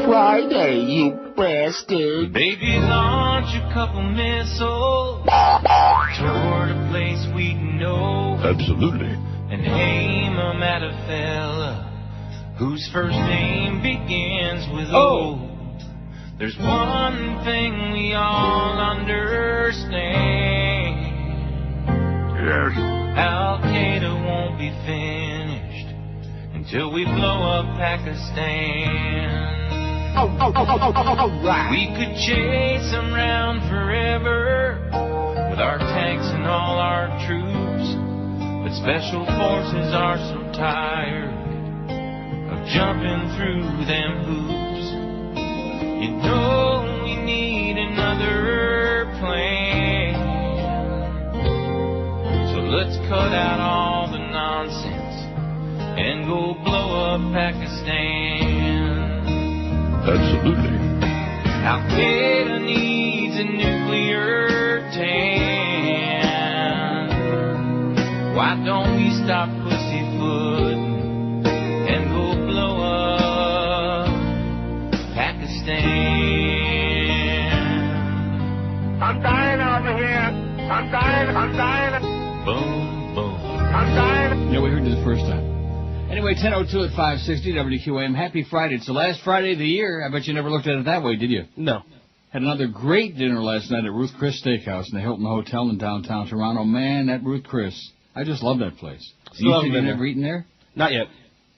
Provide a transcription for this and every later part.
Friday, you bastard. Baby, launch a couple missiles toward a place we know. Absolutely. And aim 'em at a fella whose first name begins with O. There's one thing we all understand. Yes. Al-Qaeda won't be finished until we blow up Pakistan. Right. We could chase them round forever with our tanks and all our troops, but special forces are so tired of jumping through them hoops. You know we need another plan, so let's cut out all the nonsense and go blow up Pakistan. Absolutely. Al-Qaeda needs a nuclear tan. Why don't we stop pussyfooting and go blow up Pakistan? I'm dying over here. I'm dying. Boom, boom. I'm dying. Yeah, we heard this first time. Anyway, 10:02 at 560 WQAM. Happy Friday. It's the last Friday of the year. I bet you never looked at it that way, did you? No. Had another great dinner last night at Ruth Chris Steakhouse in the Hilton Hotel in downtown Toronto. Man, that Ruth Chris. I just love that place. Still You never eaten there? Not yet.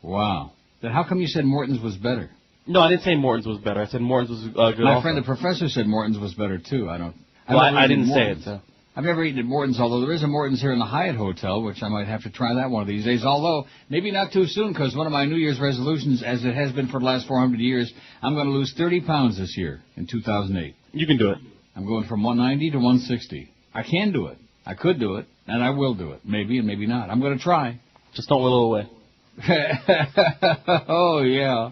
Wow. Then how come you said Morton's was better? No, I didn't say Morton's was better. I said Morton's was good. My also. friend the professor said Morton's was better too. Well, I didn't say it, so. I've never eaten at Morton's, although there is a Morton's here in the Hyatt Hotel, which I might have to try that one of these days. Although, maybe not too soon, because one of my New Year's resolutions, as it has been for the last 400 years, I'm going to lose 30 pounds this year in 2008. You can do it. I'm going from 190 to 160. I can do it. I could do it, and I will do it. Maybe and maybe not. I'm going to try. Just don't whittle away. Oh, yeah.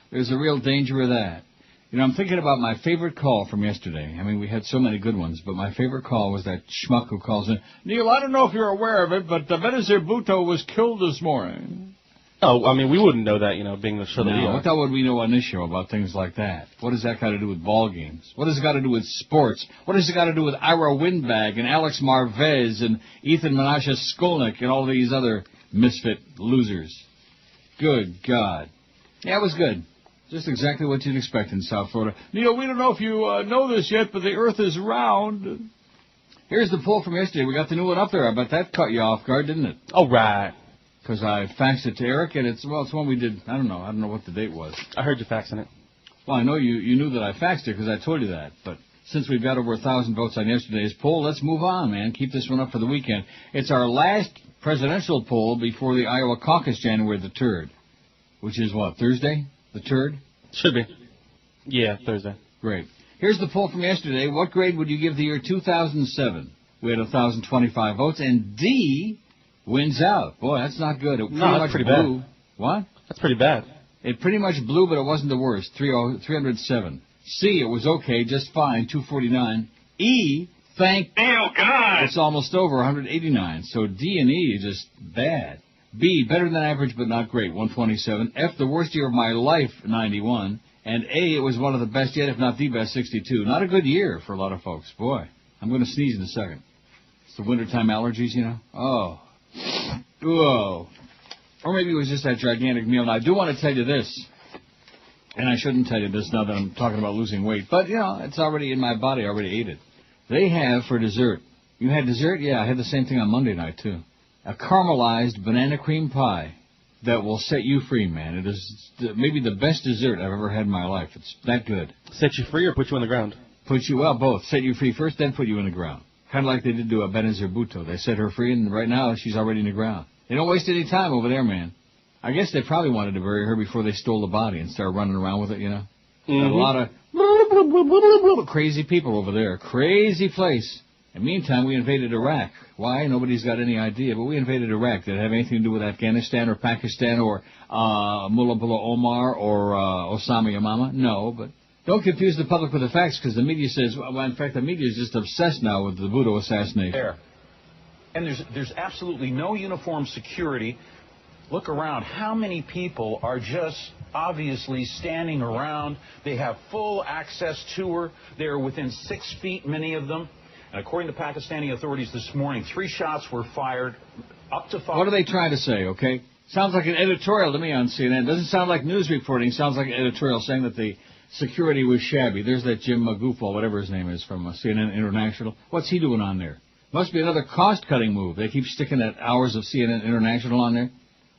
There's a real danger of that. You know, I'm thinking about my favorite call from yesterday. I mean, we had so many good ones, but my favorite call was that schmuck who calls in, Neil, I don't know if you're aware of it, but Benazir Bhutto was killed this morning. Oh, I mean, we wouldn't know that, being the show that we No, are. what the hell would we know on this show about things like that? What does that got to do with ball games? What has it got to do with sports? What has it got to do with Ira Windbag and Alex Marvez and Ethan Menashe-Skolnick and all these other misfit losers? Good God. Yeah, it was good. Just exactly what you'd expect in South Florida. Neil, we don't know if you know this yet, but the Earth is round. Here's the poll from yesterday. We got the new one up there. I bet that caught you off guard, didn't it? Oh, right. Because I faxed it to Eric, and it's one we did. I don't know what the date was. I heard you faxing it. Well, I know you knew that I faxed it because I told you that. But since we've got over 1,000 votes on yesterday's poll, let's move on, man. Keep this one up for the weekend. It's our last presidential poll before the Iowa caucus, January the 3rd, which is what, Thursday? The 3rd? Should be. Yeah, Thursday. Great. Here's the poll from yesterday. What grade would you give the year 2007? We had 1,025 votes, and D wins out. Boy, that's not good. It That's pretty bad. What? That's pretty bad. It pretty much blew, but it wasn't the worst. 307. C, it was okay, just fine, 249. E, thank God, it's almost over, 189. So D and E, just bad. B, better than average, but not great, 127. F, the worst year of my life, 91. And A, it was one of the best yet, if not the best, 62. Not a good year for a lot of folks. Boy, I'm going to sneeze in a second. It's the wintertime allergies, Oh. Whoa. Or maybe it was just that gigantic meal. Now, I do want to tell you this, and I shouldn't tell you this now that I'm talking about losing weight, but, it's already in my body. I already ate it. They have for dessert. You had dessert? Yeah, I had the same thing on Monday night, too. A caramelized banana cream pie that will set you free, man. It is maybe the best dessert I've ever had in my life. It's that good. Set you free or put you on the ground? Both. Set you free first, then put you in the ground. Kind of like they did to a Benazir Bhutto. They set her free, and right now she's already in the ground. They don't waste any time over there, man. I guess they probably wanted to bury her before they stole the body and started running around with it, Mm-hmm. A lot of crazy people over there. Crazy place. In the meantime, we invaded Iraq. Why? Nobody's got any idea, but we invaded Iraq. Did it have anything to do with Afghanistan or Pakistan or Mullah Omar or Osama Yamama? No, but don't confuse the public with the facts because the media says, well, in fact, the media is just obsessed now with the Bhutto assassination. And there's absolutely no uniform security Look around. How many people are just obviously standing around? They have full access to her. They're within 6 feet, many of them. And according to Pakistani authorities this morning, 3 shots were fired, up to 5. What are they trying to say, okay? Sounds like an editorial to me on CNN. Doesn't sound like news reporting. Sounds like an editorial saying that the security was shabby. There's that Jim Goofball, whatever his name is, from CNN International. What's he doing on there? Must be another cost-cutting move. They keep sticking that hours of CNN International on there.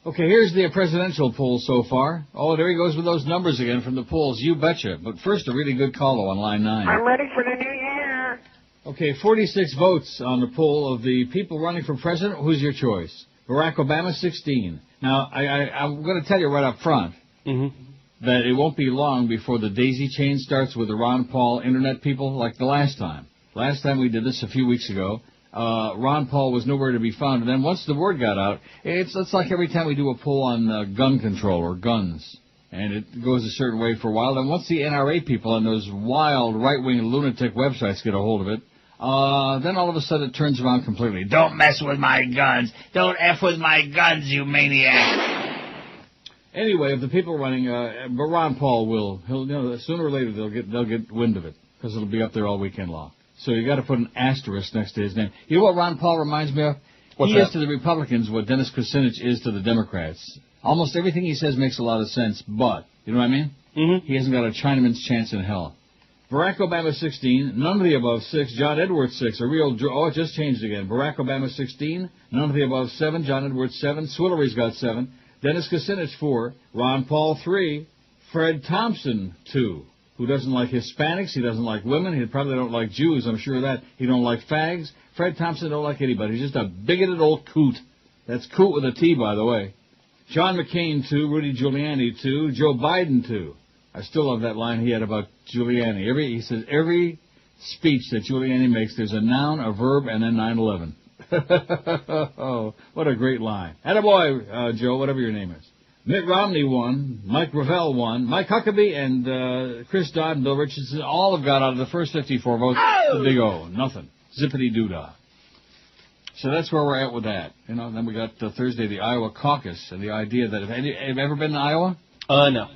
Okay, here's the presidential poll so far. Oh, there he goes with those numbers again from the polls. You betcha. But first, a really good call on line 9. I'm ready for the new year. Okay, 46 votes on the poll of the people running for president. Who's your choice? Barack Obama, 16. Now, I'm going to tell you right up front that it won't be long before the daisy chain starts with the Ron Paul internet people like the last time. Last time we did this a few weeks ago, Ron Paul was nowhere to be found. And then once the word got out, it's like every time we do a poll on gun control or guns, and it goes a certain way for a while. Then once the NRA people and those wild right-wing lunatic websites get a hold of it, then all of a sudden it turns around completely. Don't mess with my guns. Don't F with my guns, you maniac. Anyway, if the people running, but Ron Paul will, sooner or later they'll get wind of it because it'll be up there all weekend long. So you got to put an asterisk next to his name. You know what Ron Paul reminds me of? What's He that? is to the Republicans what Dennis Kucinich is to the Democrats. Almost everything he says makes a lot of sense, but you know what I mean? He hasn't got a Chinaman's chance in hell. Barack Obama 16, none of the above 6. John Edwards 6, a real it just changed again. Barack Obama 16, none of the above 7. John Edwards 7. Swillery's got 7. Dennis Kucinich 4. Ron Paul 3. Fred Thompson 2. Who doesn't like Hispanics, he doesn't like women, he probably don't like Jews, I'm sure of that. He don't like fags. Fred Thompson don't like anybody. He's just a bigoted old coot. That's coot with a T, by the way. John McCain 2. Rudy Giuliani 2. Joe Biden 2. I still love that line he had about Giuliani. He says every speech that Giuliani makes, there's a noun, a verb, and then 9/11. Oh, what a great line. Attaboy, Joe, whatever your name is. Mitt Romney won. Mike Gravel won. Mike Huckabee and Chris Dodd and Bill Richardson all have got out of the first 54 votes. The big O. Nothing. Zippity-doo-dah. So that's where we're at with that. Then we got Thursday, the Iowa caucus, and the idea that have you ever been to Iowa? No.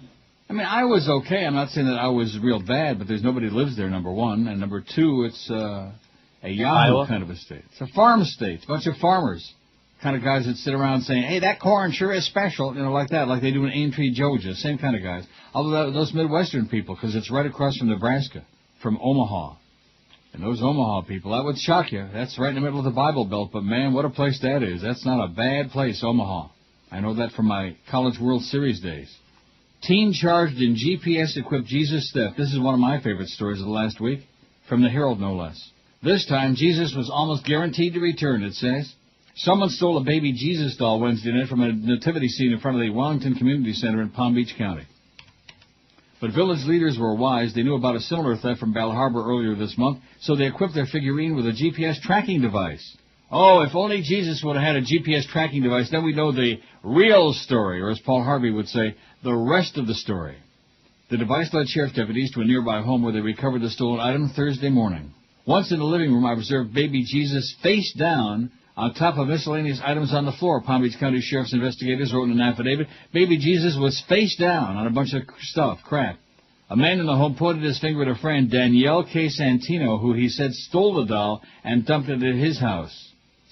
I mean, Iowa's okay. I'm not saying that Iowa's real bad, but there's nobody lives there, number one. And number two, it's a Yahoo kind of a state. It's a farm state. It's a bunch of farmers. Kind of guys that sit around saying, hey, that corn sure is special, like that, like they do in Aintree, Georgia. Same kind of guys. Although those Midwestern people, because it's right across from Nebraska, from Omaha. And those Omaha people, that would shock you. That's right in the middle of the Bible Belt, but man, what a place that is. That's not a bad place, Omaha. I know that from my College World Series days. Teen charged in GPS-equipped Jesus theft. This is one of my favorite stories of the last week, from the Herald, no less. This time, Jesus was almost guaranteed to return, it says. Someone stole a baby Jesus doll Wednesday night from a nativity scene in front of the Wellington Community Center in Palm Beach County. But village leaders were wise. They knew about a similar theft from Bal Harbor earlier this month, so they equipped their figurine with a GPS tracking device. Oh, if only Jesus would have had a GPS tracking device, then we'd know the real story, or as Paul Harvey would say, the rest of the story. The device led sheriff's deputies to a nearby home where they recovered the stolen item Thursday morning. Once in the living room, I observed baby Jesus face down on top of miscellaneous items on the floor. Palm Beach County Sheriff's investigators wrote in an affidavit, baby Jesus was face down on a bunch of stuff, crap. A man in the home pointed his finger at a friend, Danielle K. Santino, who he said stole the doll and dumped it at his house.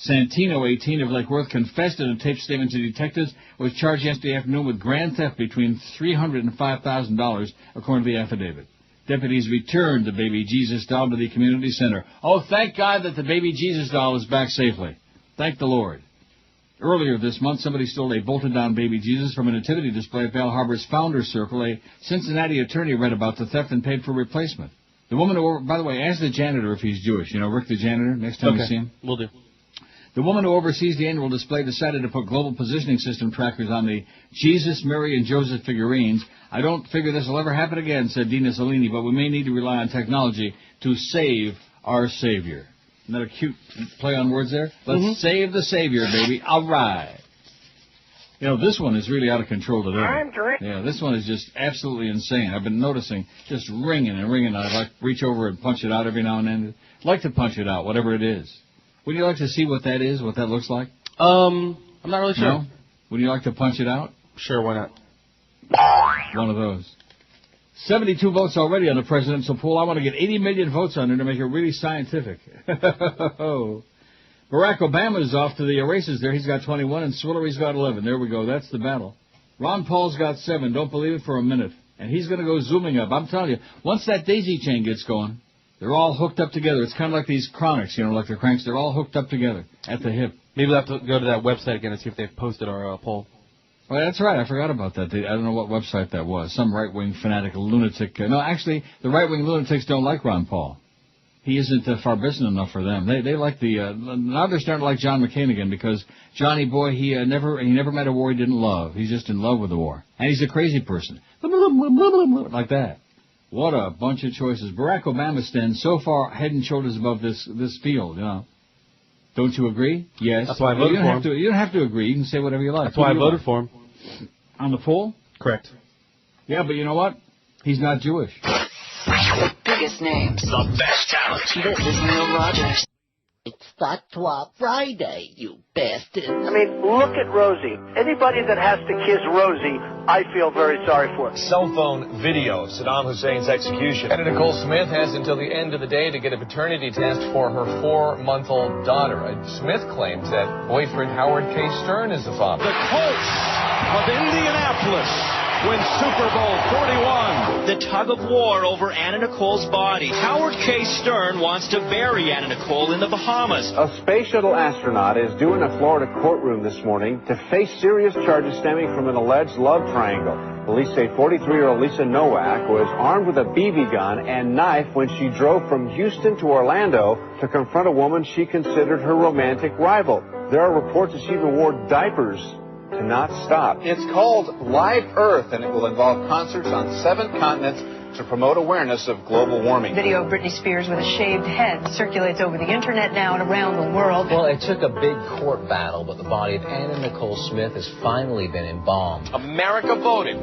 Santino, 18, of Lake Worth, confessed in a taped statement to detectives, was charged yesterday afternoon with grand theft between $300,000 and $5,000, according to the affidavit. Deputies returned the baby Jesus doll to the community center. Oh, thank God that the baby Jesus doll is back safely. Thank the Lord. Earlier this month, somebody stole a bolted-down baby Jesus from a nativity display at Bal Harbor's Founders Circle. A Cincinnati attorney read about the theft and paid for replacement. The woman who, by the way, ask the janitor if he's Jewish. Rick the janitor, next time you see him. Will do. The woman who oversees the annual display decided to put global positioning system trackers on the Jesus, Mary, and Joseph figurines. I don't figure this will ever happen again, said Dina Salini, but we may need to rely on technology to save our Savior. Isn't that a cute play on words there? Let's save the Savior, baby. All right. This one is really out of control today. Yeah, this one is just absolutely insane. I've been noticing just ringing and ringing. I'd like to reach over and punch it out every now and then. I'd like to punch it out, whatever it is. Would you like to see what that is, what that looks like? I'm not really sure. No? Would you like to punch it out? Sure, why not? One of those. 72 votes already on the presidential poll. I want to get 80 million votes on there to make it really scientific. Barack Obama's off to the races there. He's got 21, and Swillery's got 11. There we go. That's the battle. Ron Paul's got 7. Don't believe it for a minute. And he's going to go zooming up. I'm telling you, once that daisy chain gets going, they're all hooked up together. It's kind of like these chronics, like the cranks. They're all hooked up together at the hip. Maybe we'll have to go to that website again and see if they've posted our poll. Oh, that's right. I forgot about that. I don't know what website that was. Some right-wing fanatic lunatic. No, actually, the right-wing lunatics don't like Ron Paul. He isn't far-bisson enough for them. They like the... now they're starting to like John McCain again because Johnny Boy, he never met a war he didn't love. He's just in love with the war. And he's a crazy person. Like that. What a bunch of choices. Barack Obama stands so far head and shoulders above this field, Don't you agree? Yes. That's why I voted for him. You don't have to agree. You can say whatever you like. That's why I voted for him. On the poll? Correct. Yeah, but you know what? He's not Jewish. The biggest names. The best talent. This is Neil Rogers. It's Fatwa Friday, you bastard. I mean, look at Rosie. Anybody that has to kiss Rosie, I feel very sorry for. Cell phone video of Saddam Hussein's execution. Anna Nicole Smith has until the end of the day to get a paternity test for her 4-month-old daughter. Smith claims that boyfriend Howard K. Stern is the father. The Colts of Indianapolis win Super Bowl 41. The tug of war over Anna Nicole's body. Howard K. Stern wants to bury Anna Nicole in the Bahamas. A space shuttle astronaut is due in a Florida courtroom this morning to face serious charges stemming from an alleged love triangle. Police say 43-year-old Lisa Nowak was armed with a BB gun and knife when she drove from Houston to Orlando to confront a woman she considered her romantic rival. There are reports that she even wore diapers to not stop. It's called Live Earth, and it will involve concerts on 7 continents to promote awareness of global warming. Video of Britney Spears with a shaved head circulates over the internet now and around the world. Well, it took a big court battle, but the body of Anna Nicole Smith has finally been embalmed. America voted.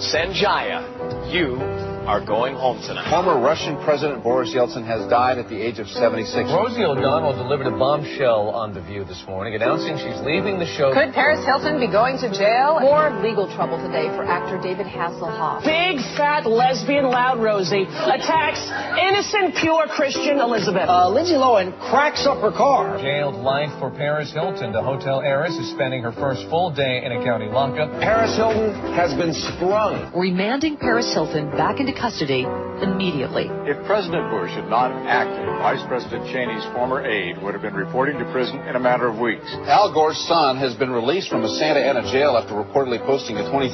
Sanjaya, you are going home tonight. Former Russian President Boris Yeltsin has died at the age of 76. Rosie O'Donnell delivered a bombshell on The View this morning, announcing she's leaving the show. Could Paris Hilton be going to jail? More legal trouble today for actor David Hasselhoff. Big, fat, lesbian, loud Rosie attacks innocent, pure Christian Elizabeth. Lindsay Lohan cracks up her car. Jailed life for Paris Hilton. The hotel heiress is spending her first full day in a county lockup. Paris Hilton has been sprung. Remanding Paris Hilton back into custody immediately. If President Bush had not acted, Vice President Cheney's former aide would have been reporting to prison in a matter of weeks. Al Gore's son has been released from a Santa Ana jail after reportedly posting a $20,000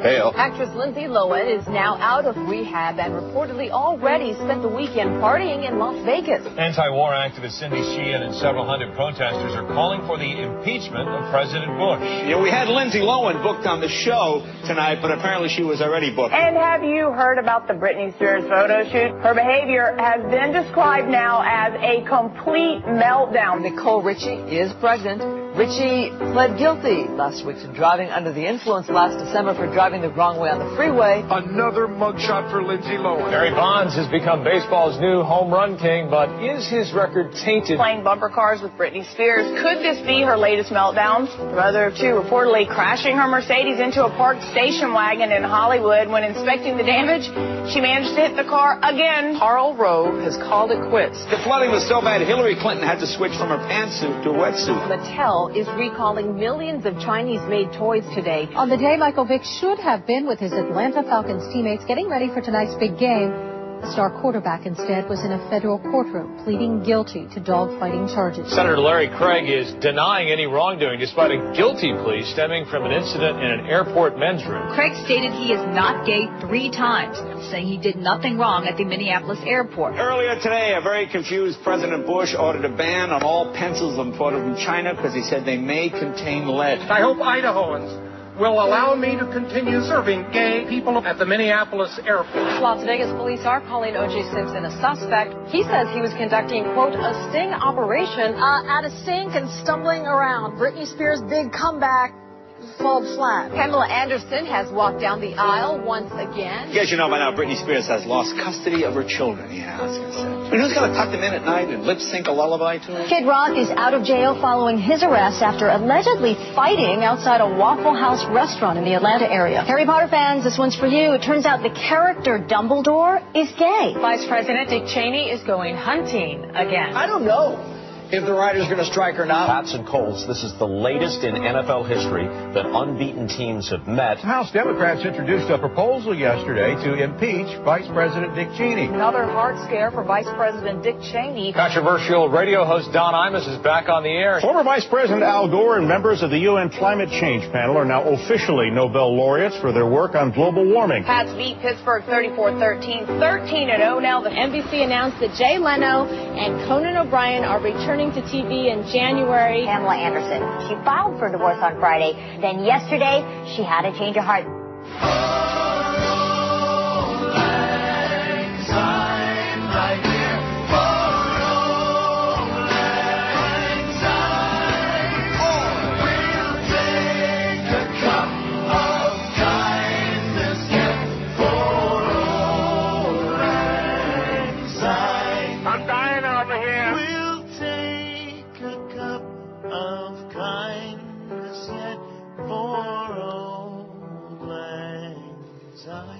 bail. Actress Lindsay Lohan is now out of rehab and reportedly already spent the weekend partying in Las Vegas. Anti-war activist Cindy Sheehan and several hundred protesters are calling for the impeachment of President Bush. We had Lindsay Lohan booked on the show tonight, but apparently she was already booked. And have you heard about the Britney Spears photo shoot? Her behavior has been described now as a complete meltdown. Nicole Richie is pregnant. Richie pled guilty last week to driving under the influence last December for driving the wrong way on the freeway. Another mugshot for Lindsay Lohan. Barry Bonds has become baseball's new home run king, but is his record tainted? Playing bumper cars with Britney Spears. Could this be her latest meltdown? The mother of two reportedly crashing her Mercedes into a parked station wagon in Hollywood. When inspecting the damage, she managed to hit the car again. Karl Rove has called it quits. The flooding was so bad, Hillary Clinton had to switch from her pantsuit to a wetsuit. Mattel is recalling millions of Chinese-made toys today. On the day Michael Vick should have been with his Atlanta Falcons teammates getting ready for tonight's big game, the star quarterback instead was in a federal courtroom pleading guilty to dogfighting charges. Senator Larry Craig is denying any wrongdoing despite a guilty plea stemming from an incident in an airport men's room. Craig stated he is not gay 3 times, saying he did nothing wrong at the Minneapolis airport. Earlier today, a very confused President Bush ordered a ban on all pencils imported from China because he said they may contain lead. I hope Idahoans will allow me to continue serving gay people at the Minneapolis airport. Las Vegas police are calling O.J. Simpson a suspect. He says he was conducting, quote, a sting operation At a sink and stumbling around. Britney Spears' big comeback fall flat. Pamela Anderson has walked down the aisle once again. Guess you know by now Britney Spears has lost custody of her children. Yeah, I was going to say. I mean, who's going to tuck them in at night and lip sync a lullaby to them? Kid Rock is out of jail following his arrest after allegedly fighting outside a Waffle House restaurant in the Atlanta area. Harry Potter fans, this one's for you. It turns out the character Dumbledore is gay. Vice President Dick Cheney is going hunting again. I don't know if the Riders are going to strike or not. Pats and Colts, this is the latest in NFL history that unbeaten teams have met. House Democrats introduced a proposal yesterday to impeach Vice President Dick Cheney. Another hard scare for Vice President Dick Cheney. Controversial radio host Don Imus is back on the air. Former Vice President Al Gore and members of the UN Climate Change Panel are now officially Nobel laureates for their work on global warming. Pats beat Pittsburgh 34-13, 13-0 now. The NBC announced that Jay Leno and Conan O'Brien are returning to TV in January. Pamela Anderson, she filed for divorce on Friday. Then yesterday, she had a change of heart.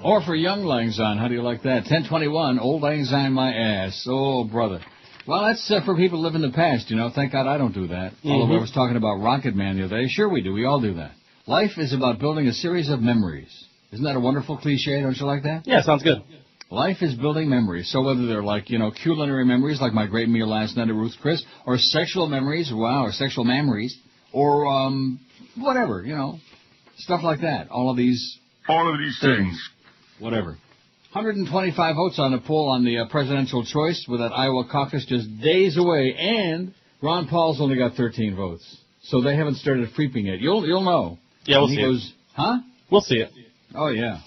Or for young Lang Syne, how do you like that? 1021, old Lang Syne my ass. Oh, brother. Well, that's for people who live in the past, you know. Thank God I don't do that. Although I was talking about Rocket Man the other day. Sure we do. We all do that. Life is about building a series of memories. Isn't that a wonderful cliche? Don't you like that? Yeah, sounds good. Life is building memories. So whether they're like, you know, culinary memories like my great meal last night at Ruth's Chris, or sexual memories, wow, or sexual memories, or whatever, you know, stuff like that. All of these things. Whatever. 125 votes on the poll on the presidential choice with that Iowa caucus just days away, and Ron Paul's only got 13 votes. So they haven't started freeping yet. You'll know. Yeah, we'll see it. Huh? We'll see it. Oh, yeah.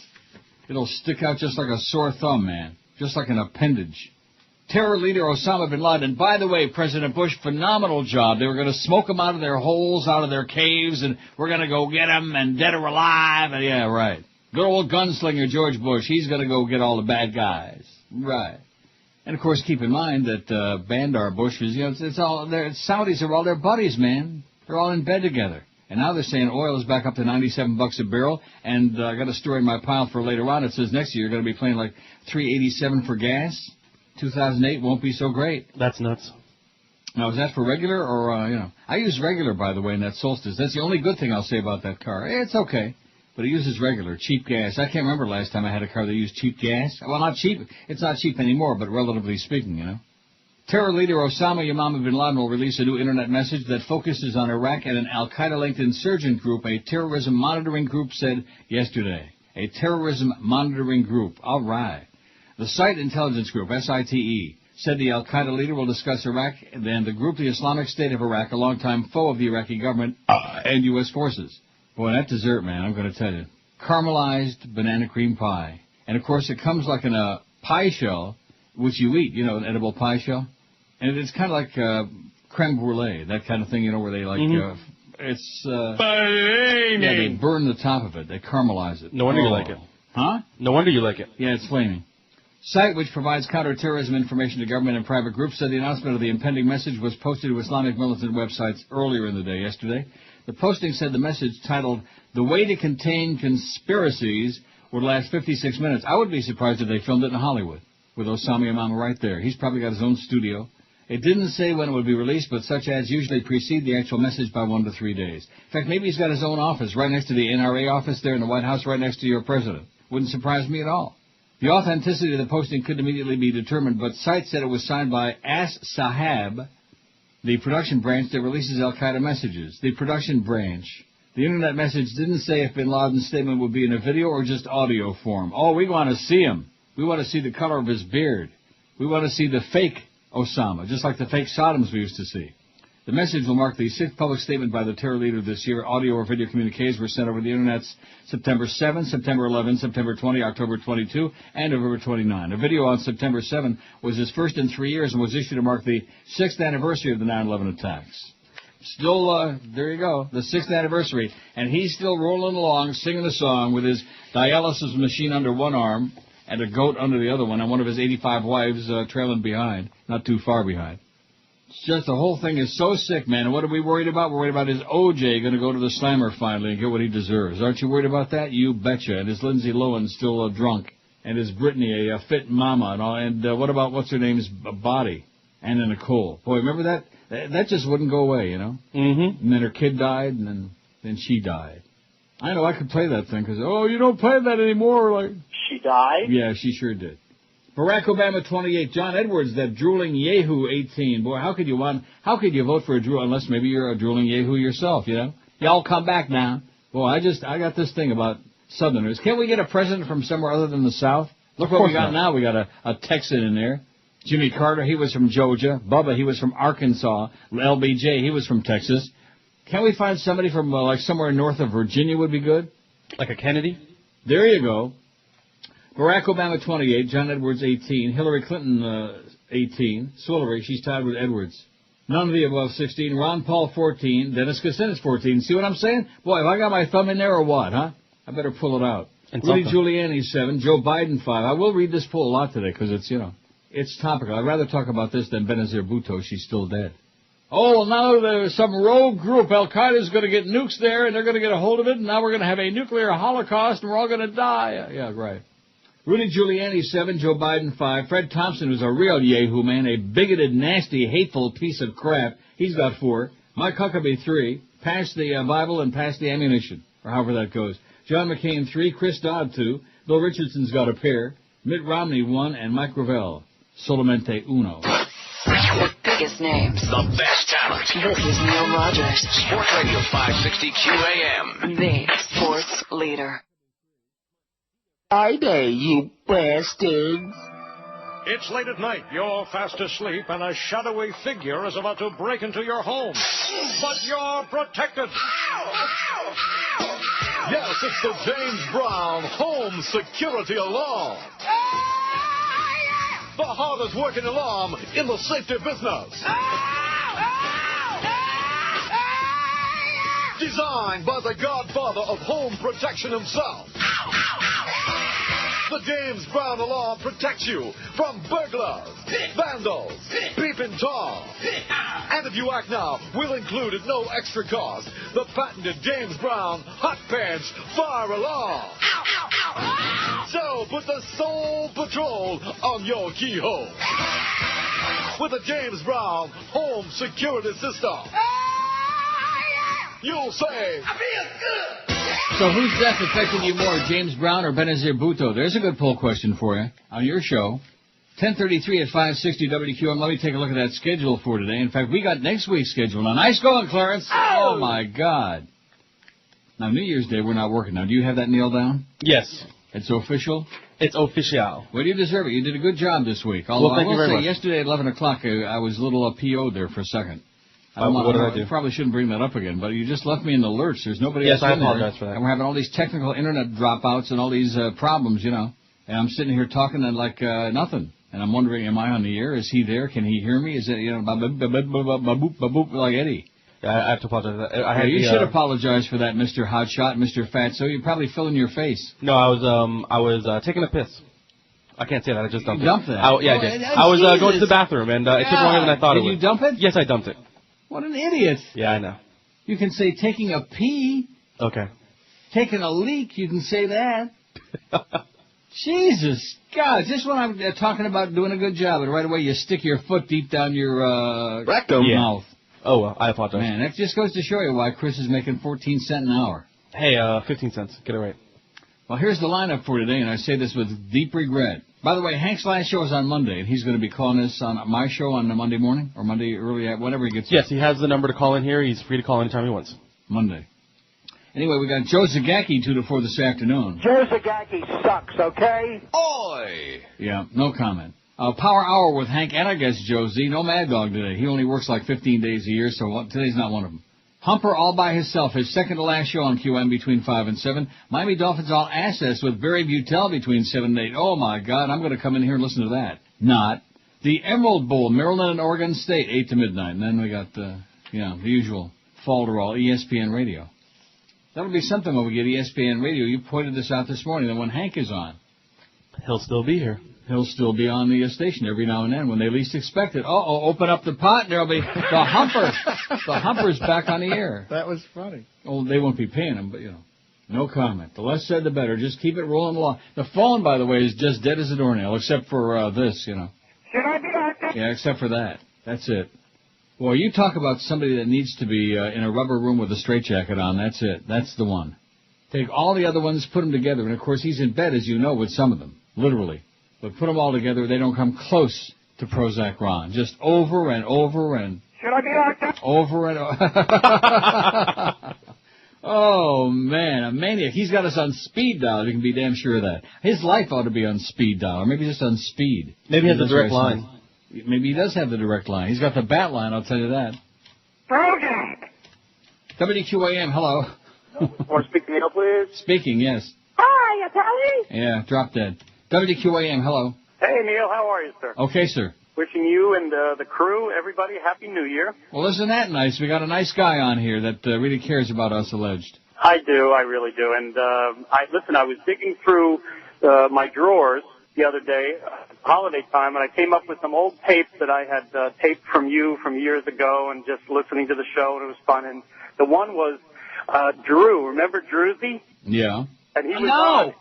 It'll stick out just like a sore thumb, man. Just like an appendage. Terror leader Osama bin Laden. By the way, President Bush, phenomenal job. They were going to smoke them out of their holes, out of their caves, and we're going to go get them, and dead or alive. And yeah, right. Good old gunslinger George Bush. He's going to go get all the bad guys. Right. And, of course, keep in mind that Bandar Bush is, you know, it's all their Saudis are all their buddies, man. They're all in bed together. And now they're saying oil is back up to $97 a barrel. And I got a story in my pile for later on. It says next year you're going to be paying like $3.87 for gas. 2008 won't be so great. That's nuts. Now, is that for regular or, you know? I use regular, by the way, in that Solstice. That's the only good thing I'll say about that car. It's okay. But it uses regular, cheap gas. I can't remember last time I had a car that used cheap gas. Well, not cheap. It's not cheap anymore, but relatively speaking, you know. Terror leader Osama bin Laden will release a new internet message that focuses on Iraq and an al-Qaeda-linked insurgent group, a terrorism monitoring group said yesterday. A terrorism monitoring group. All right. The Site Intelligence Group, SITE, said the al-Qaeda leader will discuss Iraq and the group, the Islamic State of Iraq, a longtime foe of the Iraqi government and U.S. forces. Boy, that dessert, man, I'm going to tell you. Caramelized banana cream pie. And, of course, it comes like in a pie shell, which you eat, you know, an edible pie shell. And it's kind of like creme brulee, that kind of thing, you know, where they like, it's, yeah, they burn the top of it. They caramelize it. No wonder you like it. Huh? No wonder you like it. Yeah, it's flaming. Site, which provides counterterrorism information to government and private groups, said the announcement of the impending message was posted to Islamic militant websites earlier in the day, yesterday. The posting said the message, titled, "The Way to Contain Conspiracies," would last 56 minutes. I would be surprised if they filmed it in Hollywood, with Osama right there. He's probably got his own studio. It didn't say when it would be released, but such ads usually precede the actual message by 1 to 3 days. In fact, maybe he's got his own office right next to the NRA office there in the White House, right next to your president. Wouldn't surprise me at all. The authenticity of the posting could immediately be determined, but Site said it was signed by As Sahab, the production branch that releases al-Qaeda messages. The production branch. The internet message didn't say if bin Laden's statement would be in a video or just audio form. Oh, we want to see him. We want to see the color of his beard. We want to see the fake Osama, just like the fake Saddams we used to see. The message will mark the 6th public statement by the terror leader this year. Audio or video communiques were sent over the Internet September 7, September 11, September 20, October 22, and November 29. A video on September 7 was his first in 3 years and was issued to mark the 6th anniversary of the 9/11 attacks. Still, there you go, the 6th anniversary. And he's still rolling along, singing the song with his dialysis machine under one arm and a goat under the other one, and one of his 85 wives trailing behind, not too far behind. It's just the whole thing is so sick, man. And what are we worried about? We're worried about his OJ going to go to the slammer finally and get what he deserves. Aren't you worried about that? You betcha. And his Lindsay Lohan still drunk. And his Brittany, a fit mama and all. And what about what's her name's body? Anna Nicole. Boy, remember that? That just wouldn't go away, you know? Mm-hmm. And then her kid died, and then she died. I know I could play that thing because, oh, you don't play that anymore. Like she died? Yeah, she sure did. Barack Obama, 28. John Edwards, that drooling yahoo, 18. Boy, how could you vote for a drool unless maybe you're a drooling yahoo yourself, you know? Y'all come back now. Boy, I got this thing about Southerners. Can't we get a president from somewhere other than the South? Look what we got now. We got a Texan in there. Jimmy Carter, he was from Georgia. Bubba, he was from Arkansas. LBJ, he was from Texas. Can't we find somebody from, like, somewhere north of Virginia would be good? Like a Kennedy? There you go. Barack Obama, 28. John Edwards, 18. Hillary Clinton, 18. Swillery, she's tied with Edwards. None of the above, 16. Ron Paul, 14. Dennis Kucinich, 14. See what I'm saying? Boy, have I got my thumb in there or what, huh? I better pull it out. And Rudy Giuliani, 7. Joe Biden, 5. I will read this poll a lot today because it's, you know, it's topical. I'd rather talk about this than Benazir Bhutto. She's still dead. Oh, well, now there's some rogue group. Al-Qaeda is going to get nukes there, and they're going to get a hold of it, and now we're going to have a nuclear holocaust, and we're all going to die. Yeah, right. Rudy Giuliani, 7. Joe Biden, 5. Fred Thompson, who's a real yahoo man, a bigoted, nasty, hateful piece of crap. He's got 4. Mike Huckabee, 3. Pass the Bible and pass the ammunition, or however that goes. John McCain, 3. Chris Dodd, 2. Bill Richardson's got a pair. Mitt Romney, 1. And Mike Gravel, solamente uno. The biggest names. The best talent. This is Neil Rogers. Sports Radio 560 QAM. The sports leader. Friday, you bastards. It's late at night, you're fast asleep, and a shadowy figure is about to break into your home. But you're protected. Yes, it's the James Brown Home Security Alarm. The hardest working alarm in the safety business. Designed by the godfather of home protection himself. The James Brown alarm protects you from burglars, vandals, peeping Tom. And if you act now, we'll include at no extra cost the patented James Brown Hot Pants Fire Alarm. So put the Soul Patrol on your keyhole with the James Brown Home Security System. You'll say, I feel good. So who's death affecting you more, James Brown or Benazir Bhutto? There's a good poll question for you on your show. 10:33 at 560 WQAM. Let me take a look at that schedule for today. In fact, we got next week's schedule. Now, nice going, Clarence. Oh, my God. Now, New Year's Day, we're not working. Now, do you have that nailed down? Yes. It's official? It's official. Well, you deserve it. You did a good job this week. Although thank you very much. Yesterday at 11 o'clock, I was a little PO'd there for a second. What did I do? Probably shouldn't bring that up again, but you just left me in the lurch. There's nobody else in there. Yes, I apologize for that. And we're having all these technical internet dropouts and all these problems, you know. And I'm sitting here talking and like nothing. And I'm wondering, am I on the air? Is he there? Can he hear me? Is it, you know, ba-boop, like Eddie? Yeah, I have to apologize. You should apologize for that, Mr. Hotshot, Mr. Fatso. You're probably filling your face. No, I was taking a piss. I can't say that. I just dumped it. You dumped that? I did. I was going to the bathroom, and it took longer than I thought it would. Did you dump it? Yes, I dumped it. What an idiot. Yeah, I know. You can say taking a pee. Okay. Taking a leak, you can say that. Jesus, God, just when I'm talking about doing a good job, and right away you stick your foot deep down your rectum mouth. Oh, well, I apologize. Man, that just goes to show you why Chris is making 14 cents an hour. Hey, 15 cents. Get it right. Well, here's the lineup for today, and I say this with deep regret. By the way, Hank's last show is on Monday, and he's going to be calling us on my show on Monday morning, or Monday early, whenever he gets Yes, he has the number to call in here. He's free to call anytime he wants. Monday. Anyway, we got Joe Zagacki 2 to 4 this afternoon. Joe Zagacki sucks, okay? Oi! Yeah, no comment. Power Hour with Hank and I guess Joe Z. No Mad Dog today. He only works like 15 days a year, so today's not one of them. Humper all by himself, his second to last show on QM between 5 and 7. Miami Dolphins all assets with Barry Butel between 7 and 8. Oh, my God, I'm going to come in here and listen to that. Not. The Emerald Bowl, Maryland and Oregon State, 8 to midnight. And then we got Yeah, the usual falderall, ESPN Radio. That'll be something when we get ESPN Radio. You pointed this out this morning, that when Hank is on, he'll still be here. He'll still be on the station every now and then when they least expect it. Open up the pot and there'll be the humper. The humper's back on the air. That was funny. Oh, they won't be paying him, but, no comment. The less said, the better. Just keep it rolling along. The phone, by the way, is just dead as a doornail, except for this, Should I be active? Yeah, except for that. That's it. Boy, you talk about somebody that needs to be in a rubber room with a straitjacket on. That's it. That's the one. Take all the other ones, put them together. And, of course, he's in bed, as you know, with some of them. Literally. But put them all together, they don't come close to Prozac Ron. Just over and over and... Should I be active? Over and over. Oh, man, a maniac. He's got us on speed dial. You can be damn sure of that. His life ought to be on speed dial, or maybe just on speed. Maybe he has the direct line. Maybe he does have the direct line. He's got the bat line, I'll tell you that. Prozac! WQAM, hello. Want to speak to Neil, please? Speaking, yes. Hi, Italian. Yeah, drop dead. WQAM, hello. Hey, Neil, how are you, sir? Okay, sir. Wishing you and the crew, everybody, Happy New Year. Well, isn't that nice? We got a nice guy on here that really cares about us, alleged. I do, I really do. And I was digging through my drawers the other day, holiday time, and I came up with some old tapes that I had taped from you from years ago, and just listening to the show, and it was fun. And the one was Drew. Remember Drewsy? Yeah. And he was on.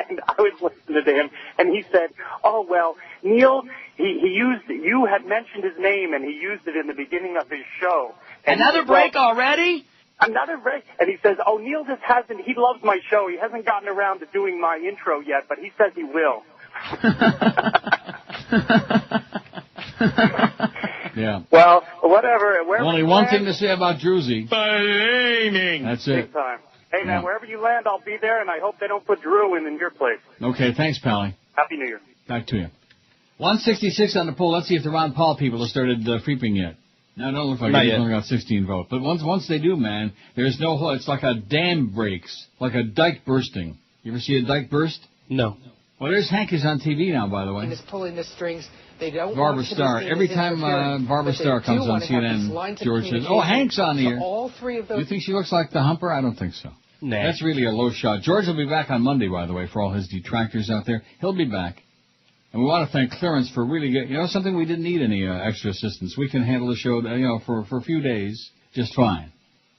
And I was listening to him, and he said, "Oh well, Neil, you had mentioned his name, and he used it in the beginning of his show." And Another break already? Another break. And he says, "Oh, Neil just hasn't. He loves my show. He hasn't gotten around to doing my intro yet, but he says he will." Yeah. Well, whatever. Only one thing to say about Drewsy. Blaming. That's it. Big time. Hey, man, wherever you land, I'll be there, and I hope they don't put Drew in your place. Okay, thanks, Pally. Happy New Year. Back to you. 166 on the poll. Let's see if the Ron Paul people have started creeping yet. No, it don't look like it. He's only got 16 votes. But once they do, man, there's no hope. It's like a dam breaks, like a dike bursting. You ever see a dike burst? No. Well, there's Hank is on TV now, by the way. Is pulling the strings. They don't Barbara Starr. Every time Barbara Starr comes on CNN, George says, "Oh, Hank's on the air." All three of those. You think she looks like the humper? I don't think so. Nah. That's really a low shot. George will be back on Monday, by the way, for all his detractors out there. He'll be back. And we want to thank Clarence for really getting, something we didn't need any extra assistance. We can handle the show, for a few days just fine.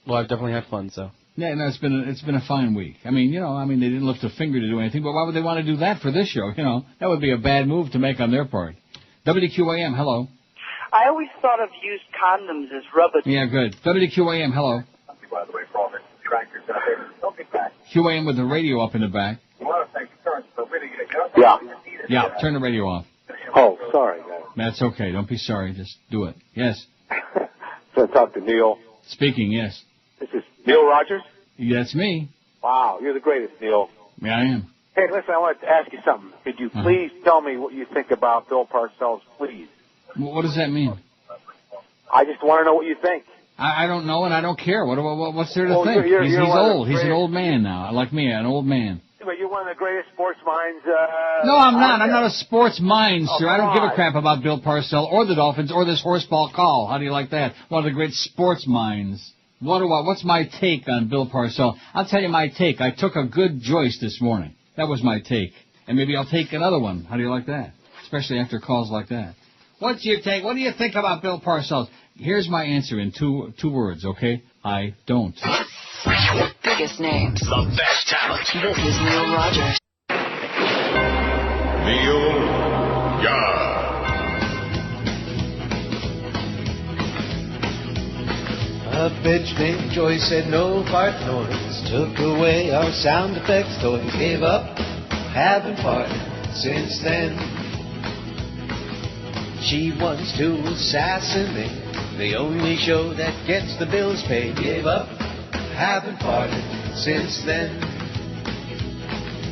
Well, I've definitely had fun, so. Yeah, no, it's been a fine week. I mean, they didn't lift a finger to do anything, but why would they want to do that for this show? That would be a bad move to make on their part. WQAM, hello. I always thought of used condoms as rubber. Yeah, good. WQAM, hello. By the way, for all the detractors out there, don't be back. QAM with the radio up in the back. You want to thank Clarence for really Yeah, turn the radio off. Oh, sorry, guys. That's okay. Don't be sorry. Just do it. Yes. So I talk to Neil. Speaking, yes. This is Neil Rogers? Yeah, that's me. Wow, you're the greatest, Neil. Yeah, I am. Hey, listen, I wanted to ask you something. Could you please tell me what you think about Bill Parcells, please? What does that mean? I just want to know what you think. I don't know, and I don't care. What's there to Well, think? you're He's one of the old. He's an old man now, like me, an old man. But you're one of the greatest sports minds. No, I'm not. I'm not a sports mind, sir. I don't give a on. crap about Bill Parcells or the Dolphins or this horseball call. How do you like that? One of the great sports minds. What's my take on Bill Parcells? I'll tell you my take. I took a good Joyce this morning. That was my take. And maybe I'll take another one. How do you like that? Especially after calls like that. What's your take? What do you think about Bill Parcells? Here's my answer in two words, okay? I don't. Biggest names. The best talent. This is Neil Rogers. Neil Yard. A bitch named Joyce said no fart noise. Took away our sound effects toys. Gave up having fart since then. She wants to assassinate the only show that gets the bills paid. Gave up having farted since then.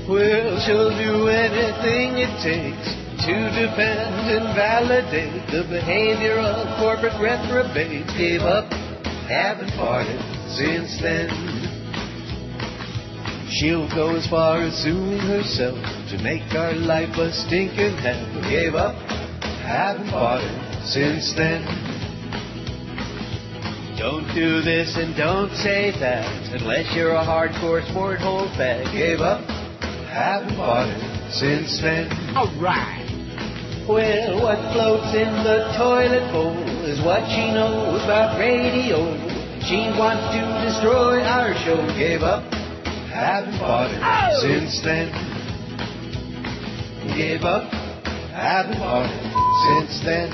Well, she'll do anything it takes to defend and validate the behavior of corporate reprobates. Gave up having farted since then. She'll go as far as suing herself to make our life a stinking hell. Gave up having farted since then. Don't do this and don't say that. Unless you're a hardcore sport, hold fast. Gave up, haven't bought it since then. Alright. Well, what floats in the toilet bowl is what she knows about radio. She wants to destroy our show. Gave up, haven't bought it since then. Gave up, haven't bought it since then.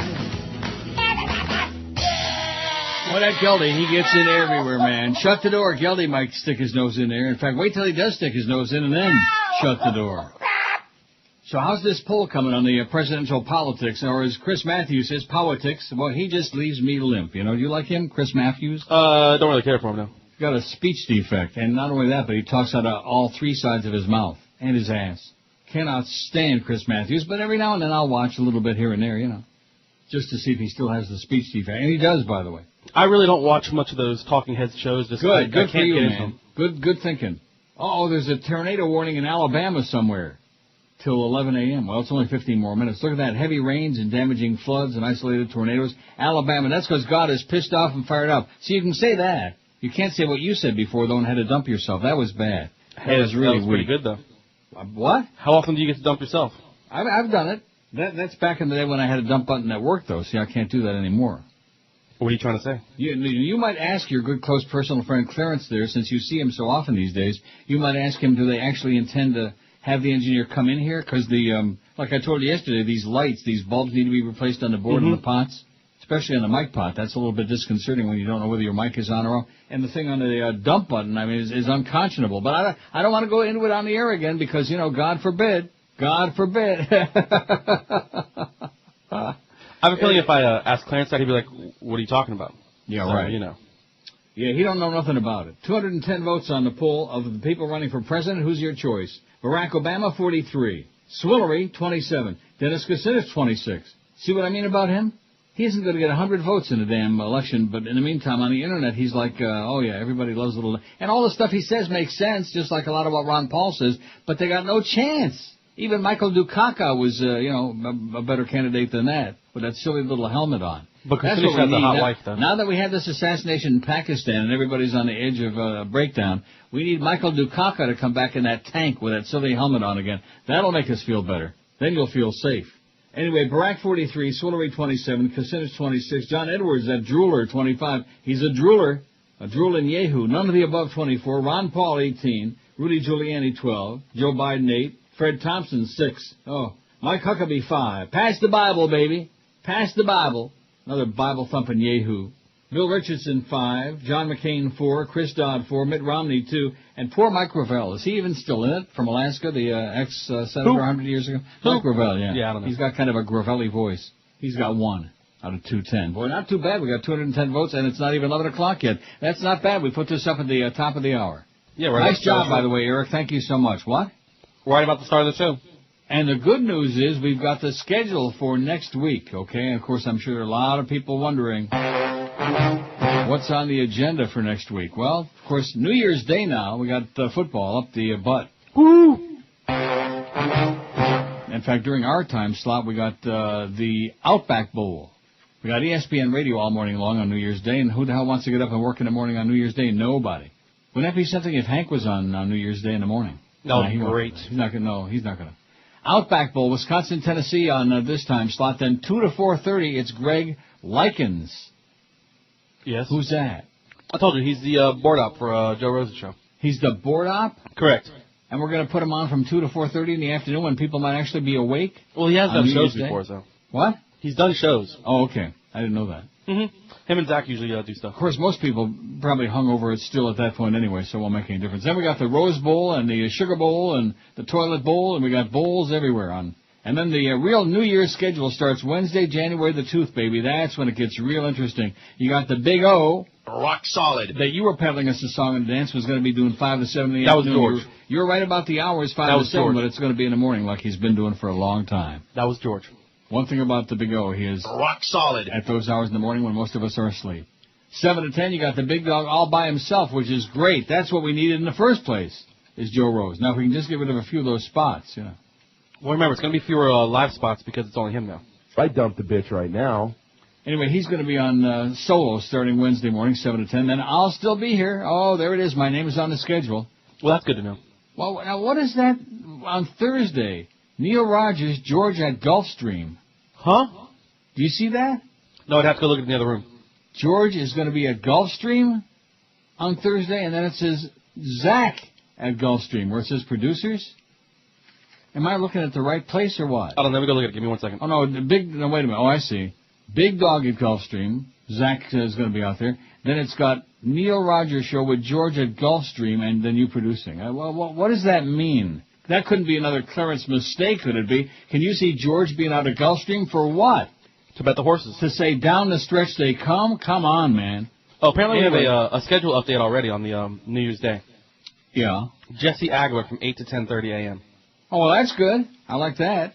Well, that Geldy, he gets in everywhere, man. Shut the door. Geldy might stick his nose in there. In fact, wait till he does stick his nose in and then shut the door. So how's this poll coming on the presidential politics? Or as Chris Matthews says, politics? Well, he just leaves me limp. You know, do you like him, Chris Matthews? Don't really care for him, no. He's got a speech defect. And not only that, but he talks out of all three sides of his mouth and his ass. Cannot stand Chris Matthews, but every now and then I'll watch a little bit here and there, you know, just to see if he still has the speech defect. And he does, by the way. I really don't watch much of those talking heads shows. Just good I for can't you, get man. Good thinking. Oh, there's a tornado warning in Alabama somewhere till 11 a.m. Well, it's only 15 more minutes. Look at that. Heavy rains and damaging floods and isolated tornadoes. Alabama, that's because God is pissed off and fired up. So you can say that. You can't say what you said before, though, and had to dump yourself. That was bad. That was really that was weak. pretty good, though. What? How often do you get to dump yourself? I've done it. That's back in the day when I had a dump button at work, though. See, I can't do that anymore. What are you trying to say? You might ask your good, close personal friend Clarence there, since you see him so often these days, you might ask him, do they actually intend to have the engineer come in here? Because like I told you yesterday, these lights, these bulbs need to be replaced on the board of the pots, especially on the mic pot. That's a little bit disconcerting when you don't know whether your mic is on or off. And the thing on the dump button, I mean, is unconscionable. But I don't want to go into it on the air again because, you know, God forbid. God forbid. I have a feeling if I asked Clarence that, he'd be like, what are you talking about? Yeah, so, right. You know. Yeah, he don't know nothing about it. 210 votes on the poll of the people running for president. Who's your choice? Barack Obama, 43. Swillery, 27. Dennis Kucinich, 26. See what I mean about him? He isn't going to get 100 votes in a damn election, but in the meantime, on the Internet, he's like, oh, yeah, everybody loves little... And all the stuff he says makes sense, just like a lot of what Ron Paul says, but they got no chance. Even Michael Dukakis was, a better candidate than that, with that silly little helmet on. But Kucinich has a hot wife, though. Now that we have this assassination in Pakistan and everybody's on the edge of a breakdown, we need Michael Dukakis to come back in that tank with that silly helmet on again. That'll make us feel better. Then you'll feel safe. Anyway, Barack 43, Swillery 27, Kucinich 26, John Edwards, that drooler, 25. He's a drooler, a drooling Yahoo. None of the above 24. Ron Paul 18, Rudy Giuliani 12, Joe Biden 8, Fred Thompson 6. Oh, Mike Huckabee 5. Pass the Bible, baby. Pass the Bible. Another Bible-thumping Yahoo. Bill Richardson 5, John McCain 4, Chris Dodd 4, Mitt Romney 2, and poor Mike Gravel. Is he even still in it from Alaska, the ex-senator 100 years ago? Mike Gravel, yeah. Yeah, I don't know. He's got kind of a Gravelly voice. He's got 1 out of 210. Boy, not too bad. We got 210 votes, and it's not even 11 o'clock yet. That's not bad. We put this up at the top of the hour. Yeah, right. Nice job, by the way, Eric. Thank you so much. What? Right about the start of the show. And the good news is we've got the schedule for next week, okay? And, of course, I'm sure there are a lot of people wondering what's on the agenda for next week. Well, of course, New Year's Day now. We got football up the butt. Woo! In fact, during our time slot, we got the Outback Bowl. We got ESPN Radio all morning long on New Year's Day. And who the hell wants to get up and work in the morning on New Year's Day? Nobody. Wouldn't that be something if Hank was on New Year's Day in the morning? No, he great. He's not going to. No, he's not going to. Outback Bowl, Wisconsin, Tennessee on this time slot. Then 2 to 4:30, it's Greg Likens. Yes. Who's that? I told you, he's the board op for Joe Rose's show. He's the board op? Correct. And we're going to put him on from 2 to 4:30 in the afternoon when people might actually be awake? Well, he has done shows Day? before, so. What? He's done shows. Oh, okay. I didn't know that. Mm-hmm. Him and Zach usually do stuff. Of course, most people probably hung over it still at that point anyway, so it won't make any difference. Then we got the Rose Bowl and the Sugar Bowl and the Toilet Bowl, and we got bowls everywhere on. And then the real New Year's schedule starts Wednesday, January the 2nd, baby. That's when it gets real interesting. You got the Big O. Rock solid. That you were peddling us a song and dance was going to be doing 5 to 7 in the afternoon. That was George. You're right about the hours, 5 to 7, but it's going to be in the morning like he's been doing for a long time. That was George. One thing about the Big O, he is rock solid at those hours in the morning when most of us are asleep. 7 to 10, you got the Big Dog all by himself, which is great. That's what we needed in the first place, is Joe Rose. Now, if we can just get rid of a few of those spots, you know. Well, remember, it's going to be fewer live spots because it's only him now. I dumped the bitch right now. Anyway, he's going to be on solo starting Wednesday morning, 7 to 10. Then I'll still be here. Oh, there it is. My name is on the schedule. Well, that's good to know. Well, now what is that on Thursday? Neil Rogers, George at Gulfstream. Huh? Do you see that? No, I'd have to go look in the other room. George is going to be at Gulfstream on Thursday, and then it says Zach at Gulfstream, where it says producers. Am I looking at the right place or what? I don't know. Let me go look at it. Give me 1 second. Oh, no, no, wait a minute. Oh, I see. Big Dog at Gulfstream. Zach is going to be out there. Then it's got Neil Rogers show with George at Gulfstream, and then you producing. Well, what does that mean? That couldn't be another Clarence mistake, could it be? Can you see George being out at Gulfstream for what? To bet the horses. To say down the stretch they come? Come on, man. Oh, apparently we have a schedule update already on the New Year's Day. Yeah. Jesse Agler from 8 to 10:30 a.m. Oh, well, that's good. I like that.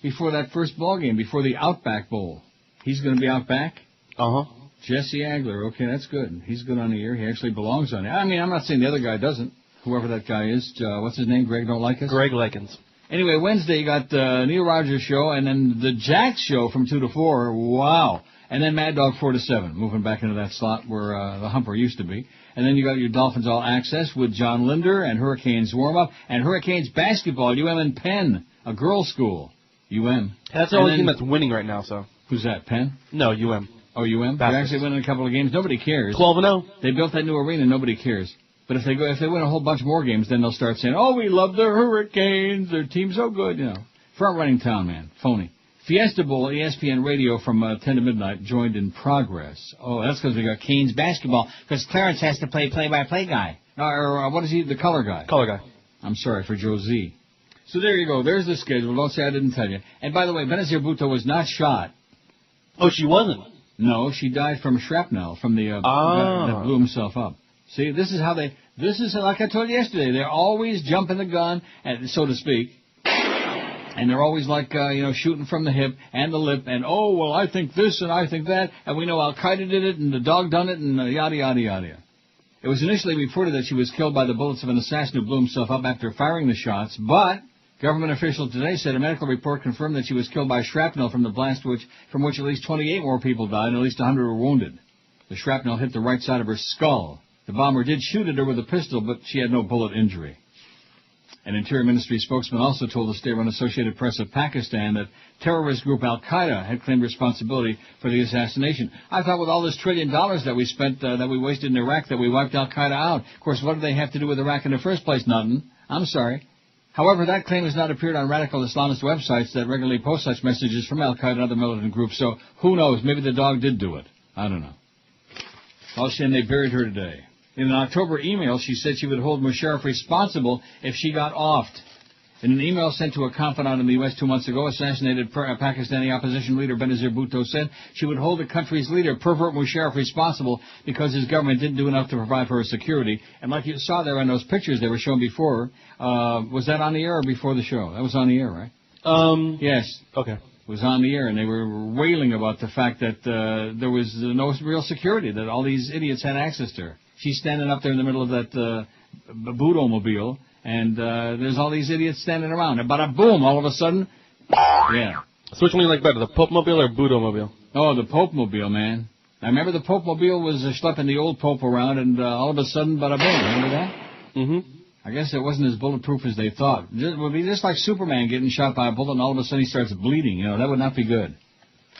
Before that first ball game, before the Outback Bowl. He's going to be out back? Uh-huh. Jesse Agler. Okay, that's good. He's good on the air. He actually belongs on the air. I mean, I'm not saying the other guy doesn't. Whoever that guy is. What's his name? Greg don't like us? Greg Likens. Anyway, Wednesday you got Neil Rogers show, and then the Jax show from 2 to 4. Wow. And then Mad Dog 4 to 7, moving back into that slot where the Humper used to be. And then you got your Dolphins All Access with John Linder and Hurricanes Warm-Up, and Hurricanes Basketball, UM and Penn, a girls' school. UM. That's the only team that's winning right now, so. Who's that, Penn? No, UM. Oh, UM? They're actually winning a couple of games. Nobody cares. 12-0. They built that new arena. Nobody cares. But if they win a whole bunch more games, then they'll start saying, "Oh, we love the Hurricanes. Their team's so good." You know, front-running town, man. Phony. Fiesta Bowl, ESPN Radio from 10 to midnight, joined in progress. Oh, that's because we got Canes basketball. Because Clarence has to play play-by-play guy. Or what is he? The color guy. Color guy. I'm sorry for Joe Z. So there you go. There's the schedule. Don't say I didn't tell you. And by the way, Benazir Bhutto was not shot. Oh, she wasn't? No, she died from shrapnel from the that blew himself up. See, this is like I told you yesterday. They're always jumping the gun, and so to speak, and they're always like shooting from the hip and the lip, and oh well, I think this and I think that, and we know al-Qaeda did it and the dog done it and yada yada yada. It was initially reported that she was killed by the bullets of an assassin who blew himself up after firing the shots, but government officials today said a medical report confirmed that she was killed by shrapnel from the blast, from which at least 28 more people died and at least 100 were wounded. The shrapnel hit the right side of her skull. The bomber did shoot at her with a pistol, but she had no bullet injury. An Interior Ministry spokesman also told the state-run Associated Press of Pakistan that terrorist group al-Qaeda had claimed responsibility for the assassination. I thought with all this $1 trillion that we spent, that we wasted in Iraq, that we wiped al-Qaeda out. Of course, what did they have to do with Iraq in the first place? Nothing. I'm sorry. However, that claim has not appeared on radical Islamist websites that regularly post such messages from al-Qaeda and other militant groups, so who knows? Maybe the dog did do it. I don't know. All saying they buried her today. In an October email, she said she would hold Musharraf responsible if she got offed. In an email sent to a confidant in the U.S. 2 months ago, assassinated Pakistani opposition leader Benazir Bhutto said she would hold the country's leader, pervert Musharraf, responsible because his government didn't do enough to provide for her security. And like you saw there on those pictures they were shown before, was that on the air or before the show? That was on the air, right? Yes. Okay. Was on the air, and they were wailing about the fact that there was no real security, that all these idiots had access to her. She's standing up there in the middle of that Bhutto-mobile, and there's all these idiots standing around. And bada boom, all of a sudden, yeah. So which one do you like better, the Pope-mobile or Bhutto-mobile? Oh, the Pope-mobile, man. I remember the Pope-mobile was schlepping the old Pope around, and all of a sudden, bada boom. Remember that? Mm-hmm. I guess it wasn't as bulletproof as they thought. It would be just like Superman getting shot by a bullet, and all of a sudden he starts bleeding. That would not be good.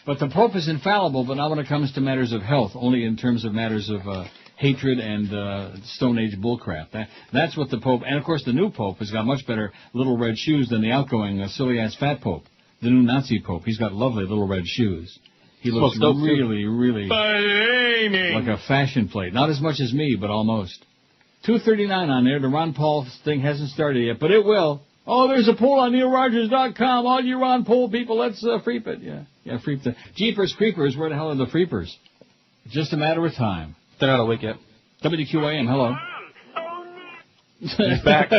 But the Pope is infallible, but not when it comes to matters of health, only in terms of matters of hatred and Stone Age bullcrap. That's what the Pope, and of course the new Pope has got much better little red shoes than the outgoing silly-ass fat Pope, the new Nazi Pope. He's got lovely little red shoes. He looks really, really like a fashion plate. Not as much as me, but almost. 2:39 on there. The Ron Paul thing hasn't started yet, but it will. Oh, there's a poll on NeilRogers.com. All you Ron Paul people, let's freep it. Yeah, freep the Jeepers Creepers. Where the hell are the freepers? It's just a matter of time. They're not awake yet. WQAM, hello. He's back.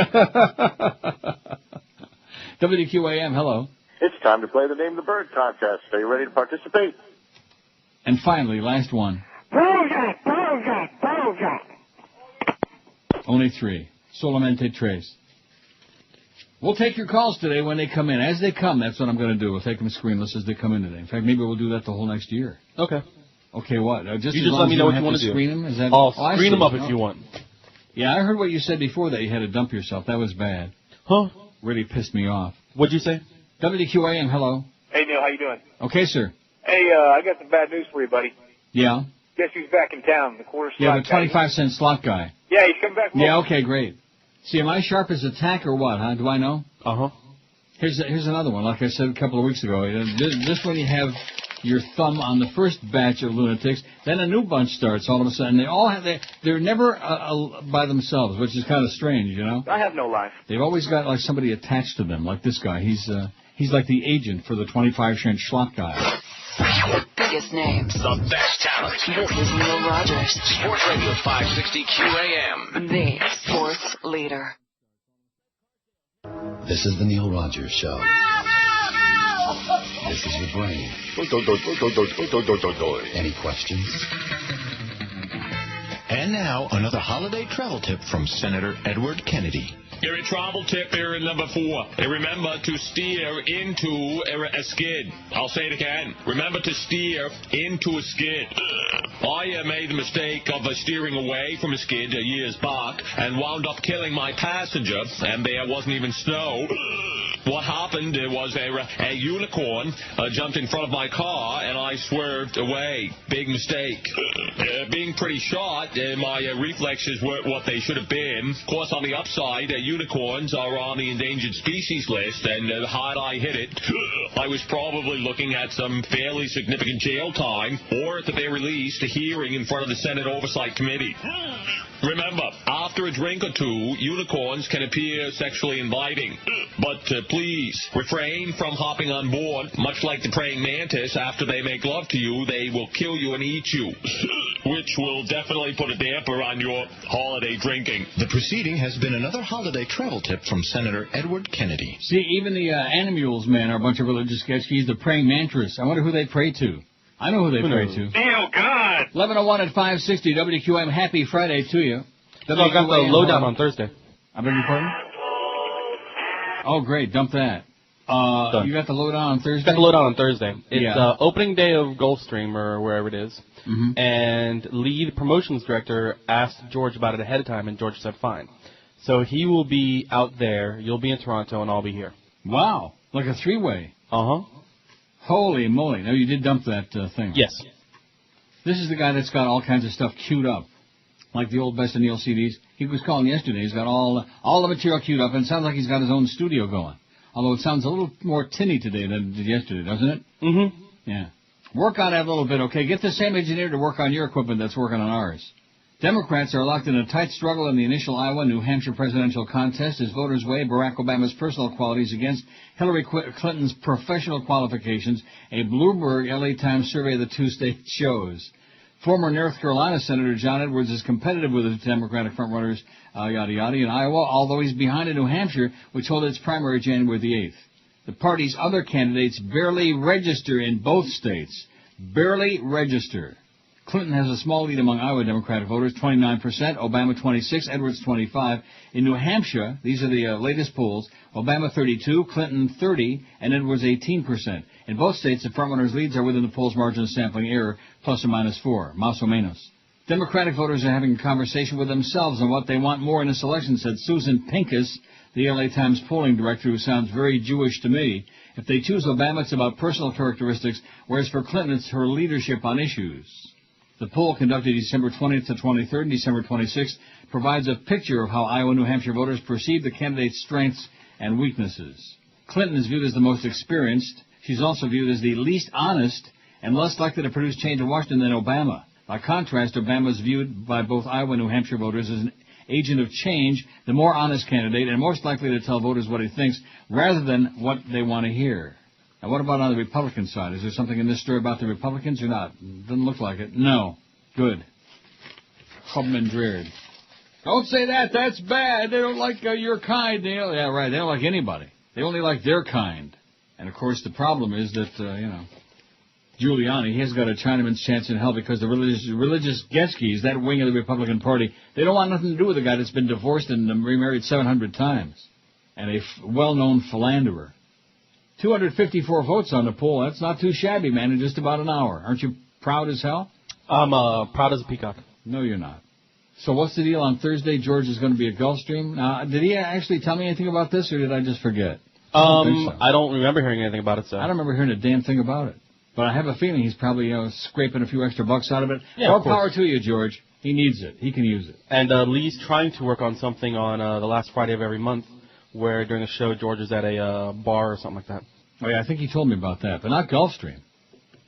WQAM, hello. It's time to play the Name the Bird contest. Are you ready to participate? And finally, last one. Bojak, Bojak, Bojak. Only 3. Solamente tres. We'll take your calls today when they come in. As they come, that's what I'm going to do. We'll take them screenless as they come in today. In fact, maybe we'll do that the whole next year. Okay. Okay, what? You just let me know what you want to do. Screen them? Is that... Screen them up if you want. Yeah, I heard what you said before that you had to dump yourself. That was bad. Huh? Really pissed me off. What'd you say? WQAM, hello. Hey, Neil, how you doing? Okay, sir. Hey, I got some bad news for you, buddy. Yeah? Guess who's back in town? The quarter slot Yeah, the 25-cent slot guy. Yeah, he's coming back. Yeah, okay, great. See, am I sharp as a tack or what, huh? Do I know? Uh-huh. Here's another one, like I said a couple of weeks ago. Just when you have your thumb on the first batch of lunatics, then a new bunch starts all of a sudden. They all have, they're never by themselves, which is kind of strange, you know? I have no life. They've always got like somebody attached to them, like this guy. He's like the agent for the 25-cent slot guy. Biggest names. The best talent. This is Neil Rogers. Sports Radio 560 QAM. The sports leader. This is the Neil Rogers Show. This is your brain. Any questions? And now, another holiday travel tip from Senator Edward Kennedy. Here a travel tip here number 4. Remember to steer into a skid. I'll say it again. Remember to steer into a skid. I made the mistake of steering away from a skid years back and wound up killing my passenger, and there wasn't even snow. What happened was a unicorn jumped in front of my car, and I swerved away. Big mistake. Being pretty short, my reflexes weren't what they should have been. Of course, on the upside, unicorns are on the endangered species list, and had I hit it, I was probably looking at some fairly significant jail time, or at the very least, a hearing in front of the Senate Oversight Committee. Remember, after a drink or two, unicorns can appear sexually inviting. But please, refrain from hopping on board. Much like the praying mantis, after they make love to you, they will kill you and eat you. Which will definitely put a damper on your holiday drinking. The preceding has been another holiday travel tip from Senator Edward Kennedy. See, even the animals, man, are a bunch of religious sketchies. The praying mantis. I wonder who they pray to. I know who they pray to. Oh, God! 11:01 at 560 WQAM. Happy Friday to you. I got the lowdown on Thursday. I beg your pardon? Oh, great. Dump that. You got the lowdown on Thursday? Got the lowdown on Thursday. It's opening day of Gulfstream or wherever it is. Mm-hmm. And lead promotions director asked George about it ahead of time, and George said fine. So he will be out there. You'll be in Toronto, and I'll be here. Wow. Like a three-way. Uh-huh. Holy moly. Now, you did dump that thing. Yes. This is the guy that's got all kinds of stuff queued up. Like the old Best of Neil CDs. He was calling yesterday. He's got all the material queued up, and it sounds like he's got his own studio going. Although it sounds a little more tinny today than it did yesterday, doesn't it? Mm-hmm. Yeah. Work on it a little bit, okay? Get the same engineer to work on your equipment that's working on ours. Democrats are locked in a tight struggle in the initial Iowa-New Hampshire presidential contest as voters weigh Barack Obama's personal qualities against Hillary Clinton's professional qualifications, a Bloomberg LA Times survey of the two states shows. Former North Carolina Senator John Edwards is competitive with the Democratic frontrunners, yada yada, in Iowa, although he's behind in New Hampshire, which holds its primary January the 8th. The party's other candidates barely register in both states. Barely register. Clinton has a small lead among Iowa Democratic voters, 29%, Obama 26%, Edwards 25%. In New Hampshire, these are the latest polls, Obama 32%, Clinton 30%, and Edwards 18%. In both states, the frontrunners' leads are within the polls' margin of sampling error, plus or minus 4, más o menos. Democratic voters are having a conversation with themselves on what they want more in this election, said Susan Pincus, the LA Times polling director, who sounds very Jewish to me. If they choose Obama, it's about personal characteristics, whereas for Clinton, it's her leadership on issues. The poll, conducted December 20th to 23rd and December 26th, provides a picture of how Iowa and New Hampshire voters perceive the candidate's strengths and weaknesses. Clinton is viewed as the most experienced. She's also viewed as the least honest and less likely to produce change in Washington than Obama. By contrast, Obama is viewed by both Iowa and New Hampshire voters as an agent of change, the more honest candidate, and most likely to tell voters what he thinks rather than what they want to hear. Now, what about on the Republican side? Is there something in this story about the Republicans or not? Doesn't look like it. No. Good. Hubman and Dreard. Don't say that. That's bad. They don't like your kind, Neil. Yeah, right. They don't like anybody. They only like their kind. And, of course, the problem is that, Giuliani, he has got a Chinaman's chance in hell because the religious Getskis, that wing of the Republican Party, they don't want nothing to do with a guy that's been divorced and remarried 700 times. and a well-known philanderer. 254 votes on the poll. That's not too shabby, man, in just about an hour. Aren't you proud as hell? I'm proud as a peacock. No, you're not. So what's the deal on Thursday? George is going to be at Gulfstream. Did he actually tell me anything about this, or did I just forget? I don't remember hearing anything about it, sir. I don't remember hearing a damn thing about it. But I have a feeling he's probably scraping a few extra bucks out of it. Yeah, More power to you, George. He needs it. He can use it. And Lee's trying to work on something on the last Friday of every month, where during the show George is at a bar or something like that. Oh, yeah, I think he told me about that, but not Gulfstream.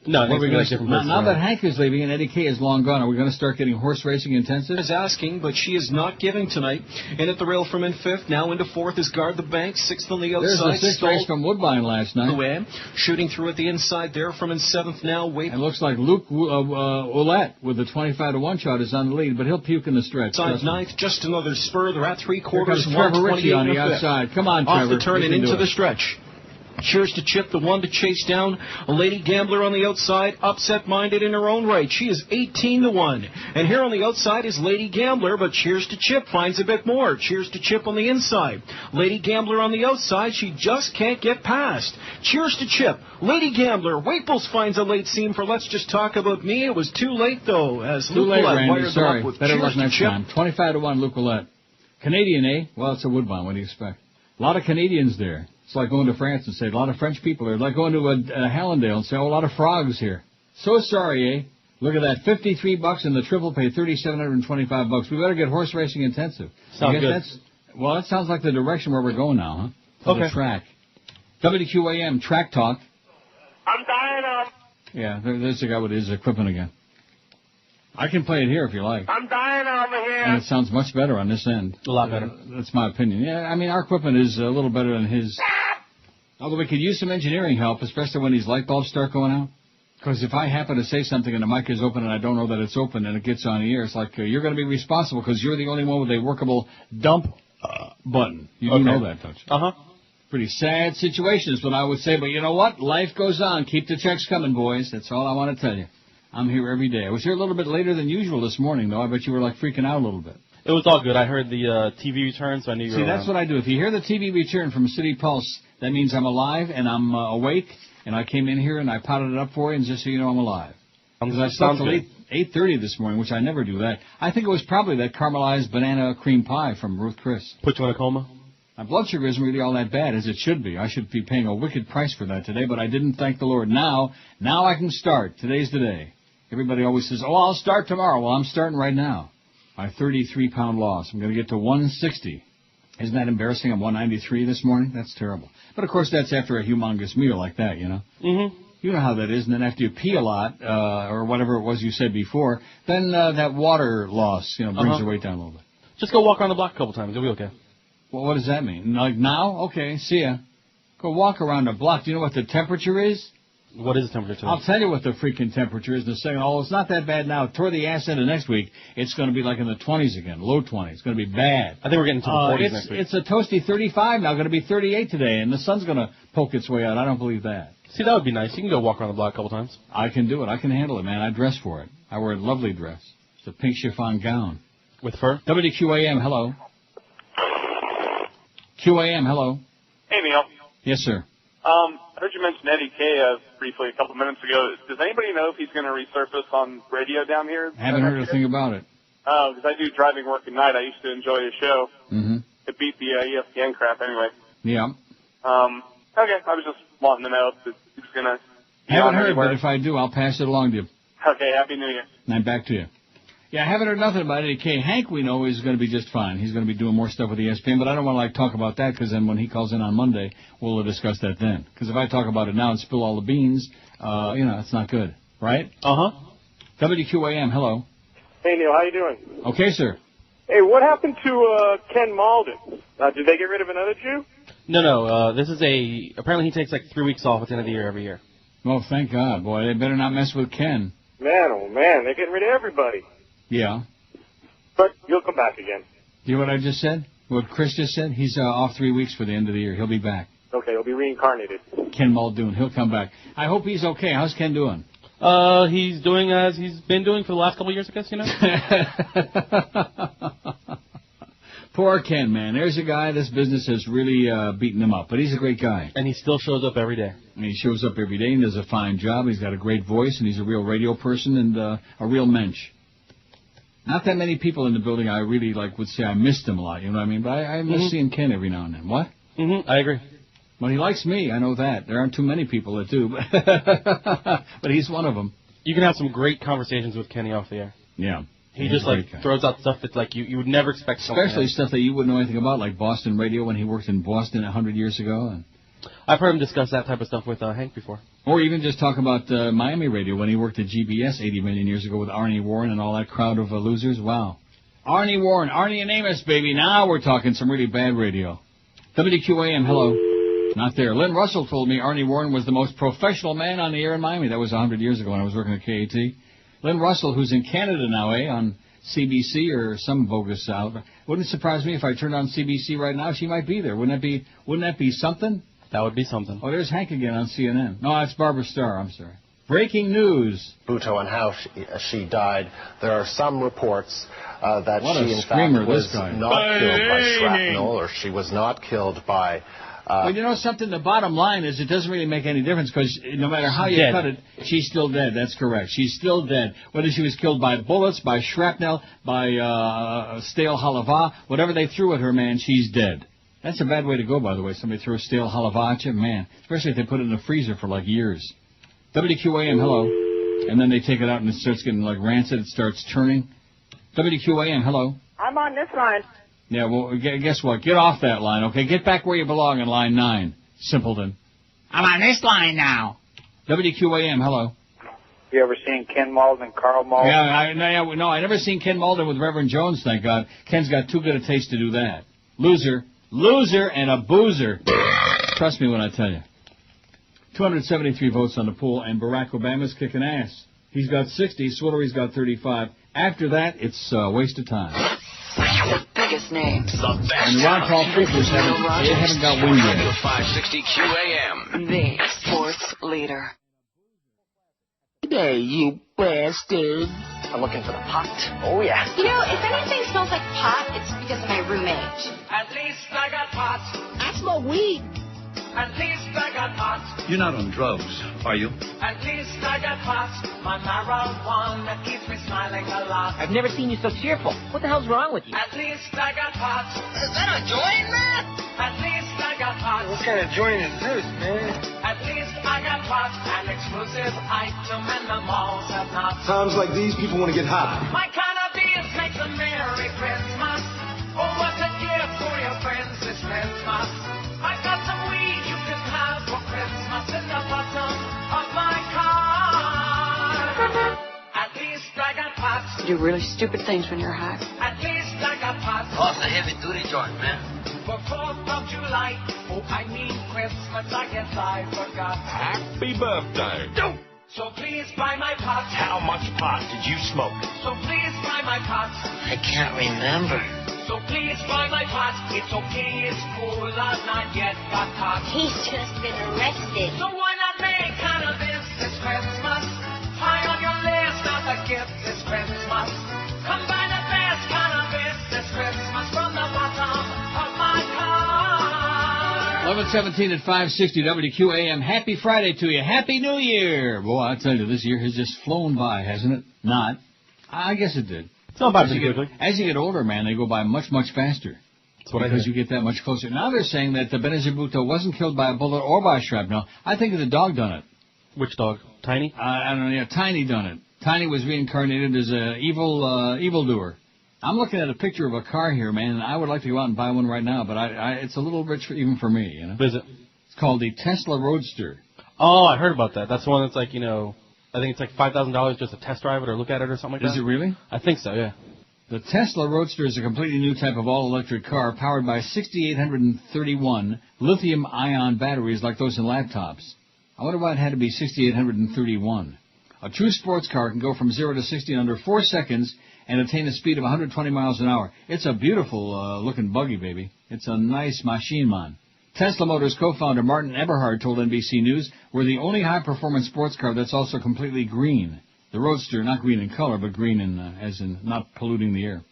No, now that Hank is leaving and Eddie K is long gone, are we going to start getting horse racing intensive? Is asking, but she is not giving tonight. In at the rail from in fifth, now into fourth is Guard the Bank, sixth on the outside. There's the sixth race from Woodbine last night. WQAM, shooting through at the inside there from in seventh now. It looks like Luke Ouellette with the 25-1 shot is on the lead, but he'll puke in the stretch. Side ninth, just another spur. They're at three-quarters. Trevor Ritchie on the outside. Come on, Trevor. Off the turn and into the stretch. Cheers to Chip, the one to chase down. A Lady Gambler on the outside, upset-minded in her own right. She is 18-1. And here on the outside is Lady Gambler, but Cheers to Chip finds a bit more. Cheers to Chip on the inside. Lady Gambler on the outside, she just can't get past. Cheers to Chip. Lady Gambler. Waples finds a late seam for Let's Just Talk About Me. It was too late, though, as Too late, Randy. Randy. Sorry. Up with Better luck Cheers to next Chip. time. 25-1, Luke Ouellette. Canadian, eh? Well, it's a Woodbine. What do you expect? A lot of Canadians there. It's like going to France and say a lot of French people there. It's like going to a Hallandale and say, oh, a lot of frogs here. So sorry, eh? Look at that, $53 and the triple pay, $3,725. We better get horse racing intensive. Sounds good. Well, that sounds like the direction where we're going now, huh? To Okay. the track. WQAM Track Talk. I'm dying of. Yeah, there's the guy with his equipment again. I can play it here if you like. I'm dying over here. And it sounds much better on this end. A lot better. That's my opinion. Yeah, I mean, our equipment is a little better than his. Although we could use some engineering help, especially when these light bulbs start going out. Because if I happen to say something and the mic is open and I don't know that it's open and it gets on the air, it's like you're going to be responsible because you're the only one with a workable dump button. You do know that, don't you? Uh-huh. Pretty sad situation is what I would say, but you know what? Life goes on. Keep the checks coming, boys. That's all I want to tell you. I'm here every day. I was here a little bit later than usual this morning, though. I bet you were, like, freaking out a little bit. It was all good. I heard the TV return, so I knew you were See, that's what I do. If you hear the TV return from City Pulse, that means I'm alive and I'm awake, and I came in here and I potted it up for you, and just so you know I'm alive. Because I slept till 8:30 this morning, which I never do that. I think it was probably that caramelized banana cream pie from Ruth Chris. Put you in a coma? My blood sugar isn't really all that bad, as it should be. I should be paying a wicked price for that today, but I didn't, thank the Lord. Now I can start. Today's the day. Everybody always says, oh, I'll start tomorrow. Well, I'm starting right now. My 33-pound loss. I'm going to get to 160. Isn't that embarrassing? I'm 193 this morning? That's terrible. But, of course, that's after a humongous meal like that, you know? Mm-hmm. You know how that is. And then after you pee a lot, or whatever it was you said before, then that water loss, brings your weight down a little bit. Just go walk around the block a couple times. You'll be okay. Well, what does that mean? Like now? Okay, see ya. Go walk around the block. Do you know what the temperature is? What is the temperature today? I'll tell you what the freaking temperature is in a second. Oh, it's not that bad now. Toward the ass end of next week, it's going to be like in the 20s again, low 20s. It's going to be bad. I think we're getting to the 40s next week. It's a toasty 35 now, going to be 38 today, and the sun's going to poke its way out. I don't believe that. See, that would be nice. You can go walk around the block a couple times. I can do it. I can handle it, man. I dress for it. I wear a lovely dress. It's a pink chiffon gown. With fur? WQAM, hello. QAM, hello. Hey, Neil. Yes, sir. I heard you mention Eddie K. Briefly a couple minutes ago. Does anybody know if he's going to resurface on radio down here? I haven't heard a thing about it. Oh, because I do driving work at night. I used to enjoy his show. Mm-hmm. It beat the ESPN crap anyway. Yeah. Okay, I was just wanting to know if he's going to I haven't heard, but if I do, I'll pass it along to you. Okay, Happy New Year. And back to you. Yeah, I haven't heard nothing about Eddie K. Hank, we know, is going to be just fine. He's going to be doing more stuff with ESPN, but I don't want to talk about that because then when he calls in on Monday, we'll discuss that then. Because if I talk about it now and spill all the beans, it's not good, right? Uh-huh. WQAM, hello. Hey, Neil, how you doing? Okay, sir. Hey, what happened to Ken Malden? Did they get rid of another Jew? No. This is apparently he takes like 3 weeks off at the end of the year every year. Oh, thank God. Boy, they better not mess with Ken. Man, oh man, they're getting rid of everybody. Yeah. But you'll come back again. Do you know what I just said? What Chris just said? He's off 3 weeks for the end of the year. He'll be back. Okay, he'll be reincarnated. Ken Muldoon. He'll come back. I hope he's okay. How's Ken doing? He's doing as he's been doing for the last couple of years, I guess, Poor Ken, man. There's a guy, this business has really beaten him up. But he's a great guy. And he still shows up every day. And he shows up every day and does a fine job. He's got a great voice, and he's a real radio person and a real mensch. Not that many people in the building I really would say I missed him a lot, you know what I mean? But I miss seeing Ken every now and then. What? I agree. Well, he likes me, I know that. There aren't too many people that do, but he's one of them. You can have some great conversations with Kenny off the air. Yeah. He just throws out stuff that's you would never expect. Especially stuff that you wouldn't know anything about, like Boston radio when he worked in Boston 100 years ago. And I've heard him discuss that type of stuff with Hank before. Or even just talk about Miami radio when he worked at GBS 80 million years ago with Arnie Warren and all that crowd of losers. Wow. Arnie Warren, Arnie and Amos, baby. Now we're talking some really bad radio. WQAM, hello. Not there. Lynn Russell told me Arnie Warren was the most professional man on the air in Miami. That was 100 years ago when I was working at KAT. Lynn Russell, who's in Canada now, on CBC or some bogus out. Wouldn't it surprise me if I turned on CBC right now? She might be there. Wouldn't that be something? That would be something. Oh, there's Hank again on CNN. No, that's Barbara Starr. I'm sorry. Breaking news. Bhutto and how she died. There are some reports that she, in fact, was not killed by shrapnel, or she was not killed by... Well, you know something? The bottom line is it doesn't really make any difference because no matter how you cut it, she's still dead. That's correct. She's still dead. Whether she was killed by bullets, by shrapnel, by stale halava, whatever they threw at her, man, she's dead. That's a bad way to go, by the way. Somebody throws stale halava at you, man. Especially if they put it in the freezer for years. WQAM, hello. And then they take it out and it starts getting rancid. It starts turning. WQAM, hello. I'm on this line. Yeah, well, guess what? Get off that line, okay? Get back where you belong in line 9, simpleton. I'm on this line now. WQAM, hello. You ever seen Ken Malden and Carl Malden? No, I never seen Ken Malden with Reverend Jones, thank God. Ken's got too good a taste to do that. Loser and a boozer. Trust me when I tell you. 273 votes on the poll, and Barack Obama's kicking ass. He's got 60, Swillery's got 35. After that, it's a waste of time. The biggest names. The best. And Ron Paul preachers haven't got wind yet. 560 QAM. The sports leader. Hey, you bastard. I'm looking for the pot. Oh, yeah. You know, if anything smells like pot, it's because of my roommate. At least I got pot. I smoke weed. At least I got pot. You're not on drugs, are you? At least I got pot. My marijuana keeps me smiling a lot. I've never seen you so cheerful. What the hell's wrong with you? At least I got pot. Is that a joint, man? At least I got pot. What kind of joint is this, man? At least I got pot. An exclusive item and the malls have not. Times like these, people want to get hot. My cannabis makes a Merry Christmas. Oh, what a gift for your friends this Christmas. I got some weed you can have for Christmas in the bottom of my car. At least I got pot. You do really stupid things when you're high. At least I got pot. Oh, it's a heavy-duty joint, man. For 4th of July, oh, I mean Christmas, I guess I forgot. Happy birthday. So please buy my pot. How much pot did you smoke? So please buy my pot. I can't remember. So please buy my pot. It's okay, it's cool, I've not yet got caught. He's just been arrested. So why not make cannabis this Christmas? High on your list as a gift this Christmas. Come buy the best cannabis this Christmas from the bottom of my car. 11:17 at 560 WQAM. Happy Friday to you. Happy New Year. Boy, I tell you, this year has just flown by, hasn't it? Not. I guess it did. It's not by pretty quickly. As you get older, man, they go by much, much faster. That's what because you get that much closer. Now they're saying that the Benazir Bhutto wasn't killed by a bullet or by shrapnel. I think the dog done it. Which dog? Tiny? I don't know. Yeah, Tiny done it. Tiny was reincarnated as an evildoer. I'm looking at a picture of a car here, man, and I would like to go out and buy one right now, but it's a little rich even for me, you know. What is it? It's called the Tesla Roadster. Oh, I heard about that. That's the one that's like, I think it's like $5,000 just to test drive it or look at it or something like that. Is it really? I think so, yeah. The Tesla Roadster is a completely new type of all-electric car powered by 6,831 lithium-ion batteries like those in laptops. I wonder why it had to be 6,831. A true sports car can go from 0 to 60 in under 4 seconds and attain a speed of 120 miles an hour. It's a beautiful looking buggy, baby. It's a nice machine, man. Tesla Motors co-founder Martin Eberhard told NBC News, "We're the only high-performance sports car that's also completely green." The Roadster, not green in color, but green as in not polluting the air.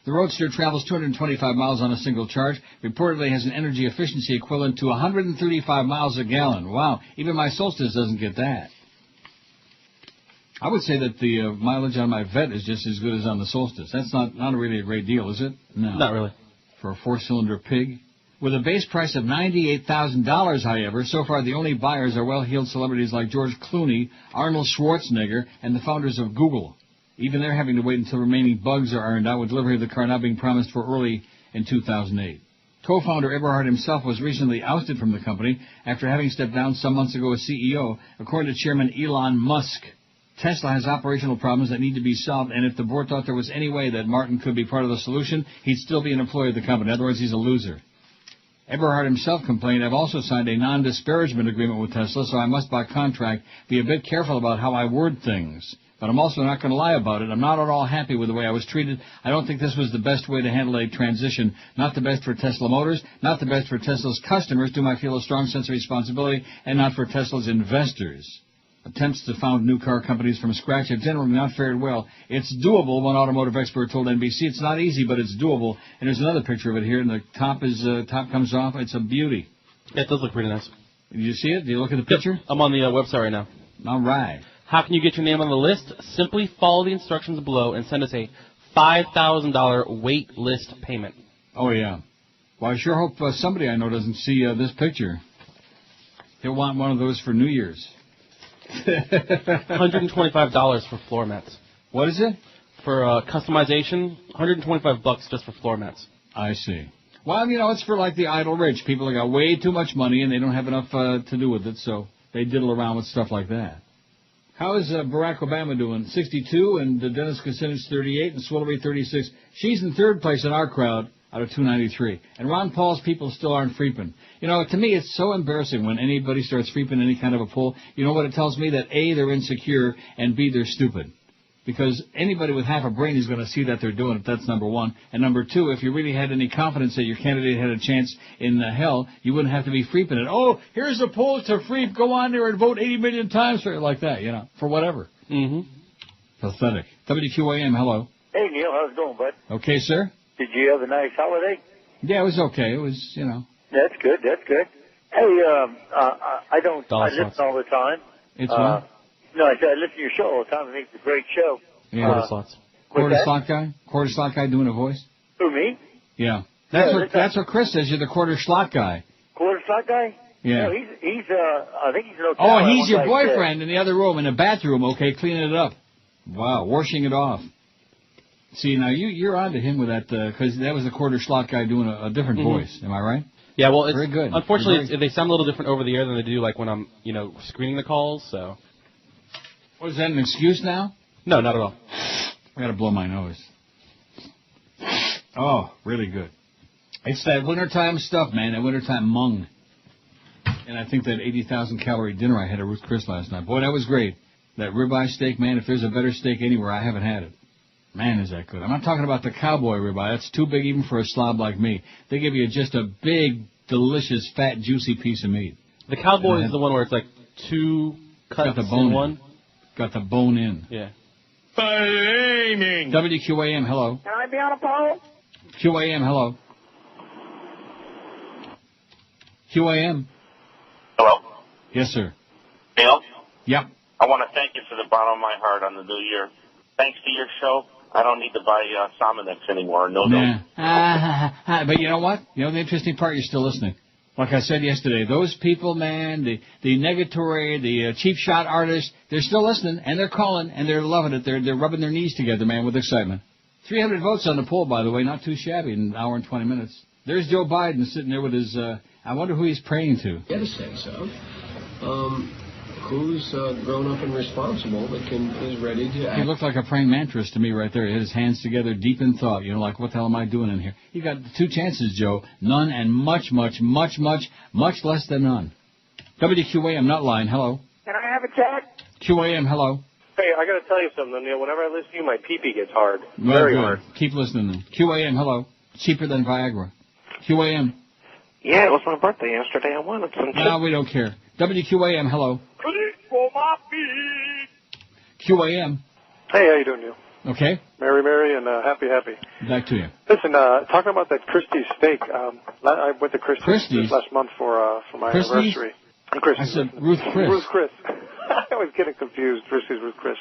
The Roadster travels 225 miles on a single charge. Reportedly has an energy efficiency equivalent to 135 miles a gallon. Wow, even my Solstice doesn't get that. I would say that the mileage on my Vet is just as good as on the Solstice. That's not really a great deal, is it? No. Not really. For a 4-cylinder pig? With a base price of $98,000, however, so far the only buyers are well-heeled celebrities like George Clooney, Arnold Schwarzenegger, and the founders of Google. Even they're having to wait until remaining bugs are ironed out, with delivery of the car now being promised for early in 2008. Co-founder Eberhard himself was recently ousted from the company after having stepped down some months ago as CEO, according to Chairman Elon Musk. Tesla has operational problems that need to be solved, and if the board thought there was any way that Martin could be part of the solution, he'd still be an employee of the company. In other words, he's a loser. Eberhard himself complained, I've also signed a non-disparagement agreement with Tesla, so I must by contract be a bit careful about how I word things. But I'm also not going to lie about it. I'm not at all happy with the way I was treated. I don't think this was the best way to handle a transition. Not the best for Tesla Motors, not the best for Tesla's customers, to whom I feel a strong sense of responsibility, and not for Tesla's investors. Attempts to found new car companies from scratch have generally not fared well. It's doable, one automotive expert told NBC. It's not easy, but it's doable. And there's another picture of it here, and the top comes off. It's a beauty. Yeah, it does look pretty nice. Did you see it? Did you look at the picture? Yep. I'm on the website right now. All right. How can you get your name on the list? Simply follow the instructions below and send us a $5,000 wait list payment. Oh, yeah. Well, I sure hope somebody I know doesn't see this picture. He'll want one of those for New Year's. $125 for floor mats. What is it? For customization, $125 just for floor mats. I see. Well, it's for like the idle rich. People that got way too much money and they don't have enough to do with it, so they diddle around with stuff like that. How is Barack Obama doing? 62, and Dennis Kucinich 38, and Swillery 36. She's in third place in our crowd out of 293. And Ron Paul's people still aren't freeping. To me, it's so embarrassing when anybody starts freeping any kind of a poll. You know what it tells me? That A, they're insecure, and B, they're stupid. Because anybody with half a brain is going to see that they're doing it. That's number one. And number two, if you really had any confidence that your candidate had a chance in hell, you wouldn't have to be freeping it. Oh, here's a poll to freep. Go on there and vote 80 million times for it, like that, for whatever. Mm-hmm. Pathetic. WQAM, hello. Hey, Neil, how's it going, bud? Okay, sir. Did you have a nice holiday? Yeah, it was okay. It was, That's good. Hey, I listen all the time. It's what? No, I said I listen to your show all the time. I think it's a great show. Yeah. Quarter slots. Quarter slot guy? Quarter slot guy doing a voice? Who, me? Yeah. That's what Chris says. You're the quarter slot guy. Quarter slot guy? Yeah. No, he's I think he's an okay. Oh, he's your boyfriend in the other room, in the bathroom, okay, cleaning it up. Wow, washing it off. See, now you're on to him with that, because that was the quarter slot guy doing a different voice. Am I right? Yeah, well, it's very good. Unfortunately, they sound a little different over the air than they do, like when I'm, screening the calls, so. What, is that an excuse now? No, not at all. I gotta blow my nose. Oh, really good. It's that wintertime stuff, man, that wintertime mung. And I think that 80,000 calorie dinner I had at Ruth Chris last night. Boy, that was great. That ribeye steak, man, if there's a better steak anywhere, I haven't had it. Man, is that good. I'm not talking about the cowboy ribeye. That's too big even for a slob like me. They give you just a big, delicious, fat, juicy piece of meat. The cowboy is the one where it's like two cuts in one. Got the bone in. Yeah. Flaming. WQAM, hello. Can I be on a poll? QAM, hello. QAM. Hello. Yes, sir. Bill? Yep. I want to thank you from the bottom of my heart on the new year. Thanks to your show, I don't need to buy Sominex anymore. No. But you know what? The interesting part, you're still listening. Like I said yesterday, those people, man, the negatory, the cheap shot artists, they're still listening, and they're calling, and they're loving it. They're rubbing their knees together, man, with excitement. 300 votes on the poll, by the way, not too shabby in an hour and 20 minutes. There's Joe Biden sitting there with his, I wonder who he's praying to. Get a sense of who's grown up and responsible that is ready to act. He looked like a praying mantrist to me right there. He had his hands together deep in thought, like, what the hell am I doing in here? You got two chances, Joe. None and much less than none. WQAM, not lying. Hello. Can I have a chat? QAM, hello. Hey, I got to tell you something, Neil. Whenever I listen to you, my pee-pee gets hard. Well, Very good. hard. Keep listening then. QAM, hello. Cheaper than Viagra. QAM. Yeah, it was my birthday yesterday. I wanted some. No, we don't care. WQAM, hello. For my feet. QAM. Hey, how you doing, Neil? Okay. Merry, and happy. Back to you. Listen, talking about that Christie's steak, I went to Christie's this last month for my anniversary. I said Ruth Chris. Ruth Chris. I was getting confused. Christie's Ruth Chris.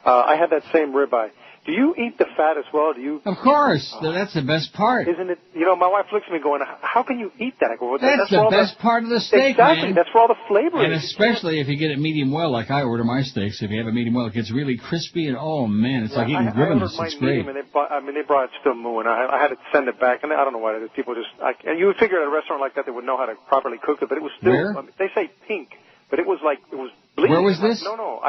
I had that same ribeye. Do you eat the fat as well? Do you? Of course. That's the best part. Isn't it? You know, my wife looks at me going, how can you eat that? I go, well, that's the best part of the steak, exactly. man. That's where all the flavor and is. And especially if you get it medium well, like I order my steaks. If you have it medium well, it gets really crispy, and oh, man, it's like eating grimace. It's great. And they brought it still mooing. I had to send it back, and I don't know why. People just, and you would figure at a restaurant like that they would know how to properly cook it, but it was still, Where? They say pink, but it was bleeding. Where was this? No.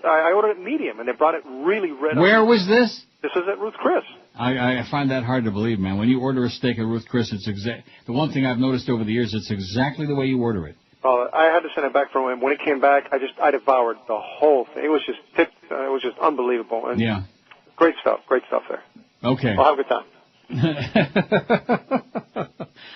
I ordered it medium, and they brought it really red. Where was this? This is at Ruth Chris. I find that hard to believe, man. When you order a steak at Ruth Chris, it's the one thing I've noticed over the years, it's exactly the way you order it. I had to send it back from him. When it came back, I devoured the whole thing. It was just unbelievable. And yeah. Great stuff there. Okay. Well, have a good time.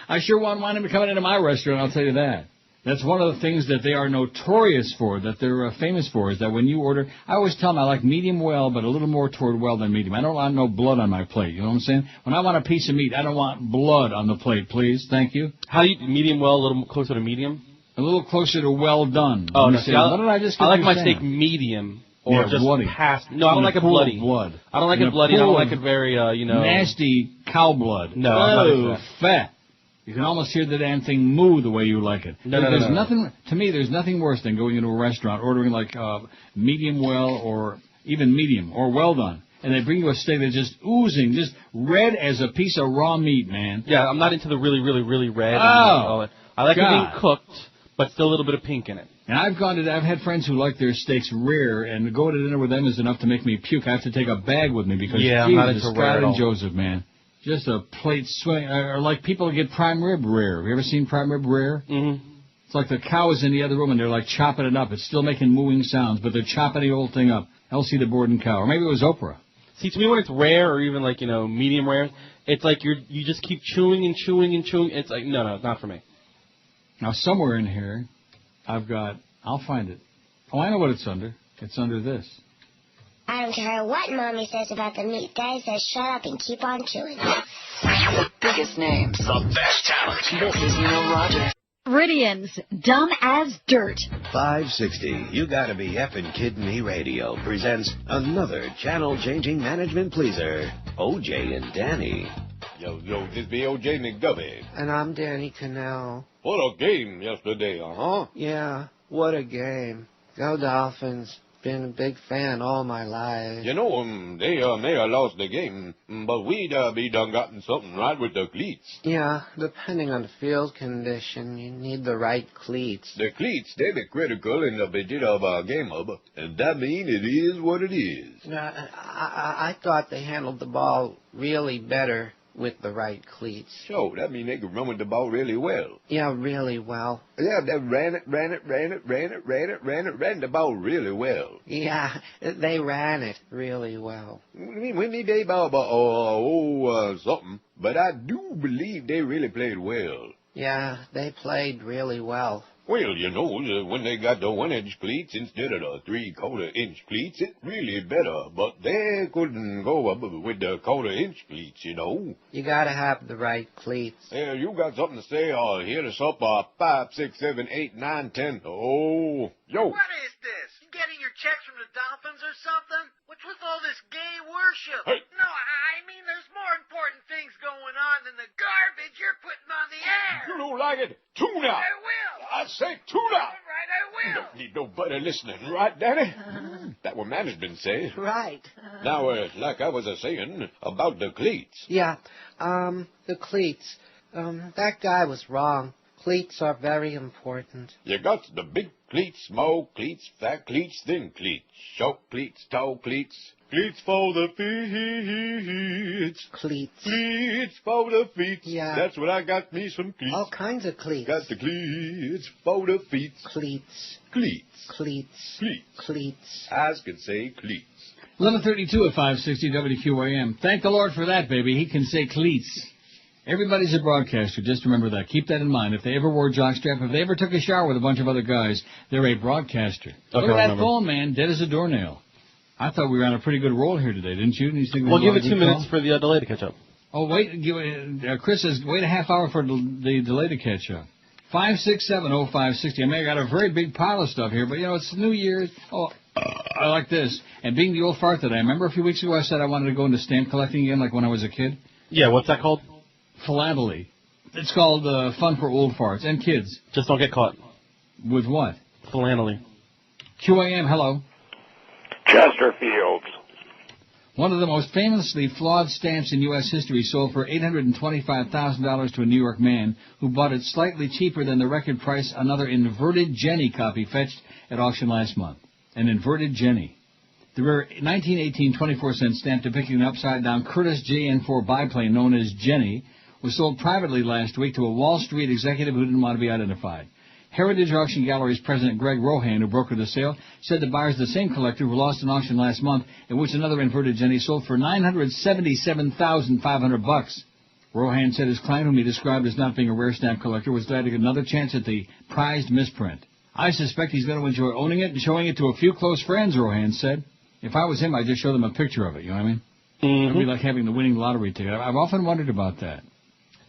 I sure want him to come into my restaurant, I'll tell you that. That's one of the things that they are notorious for, that they're famous for, is that when you order, I always tell them I like medium well, but a little more toward well than medium. I don't want no blood on my plate, you know what I'm saying? When I want a piece of meat, I don't want blood on the plate, please. Thank you. How do you, medium well, a little closer to medium? A little closer to well done. Oh, no, what did I just I like my steak medium. Or just bloody. Past. No, I don't like it bloody. Blood. I don't like it bloody. I don't like it very, nasty cow blood. No, I'm not fat. You can almost hear the damn thing moo the way you like it. No. Nothing, to me, there's nothing worse than going into a restaurant, ordering like medium well or even medium or well done. And they bring you a steak that's just oozing, just red as a piece of raw meat, man. Yeah, I'm not into the really, really, really red. Oh, I like it being cooked, but still a little bit of pink in it. And I've had friends who like their steaks rare, and to go to dinner with them is enough to make me puke. I have to take a bag with me because I'm not into Scott and Joseph, man. Just a plate swing, or like people get prime rib rare. Have you ever seen prime rib rare? Mm-hmm. It's like the cow is in the other room and they're like chopping it up. It's still making mooing sounds, but they're chopping the whole thing up. Elsie the Borden cow, or maybe it was Oprah. See, to me, when it's rare or even like medium rare, it's like you just keep chewing and chewing and chewing. It's like no, it's not for me. Now somewhere in here, I'll find it. Oh, I know what it's under. It's under this. I don't care what Mommy says about the meat. Daddy says shut up and keep on chewing. The biggest names. The best talent. This is Roger. Meridian's Dumb as Dirt. 560, You Gotta Be Effing Kidding Me Radio presents another channel-changing management pleaser, O.J. and Danny. Yo, this be O.J. McDuffie. And I'm Danny Cannell. What a game yesterday, huh? Yeah, what a game. Go Dolphins. Been a big fan all my life. You know, they may have lost the game, but we'd be done gotten something right with the cleats. Yeah, depending on the field condition, you need the right cleats. The cleats, they be critical in the bit of a game of, and that mean it is what it is. I thought they handled the ball really better with the right cleats. So, that mean they could run with the ball really well. Yeah, really well. Yeah, they ran the ball really well. Yeah, they ran it really well. We may be about something, but I do believe they really played well. Yeah, they played really well. Well, when they got the 1-inch cleats instead of the 3/4-inch cleats, it really better. But they couldn't go up with the 1/4-inch cleats, You gotta have the right cleats. Yeah, you got something to say? Hit us up, 5, 6, 7, 8, 9, 10. Oh, yo. What is this? You getting your checks from the Dolphins or something? What's with all this gay worship? Hey. No, I mean there's more important things going on than the garbage you're putting on the air. You don't like it? Tune out. I will. I say tune out. All right, I will. You don't need nobody listening, right, Daddy? That what management say. Right. Now, like I was saying about the cleats. Yeah, the cleats. That guy was wrong. Cleats are very important. You got the big cleats, small cleats, fat cleats, thin cleats, short cleats, tall cleats. Cleats for the feet. Cleats. Cleats for the feet. Yeah. That's what I got me some cleats. All kinds of cleats. Got the cleats for the feet. Cleats. Cleats. Cleats. Cleats. Cleats. I could say cleats. 11:32 at 560 WQAM. Thank the Lord for that, baby. He can say cleats. Everybody's a broadcaster. Just remember that. Keep that in mind. If they ever wore jockstrap, if they ever took a shower with a bunch of other guys, they're a broadcaster. Look at that phone, man. Dead as a doornail. I thought we were on a pretty good roll here today, didn't you? You think We'll give it 2 minutes for the delay to catch up. Oh, wait. Chris says wait a half hour for the delay to catch up. 5670560. I mean, I got a very big pile of stuff here, but, it's New Year's. Oh, I like this. And being the old fart that I remember a few weeks ago I said I wanted to go into stamp collecting again, like when I was a kid. Yeah, what's that called? Philately. It's called Fun for Old Farts and Kids. Just don't get caught. With what? Philately. QAM, hello. Chesterfields. One of the most famously flawed stamps in U.S. history sold for $825,000 to a New York man who bought it slightly cheaper than the record price another inverted Jenny copy fetched at auction last month. An inverted Jenny. The rare 1918 24-cent stamp depicting an upside-down Curtiss JN-4 biplane known as Jenny was sold privately last week to a Wall Street executive who didn't want to be identified. Heritage Auction Gallery's president Greg Rohan, who brokered the sale, said the buyer's the same collector who lost an auction last month in which another inverted Jenny sold for $977,500. Rohan said his client, whom he described as not being a rare stamp collector, was glad to get another chance at the prized misprint. I suspect he's going to enjoy owning it and showing it to a few close friends, Rohan said. If I was him, I'd just show them a picture of it, you know what I mean? It would be like having the winning lottery ticket. I've often wondered about that.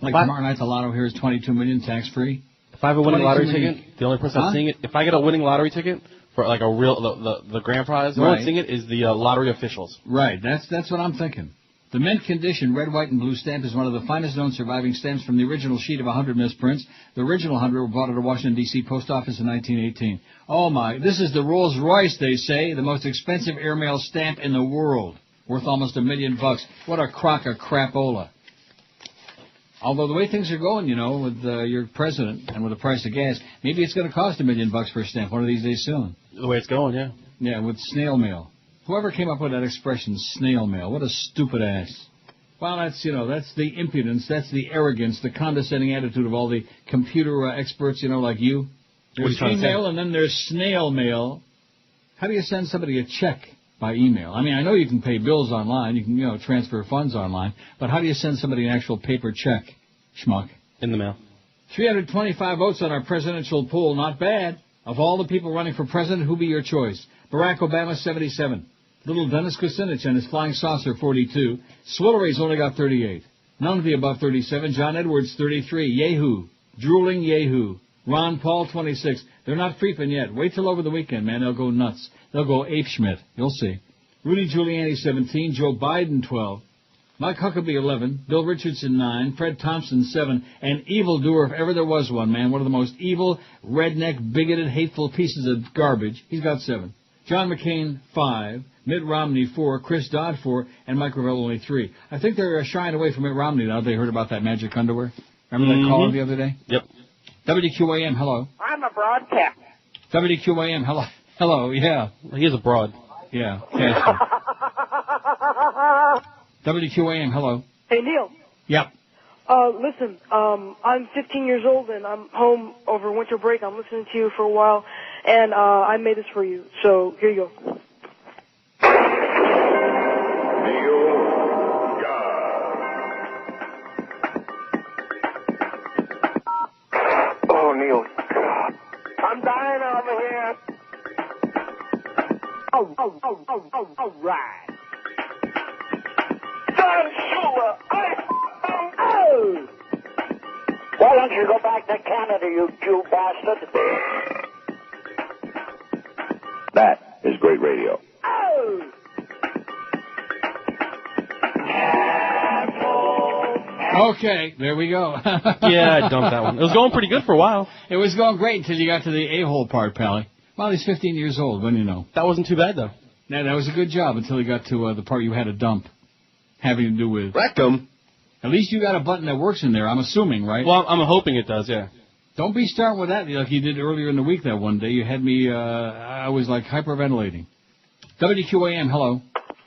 Like tomorrow night, the lotto here is $22 million tax-free. If I have a winning lottery ticket, the only person that's seeing it, if I get a winning lottery ticket for like a real, the grand prize, the only one seeing it is the lottery officials. Right, that's what I'm thinking. The mint condition red, white, and blue stamp is one of the finest known surviving stamps from the original sheet of 100 misprints. The original 100 were bought at a Washington, D.C. post office in 1918. Oh my, this is the Rolls Royce, they say, the most expensive airmail stamp in the world, worth almost $1 million. What a crock of crapola. Although the way things are going, with your president and with the price of gas, maybe it's going to cost $1 million for a stamp one of these days soon. The way it's going, yeah. Yeah, with snail mail. Whoever came up with that expression, snail mail, what a stupid ass. Well, that's the impudence, that's the arrogance, the condescending attitude of all the computer experts, like you. There's email and then there's snail mail. How do you send somebody a check by email? I mean, I know you can pay bills online, you can, transfer funds online, but how do you send somebody an actual paper check, schmuck? In the mail. 325 votes on our presidential poll, not bad. Of all the people running for president, who'd be your choice? Barack Obama, 77. Little Dennis Kucinich and his flying saucer, 42. Swillery's only got 38. None of the above 37. John Edwards, 33. Yahoo. Drooling Yahoo. Ron Paul, 26. They're not creeping yet. Wait till over the weekend, man. They'll go nuts. They'll go ape-schmidt. You'll see. Rudy Giuliani, 17. Joe Biden, 12. Mike Huckabee, 11. Bill Richardson, 9. Fred Thompson, 7. An evildoer, if ever there was one, man. One of the most evil, redneck, bigoted, hateful pieces of garbage. He's got 7. John McCain, 5. Mitt Romney, 4. Chris Dodd, 4. And Mike Gravel, only 3. I think they're shying away from Mitt Romney now. They heard about that magic underwear. Remember that caller the other day? Yep. WQAM, hello. I'm a broadcast. WQAM, hello. Hello, yeah. He is a broad. Yeah. WQAM, hello. Hey, Neil. Yep. Listen, I'm 15 years old and I'm home over winter break. I'm listening to you for a while, and I made this for you. So here you go. Oh, Neil. I'm dying over here. Oh, right. John Schuler, oh! Why don't you go back to Canada, you Jew bastard? That is great radio. Oh! Okay, there we go. Yeah, I dumped that one. It was going pretty good for a while. It was going great until you got to the a-hole part, Pally. Well, he's 15 years old, when you know. That wasn't too bad, though. Yeah, that was a good job until you got to the part you had to dump, having to do with... Rectum. At least you got a button that works in there, I'm assuming, right? Well, I'm hoping it does, yeah. Don't be starting with that like you did earlier in the week that one day. You had me, I was like hyperventilating. WQAM, hello.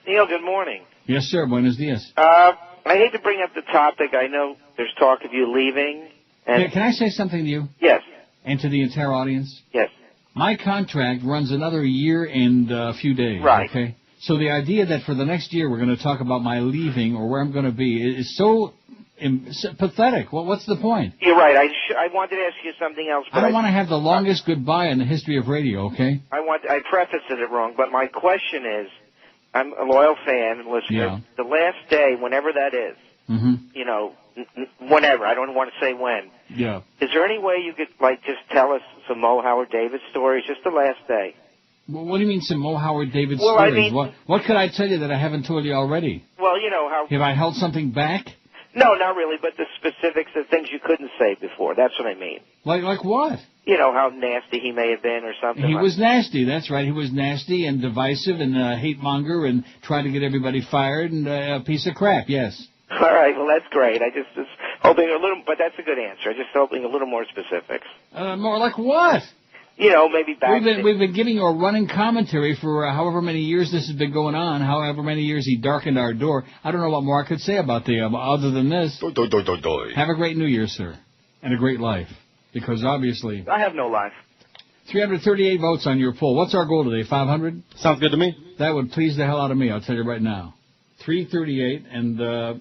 Neil, good morning. Yes, sir. Buenos dias. I hate to bring up the topic. I know there's talk of you leaving. And Can I say something to you? Yes. And to the entire audience? Yes. My contract runs another year and a few days. Right. Okay? So the idea that for the next year we're going to talk about my leaving or where I'm going to be is so pathetic. Well, what's the point? You're right. I wanted to ask you something else. But I don't want to have the longest goodbye in the history of radio, okay? I prefaced it wrong, but my question is, I'm a loyal fan and listener. Yeah. The last day, whenever that is, you know, whenever, I don't want to say when. Yeah. Is there any way you could, like, just tell us some Mo Howard David stories, just the last day? Well, what do you mean some Mo Howard David Well, stories? I mean- What could I tell you that I haven't told you already? Well, you know how... Have I held something back? No, not really, but the specifics of things you couldn't say before. That's what I mean. Like what? You know, how nasty he may have been or something. He like was nasty, that's right. He was nasty and divisive and hate monger and tried to get everybody fired and a piece of crap, yes. All right, well, that's great. I just was hoping a little, but that's a good answer. Just hoping a little more specifics. More like what? You know, maybe back... We've been giving you a running commentary for however many years this has been going on, however many years he darkened our door. I don't know what more I could say about the other than this. Have a great New Year, sir, and a great life, because obviously... I have no life. 338 votes on your poll. What's our goal today, 500? Sounds good to me. That would please the hell out of me, I'll tell you right now. 338, and the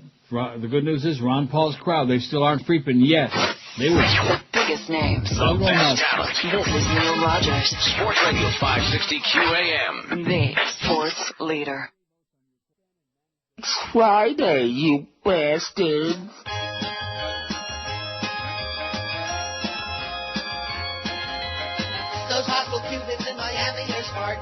good news is Ron Paul's crowd, they still aren't freeping yet. They will. The biggest names. The best talent. This is Neil Rogers. Sports Radio 560 QAM. The sports leader. It's Friday, you bastards. Those hostile Cubans in Miami are smart.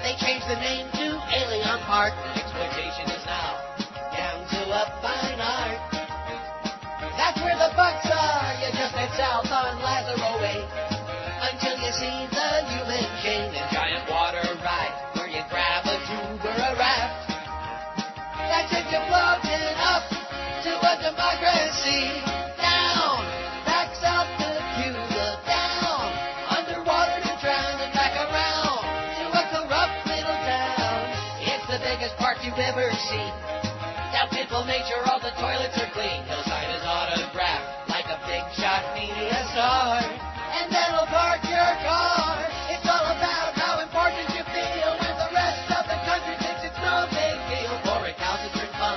They changed the name to Alien Park. Exploitation is now down to a fine art. That's where the bucks are. You just head south on Lazaro Way until you see the human chain and giant water ride where you grab a tube or a raft. That's it, you're floating up to a democracy. Down, back south to Cuba. Down, underwater to drown and back around to a corrupt little town. It's the biggest park you've ever seen. Down Pitbull Nature, all the toilets are clean. Hillside is autographed like a big shot media star. And that'll park your car. It's all about how important you feel when the rest of the country thinks it's no big deal. For recalcitrant fun,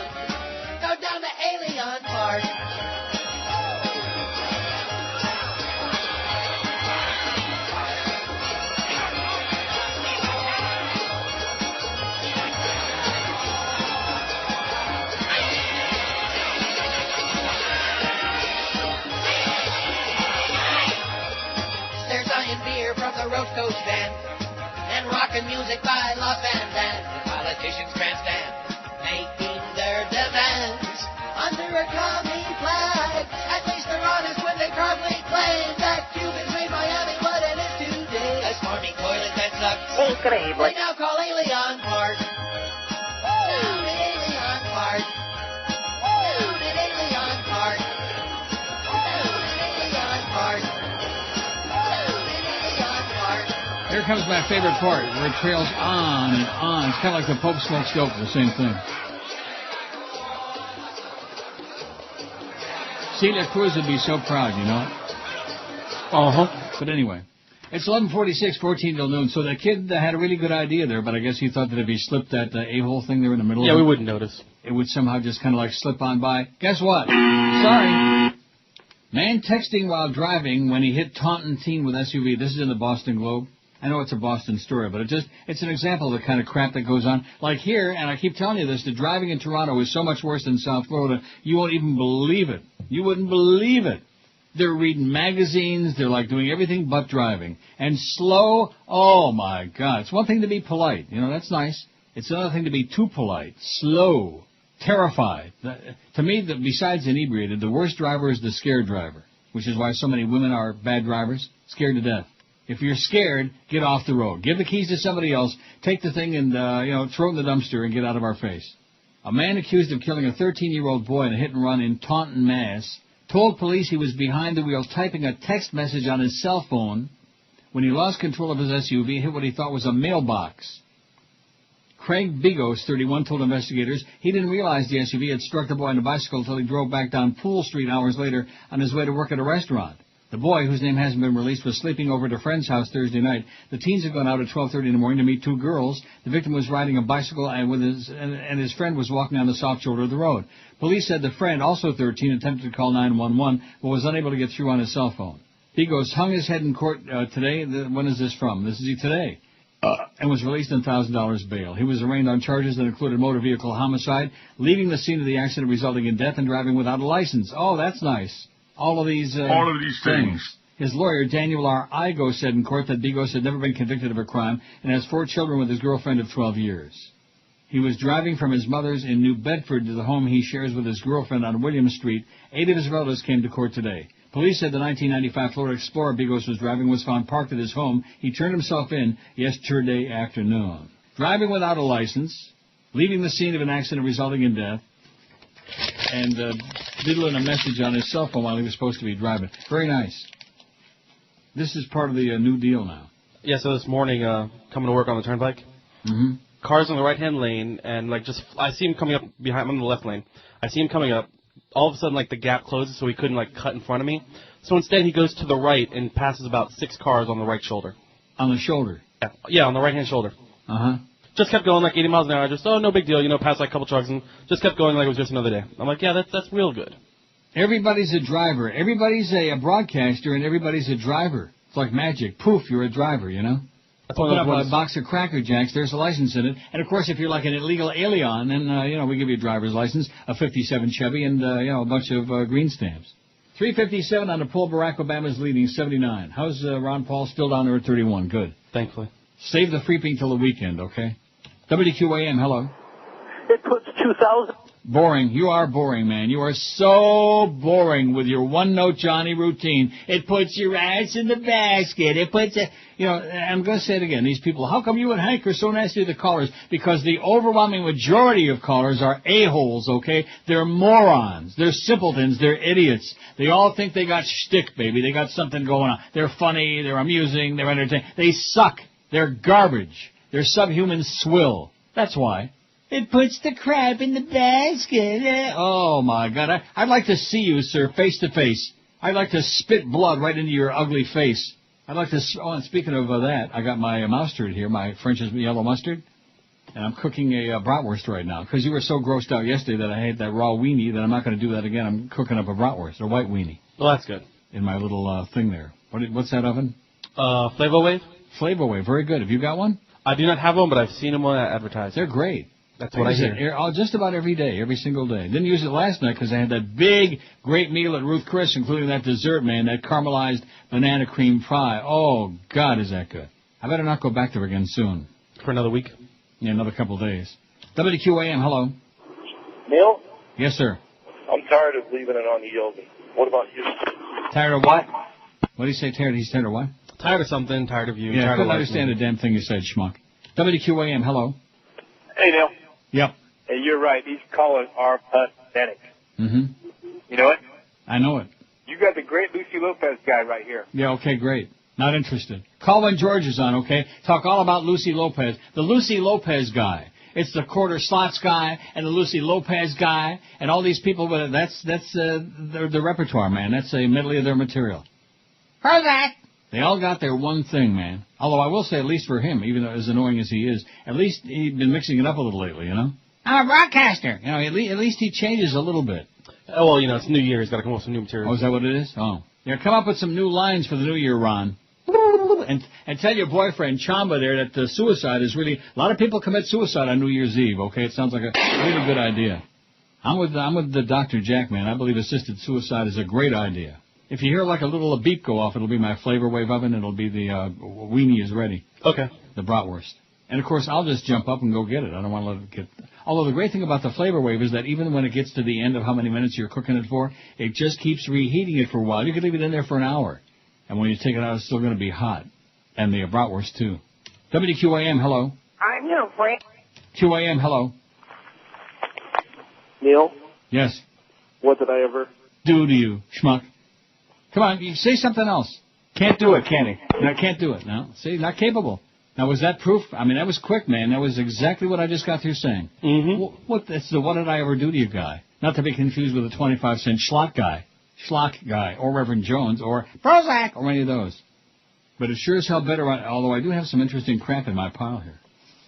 go down to Alien Park. There's Iron beer from the Roast Coast band, and rockin' music by Los Van Damme. The politicians grandstand, making their demands under a commie flag. At least they're honest when they proudly claim that Cubans made Miami what it is today. A smarmy toilet that sucks. Increíble. They now call Alien Park. Down at Alien Park. Down at Alien Park. Down at Alien Park. Here comes my favorite part, where it trails on and on. It's kind of like the Pope smokes dope, the same thing. Celia Cruz would be so proud, you know? Uh-huh. But anyway, it's 11:46, 14 till noon. So the kid had a really good idea there, but I guess he thought that if he slipped that a-hole thing there in the middle Yeah, of it, we wouldn't notice. It would somehow just kind of like slip on by. Guess what? Sorry. Man texting while driving when he hit Taunton teen with SUV. This is in the Boston Globe. I know it's a Boston story, but it's an example of the kind of crap that goes on. Like here, and I keep telling you this, the driving in Toronto is so much worse than South Florida, you won't even believe it. You wouldn't believe it. They're reading magazines, they're like doing everything but driving. And slow, oh my God. It's one thing to be polite, you know, that's nice. It's another thing to be too polite, slow, terrified. To me, besides inebriated, the worst driver is the scared driver, which is why so many women are bad drivers, scared to death. If you're scared, get off the road. Give the keys to somebody else. Take the thing and, throw it in the dumpster and get out of our face. A man accused of killing a 13-year-old boy in a hit-and-run in Taunton, Mass., told police he was behind the wheel typing a text message on his cell phone when he lost control of his SUV and hit what he thought was a mailbox. Craig Bigos, 31, told investigators he didn't realize the SUV had struck the boy on a bicycle until he drove back down Poole Street hours later on his way to work at a restaurant. The boy, whose name hasn't been released, was sleeping over at a friend's house Thursday night. The teens had gone out at 12:30 in the morning to meet two girls. The victim was riding a bicycle and his friend was walking on the soft shoulder of the road. Police said the friend, also 13, attempted to call 911 but was unable to get through on his cell phone. Bigos hung his head in court today. When is this from? This is today. and was released on $1,000 bail. He was arraigned on charges that included motor vehicle homicide, leaving the scene of the accident resulting in death, and driving without a license. Oh, that's nice. All of these things. His lawyer, Daniel R. Igo, said in court that Bigos had never been convicted of a crime and has 4 children with his girlfriend of 12 years. He was driving from his mother's in New Bedford to the home he shares with his girlfriend on William Street. 8 of his relatives came to court today. Police said the 1995 Florida Explorer Bigos was driving was found parked at his home. He turned himself in yesterday afternoon. Driving without a license, leaving the scene of an accident resulting in death, and diddling a message on his cell phone while he was supposed to be driving. Very nice. This is part of the new deal now. Yeah, so this morning, coming to work on the turnpike, cars on the right-hand lane, and I see him coming up behind. I'm in the left lane. I see him coming up. All of a sudden, the gap closes, so he couldn't cut in front of me. So instead, he goes to the right and passes about 6 cars on the right shoulder. On the shoulder? Yeah, on the right-hand shoulder. Just kept going 80 miles an hour. Just no big deal. Passed a couple trucks and just kept going like it was just another day. I'm like, yeah, that's real good. Everybody's a driver. Everybody's a broadcaster, and everybody's a driver. It's like magic. Poof, you're a driver, Open up a box of Cracker Jacks, there's a license in it. And, of course, if you're like an illegal alien, then, we give you a driver's license, a 57 Chevy, and, a bunch of green stamps. 357 on the poll. Barack Obama's leading 79. How's Ron Paul? Still down there at 31. Good. Thankfully. Save the freeping till the weekend, okay? WQAM, hello. It puts 2,000. Boring. You are boring, man. You are so boring with your one-note Johnny routine. It puts your ass in the basket. It puts I'm going to say it again. These people, how come you and Hank are so nasty to the callers? Because the overwhelming majority of callers are a-holes, okay? They're morons. They're simpletons. They're idiots. They all think they got shtick, baby. They got something going on. They're funny. They're amusing. They're entertaining. They suck. They're garbage. They're subhuman swill. That's why. It puts the crap in the basket. Oh, my God. I'd like to see you, sir, face to face. I'd like to spit blood right into your ugly face. I'd like to... Oh, and speaking of that, I got my mustard here, my French's yellow mustard, and I'm cooking a bratwurst right now, because you were so grossed out yesterday that I ate that raw weenie that I'm not going to do that again. I'm cooking up a bratwurst, a white weenie. Well, that's good. In my little thing there. What's that oven? Flavor Wave. Flavor Wave, very good. Have you got one? I do not have one, but I've seen them advertised. They're great. That's what I hear. Just about every day, every single day. Didn't use it last night because I had that big, great meal at Ruth Chris, including that dessert, man, that caramelized banana cream pie. Oh, God, is that good. I better not go back there again soon. For another week? Yeah, another couple of days. WQAM, hello. Neil? Yes, sir. I'm tired of leaving it on the Yogi. What about you? Tired of what? What do you say, tired? He's tired of what? Tired of something, tired of you. Yeah, I couldn't understand a damn thing you said, schmuck. WQAM, hello. Hey, Neil. Yep. Hey, you're right. These callers are pathetic. Mm-hmm. You know it? I know it. You got the great Lucy Lopez guy right here. Yeah, okay, great. Not interested. Call when George is on, okay? Talk all about Lucy Lopez. The Lucy Lopez guy. It's the quarter slots guy and the Lucy Lopez guy and all these people. That's their repertoire, man. That's a medley of their material. Heard that? They all got their one thing, man. Although I will say, at least for him, even though as annoying as he is, at least he's been mixing it up a little lately, I'm a broadcaster. At least he changes a little bit. Oh, well, it's New Year. He's got to come up with some new material. Oh, is that what it is? Oh. Yeah, come up with some new lines for the New Year, Ron. And tell your boyfriend, Chamba, there, that suicide is really... A lot of people commit suicide on New Year's Eve, okay? It sounds like a really good idea. I'm with the Dr. Jack, man. I believe assisted suicide is a great idea. If you hear like a little beep go off, it'll be my Flavor Wave oven. It'll be the weenie is ready. Okay. The bratwurst. And, of course, I'll just jump up and go get it. I don't want to let it get... Although the great thing about the Flavor Wave is that even when it gets to the end of how many minutes you're cooking it for, it just keeps reheating it for a while. You could leave it in there for an hour. And when you take it out, it's still going to be hot. And the bratwurst, too. WQAM, hello. I'm your friend. QAM, hello. Neil? Yes. What did I ever... do to you, schmuck? Come on, you say something else. Can't do it, can he? No, can't do it. No. See, not capable. Now, was that proof? I mean, that was quick, man. That was exactly what I just got through saying. Mm-hmm. That's the what did I ever do to you guy. Not to be confused with a 25-cent schlock guy, or Reverend Jones, or Prozac, or any of those. But it's sure as hell better, although I do have some interesting crap in my pile here.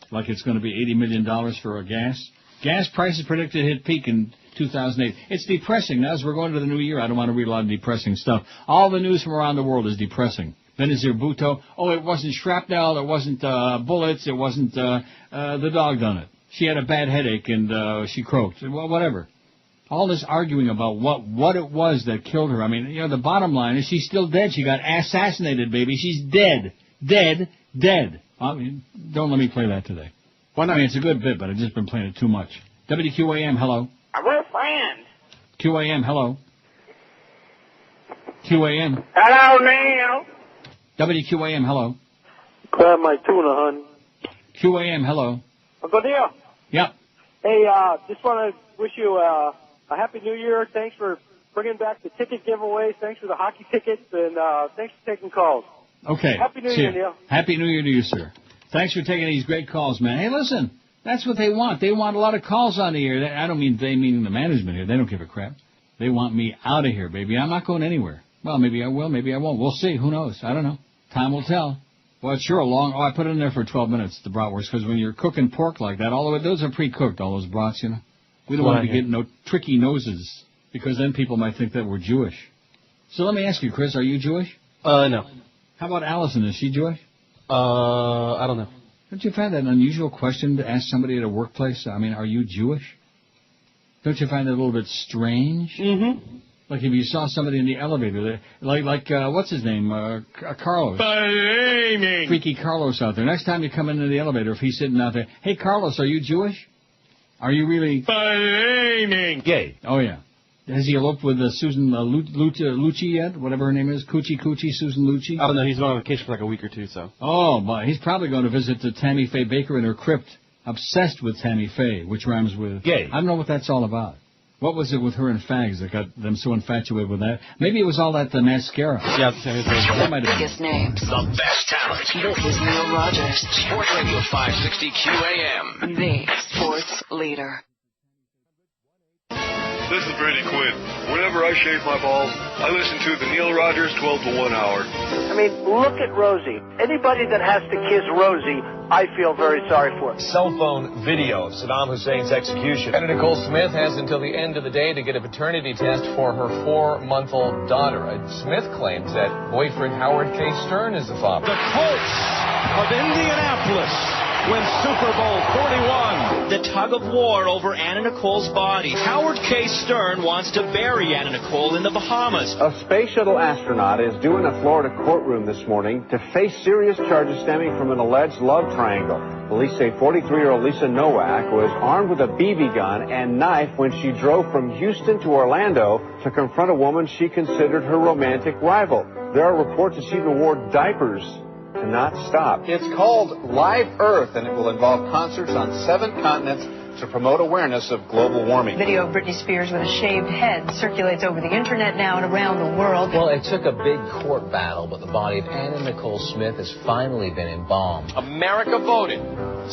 Like it's going to be $80 million for a gas. Gas prices predicted to hit peak in 2008. It's depressing. Now, as we're going to the new year, I don't want to read a lot of depressing stuff. All the news from around the world is depressing. Benazir Bhutto. Oh, it wasn't shrapnel, it wasn't bullets, it wasn't the dog done it. She had a bad headache and she croaked. Well, whatever. All this arguing about what it was that killed her. I mean, you know, the bottom line is she's still dead. She got assassinated, baby. She's dead. Dead. Dead. I mean, don't let me play that today. Why not? I mean, it's a good bit, but I've just been playing it too much. WQAM, hello. We're friends. QAM, hello. QAM. Hello, Neil. WQAM, hello. Grab my tuna, hon. QAM, hello. Uncle Neil. Yep. Hey, just want to wish you a Happy New Year. Thanks for bringing back the ticket giveaways. Thanks for the hockey tickets, and thanks for taking calls. Okay. Happy New Year, Neil. Happy New Year to you, sir. Thanks for taking these great calls, man. Hey, listen, that's what they want. They want a lot of calls on the air. I don't mean they, meaning the management here. They don't give a crap. They want me out of here, baby. I'm not going anywhere. Well, maybe I will, maybe I won't. We'll see. Who knows? I don't know. Time will tell. Well, it's sure a long... Oh, I put it in there for 12 minutes, the bratwurst, because when you're cooking pork like that, all of it, those are pre-cooked, all those brats, you know. We don't want to be getting no tricky noses, because then people might think that we're Jewish. So let me ask you, Chris, are you Jewish? No. How about Allison? Is she Jewish? I don't know. Don't you find that an unusual question to ask somebody at a workplace? I mean, are you Jewish? Don't you find that a little bit strange? Mm-hmm. Like if you saw somebody in the elevator, like what's his name? Carlos. Freaky Carlos out there. Next time you come into the elevator, if he's sitting out there, hey, Carlos, are you Jewish? Are you really... gay? Oh, yeah. Has he eloped with Susan Lucci yet? Whatever her name is? Coochie, Susan Lucci? I don't know. He's been on vacation for like a week or two, so. Oh, but he's probably going to visit Tammy Faye Baker in her crypt. Obsessed with Tammy Faye, which rhymes with... gay. I don't know what that's all about. What was it with her and fags that got them so infatuated with that? Maybe it was all that mascara. Yeah, that might have been. Biggest names. The best talent. This is Neil Rogers. Sports Radio 560 QAM. The sports leader. This is Brady Quinn. Whenever I shave my balls, I listen to the Neil Rogers 12 to 1 hour. I mean, look at Rosie. Anybody that has to kiss Rosie, I feel very sorry for. Cell phone video of Saddam Hussein's execution. Senator Nicole Smith has until the end of the day to get a paternity test for her 4-month-old daughter. Smith claims that boyfriend Howard K. Stern is the father. The Colts of Indianapolis win Super Bowl 41. The tug of war over Anna Nicole's body. Howard K. Stern wants to bury Anna Nicole in the Bahamas. A space shuttle astronaut is due in a Florida courtroom this morning to face serious charges stemming from an alleged love triangle. Police say 43-year-old Lisa Nowak was armed with a BB gun and knife when she drove from Houston to Orlando to confront a woman she considered her romantic rival. There are reports that she even wore diapers to not stop. It's called Live Earth, and it will involve concerts on 7 continents to promote awareness of global warming. Video of Britney Spears with a shaved head circulates over the internet now and around the world. Well, it took a big court battle, but the body of Anna Nicole Smith has finally been embalmed. America voted.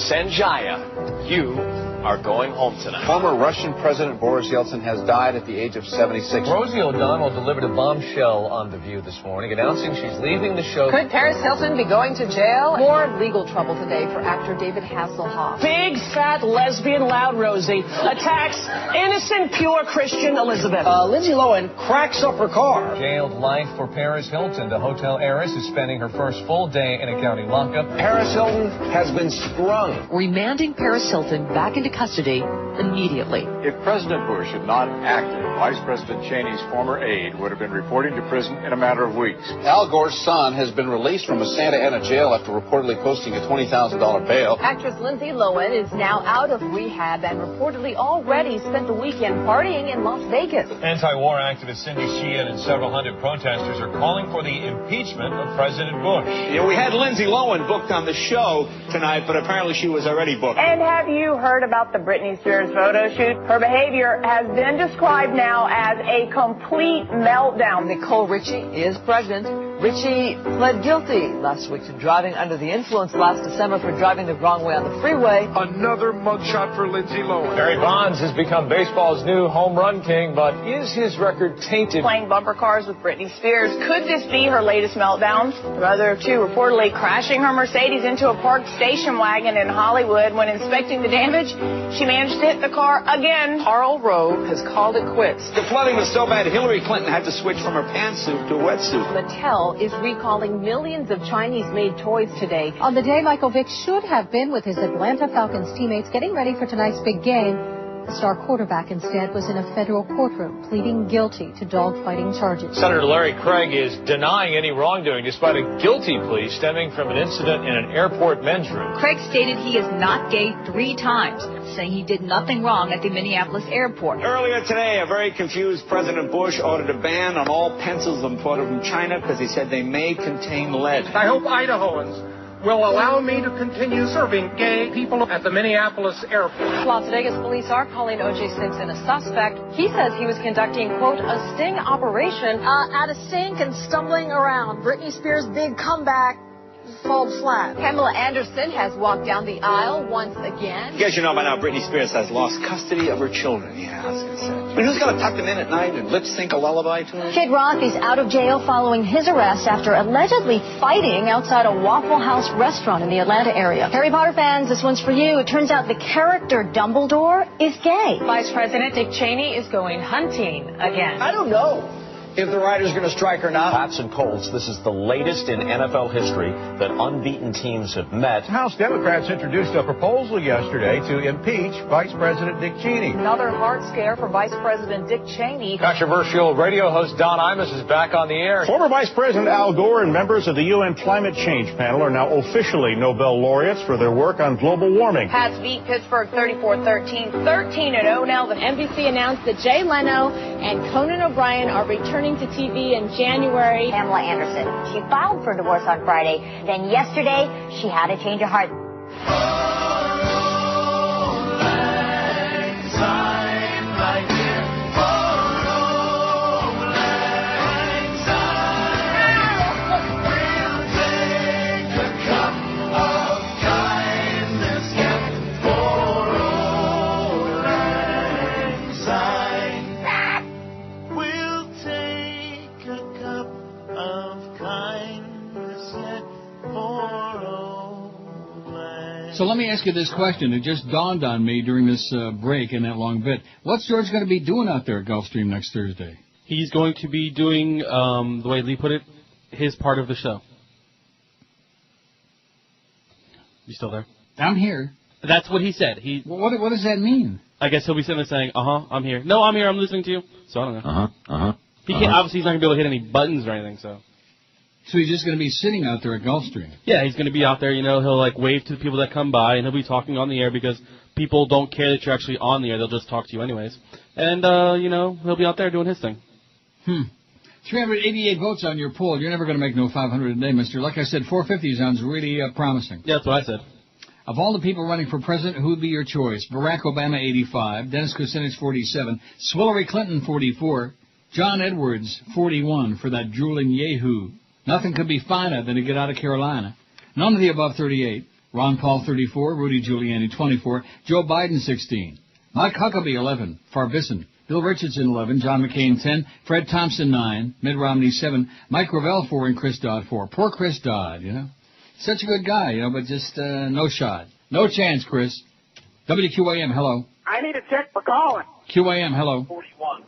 Sanjaya, you are going home tonight. Former Russian President Boris Yeltsin has died at the age of 76. Rosie O'Donnell delivered a bombshell on The View this morning, announcing she's leaving the show. Could Paris Hilton be going to jail? More legal trouble today for actor David Hasselhoff. Big, fat, lesbian, loud Rosie attacks innocent, pure Christian Elizabeth. Lindsay Lohan cracks up her car. Jailed life for Paris Hilton. The hotel heiress is spending her first full day in a county lockup. Paris Hilton has been sprung. Remanding Paris Hilton back into custody immediately. If President Bush had not acted, Vice President Cheney's former aide would have been reporting to prison in a matter of weeks. Al Gore's son has been released from a Santa Ana jail after reportedly posting a $20,000 bail. Actress Lindsay Lohan is now out of rehab and reportedly already spent the weekend partying in Las Vegas. Anti-war activist Cindy Sheehan and several hundred protesters are calling for the impeachment of President Bush. Yeah, we had Lindsay Lohan booked on the show tonight, but apparently she was already booked. And have you heard about the Britney Spears photo shoot? Her behavior has been described now as a complete meltdown. Nicole Richie is pregnant. Richie pled guilty last week to driving under the influence last December for driving the wrong way on the freeway. Another mugshot for Lindsay Lohan. Barry Bonds has become baseball's new home run king, but is his record tainted? Playing bumper cars with Britney Spears. Could this be her latest meltdown? The mother of two reportedly crashing her Mercedes into a parked station wagon in Hollywood. When inspecting the damage, she managed to hit the car again. Karl Rove has called it quits. The flooding was so bad Hillary Clinton had to switch from her pantsuit to a wetsuit. Mattel Mattel is recalling millions of Chinese-made toys today. On the day Michael Vick should have been with his Atlanta Falcons teammates getting ready for tonight's big game, the star quarterback instead was in a federal courtroom pleading guilty to dogfighting charges. Senator Larry Craig is denying any wrongdoing despite a guilty plea stemming from an incident in an airport men's room. Craig stated he is not gay 3 times, saying he did nothing wrong at the Minneapolis airport. Earlier today, a very confused President Bush ordered a ban on all pencils imported from China because he said they may contain lead. I hope Idahoans will allow me to continue serving gay people at the Minneapolis airport. Las Vegas police are calling O.J. Simpson a suspect. He says he was conducting, quote, a sting operation at a sink and stumbling around. Britney Spears' big comeback falls flat. Pamela Anderson has walked down the aisle once again. I guess you know by now Britney Spears has lost custody of her children. Yeah, I was going to say. I mean, who's going to tuck them in at night and lip sync a lullaby to them? Kid Rock is out of jail following his arrest after allegedly fighting outside a Waffle House restaurant in the Atlanta area. Harry Potter fans, this one's for you. It turns out the character Dumbledore is gay. Vice President Dick Cheney is going hunting again. I don't know if the Riders are going to strike or not. Pats and Colts, this is the latest in NFL history that unbeaten teams have met. House Democrats introduced a proposal yesterday to impeach Vice President Dick Cheney. Another hard scare for Vice President Dick Cheney. Controversial radio host Don Imus is back on the air. Former Vice President Al Gore and members of the UN Climate Change Panel are now officially Nobel laureates for their work on global warming. Pats beat Pittsburgh 34-13, 13-0 now. The NBC announced that Jay Leno and Conan O'Brien are returning to TV in January. Pamela Anderson, she filed for divorce on Friday. Then yesterday, she had a change of heart. So let me ask you this question. It just dawned on me during this break in that long bit. What's George going to be doing out there at Gulfstream next Thursday? He's going to be doing, the way Lee put it, his part of the show. You still there? I'm here. That's what he said. What does that mean? I guess he'll be sitting there saying, I'm here. No, I'm here, I'm listening to you. So I don't know. He can't, obviously he's not going to be able to hit any buttons or anything, so. So he's just going to be sitting out there at Gulfstream? Yeah, he's going to be out there, he'll like wave to the people that come by, and he'll be talking on the air because people don't care that you're actually on the air. They'll just talk to you anyways. And, he'll be out there doing his thing. 388 votes on your poll. You're never going to make no 500 a day, mister. Like I said, 450 sounds really promising. Yeah, that's what I said. Of all the people running for president, who would be your choice? Barack Obama, 85. Dennis Kucinich, 47. Hillary Clinton, 44. John Edwards, 41, for that drooling yahoo. Nothing could be finer than to get out of Carolina. None of the above, 38. Ron Paul, 34. Rudy Giuliani, 24. Joe Biden, 16. Mike Huckabee, 11. Farbissen. Bill Richardson, 11. John McCain, 10. Fred Thompson, 9. Mitt Romney, 7. Mike Gravel, 4. And Chris Dodd, 4. Poor Chris Dodd, Such a good guy, but just no shot. No chance, Chris. WQAM, hello. I need a check for calling. QAM, hello. 41.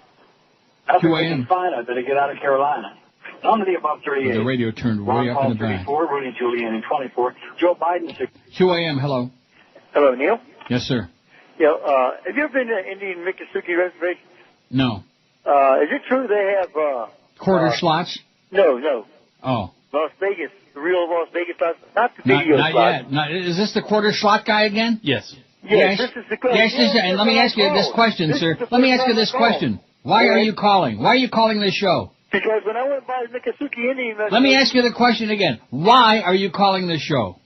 Nothing QAM. can find out that I get out of Carolina. None of the above 38. The radio turned way up in the back. 34, Rudy Giuliani 24, Joe Biden 6. QAM, hello. Hello, Neil. Yes, sir. Yeah, have you ever been to Indian Miccosukee Reservation? No. Is it true they have Quarter slots? No. Oh. Las Vegas, the real Las Vegas slots, not the video not slots. Not yet. Is this the quarter slot guy again? Yes. Yes, this is the question. Yes, and let me ask you this question, sir. Let me ask you this question. Why are you calling? Why are you calling this show? Because when I went by Miccosukee Indian Reservation... Let me ask you the question again. Why are you calling this show?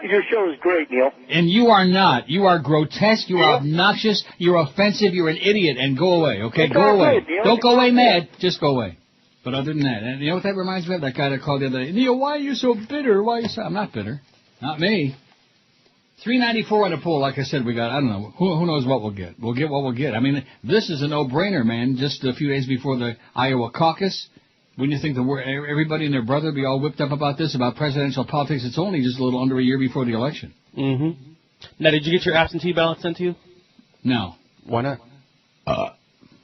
Your show is great, Neil. And you are not. You are grotesque. You are obnoxious. You're offensive. You're an idiot. And go away, okay? Go away. Don't go away mad. Just go away. But other than that, and you know what that reminds me of? That guy that called the other day. Neil, why are you so bitter? Why are you so... I'm not bitter. Not me. 394 on the poll. Like I said, we got, I don't know. Who knows what we'll get? We'll get what we'll get. I mean, this is a no-brainer, man. Just a few days before the Iowa caucus. Wouldn't you think everybody and their brother be all whipped up about this, about presidential politics? It's only just a little under a year before the election. Mm-hmm. Now, did you get your absentee ballot sent to you? No. Why not?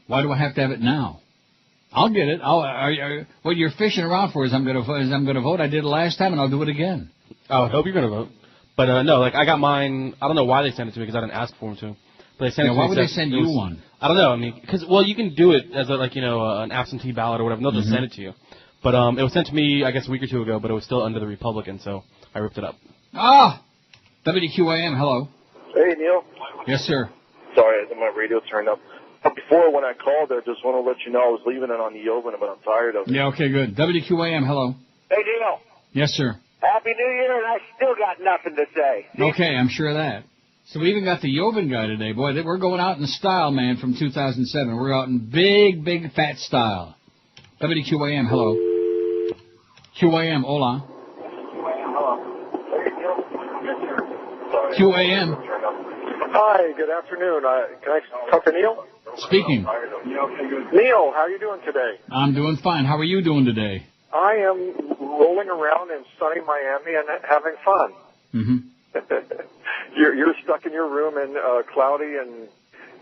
Why do I have to have it now? I'll get it. What you're fishing around for is I'm going to vote. I did it last time, and I'll do it again. Oh, I hope you're going to vote. But no, like I got mine. I don't know why they sent it to me because I didn't ask for them to. But they sent it to me. Why would they send you one? I don't know. I mean, because you can do it as an absentee ballot or whatever. They'll just send it to you. But it was sent to me, I guess, a week or two ago. But it was still under the Republican, so I ripped it up. WQAM. Hello. Hey, Neil. Yes, sir. Sorry, I had my radio turned up. Before, when I called, I just want to let you know I was leaving it on the oven, but I'm tired of it. Yeah, okay, good. WQAM, hello. Hey, Neil. Yes, sir. Happy New Year, and I still got nothing to say. Okay, I'm sure of that. So we even got the Joven guy today. Boy, we're going out in style, man, from 2007. We're out in big, big, fat style. WQAM, hello. QAM, hola. QAM. Hi, good afternoon. Can I talk to Neil? Speaking. Neil, how are you doing today? I'm doing fine. How are you doing today? I am rolling around in sunny Miami and having fun. Mm-hmm. You're stuck in your room and cloudy and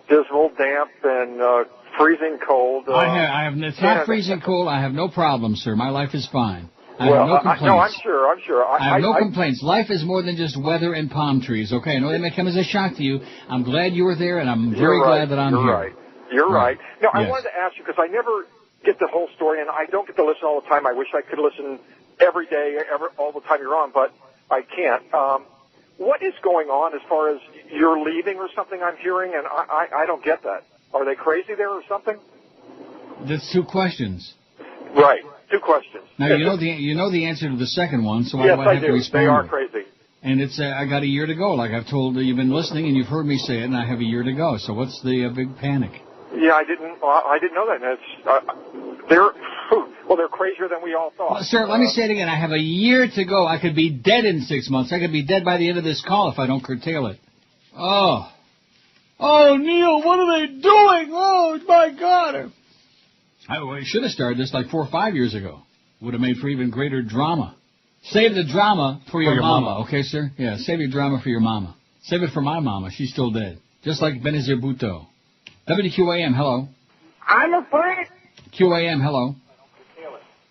dismal, damp, and freezing cold. It's not freezing cold. I have no problem, sir. My life is fine. I have no complaints. No, I'm sure. I have no complaints. Life is more than just weather and palm trees, okay? I know that may come as a shock to you. I'm glad you were there, and I'm very glad that I'm here. You're right. Now, Yes. I wanted to ask you, because I never get the whole story, and I don't get to listen all the time. I wish I could listen every day, all the time you're on, but I can't. What is going on as far as you're leaving or something I'm hearing, and I don't get that. Are they crazy there or something? That's two questions. Right. Two questions. Now, you know the answer to the second one, so yes, I have to respond. They are crazy. And I got a year to go. Like I've told you, you've been listening, and you've heard me say it, and I have a year to go. So what's the big panic? Yeah, I didn't know that. They're crazier than we all thought. Well, sir, let me say it again. I have a year to go. I could be dead in 6 months. I could be dead by the end of this call if I don't curtail it. Oh, Neil, what are they doing? Oh, my God. I should have started this like 4 or 5 years ago. Would have made for even greater drama. Save the drama for your mama. Okay, sir? Yeah, save your drama for your mama. Save it for my mama. She's still dead. Just like Benazir Bhutto. WQAM, hello. I'm afraid. QAM, hello.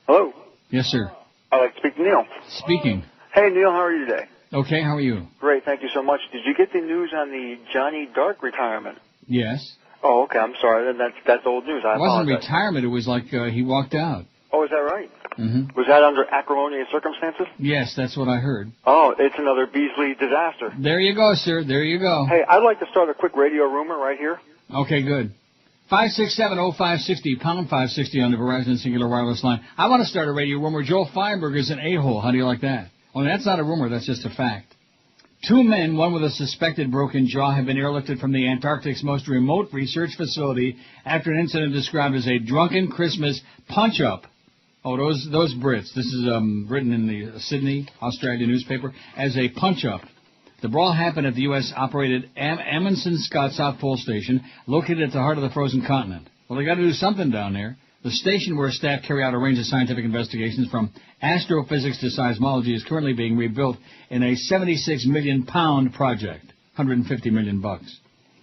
Hello. Yes, sir. I'd like to speak to Neil. Speaking. Hey, Neil, how are you today? Okay, how are you? Great, thank you so much. Did you get the news on the Johnny Dark retirement? Yes. Oh, okay, I'm sorry. Then that's old news. I apologize. It wasn't retirement. It was like he walked out. Oh, is that right? Mm-hmm. Was that under acrimonious circumstances? Yes, that's what I heard. Oh, it's another Beasley disaster. There you go, sir. There you go. Hey, I'd like to start a quick radio rumor right here. Okay, good. 567-0560, pound 560 on the Verizon Singular Wireless line. I want to start a radio rumor. Joel Feinberg is an a-hole. How do you like that? Well, that's not a rumor. That's just a fact. 2 men, one with a suspected broken jaw, have been airlifted from the Antarctic's most remote research facility after an incident described as a drunken Christmas punch-up. Oh, those Brits. This is written in the Sydney, Australia newspaper, as a punch-up. The brawl happened at the U.S.-operated Amundsen Scott South Pole Station, located at the heart of the frozen continent. Well, they got to do something down there. The station, where staff carry out a range of scientific investigations from astrophysics to seismology, is currently being rebuilt in a $76 million project, $150 million.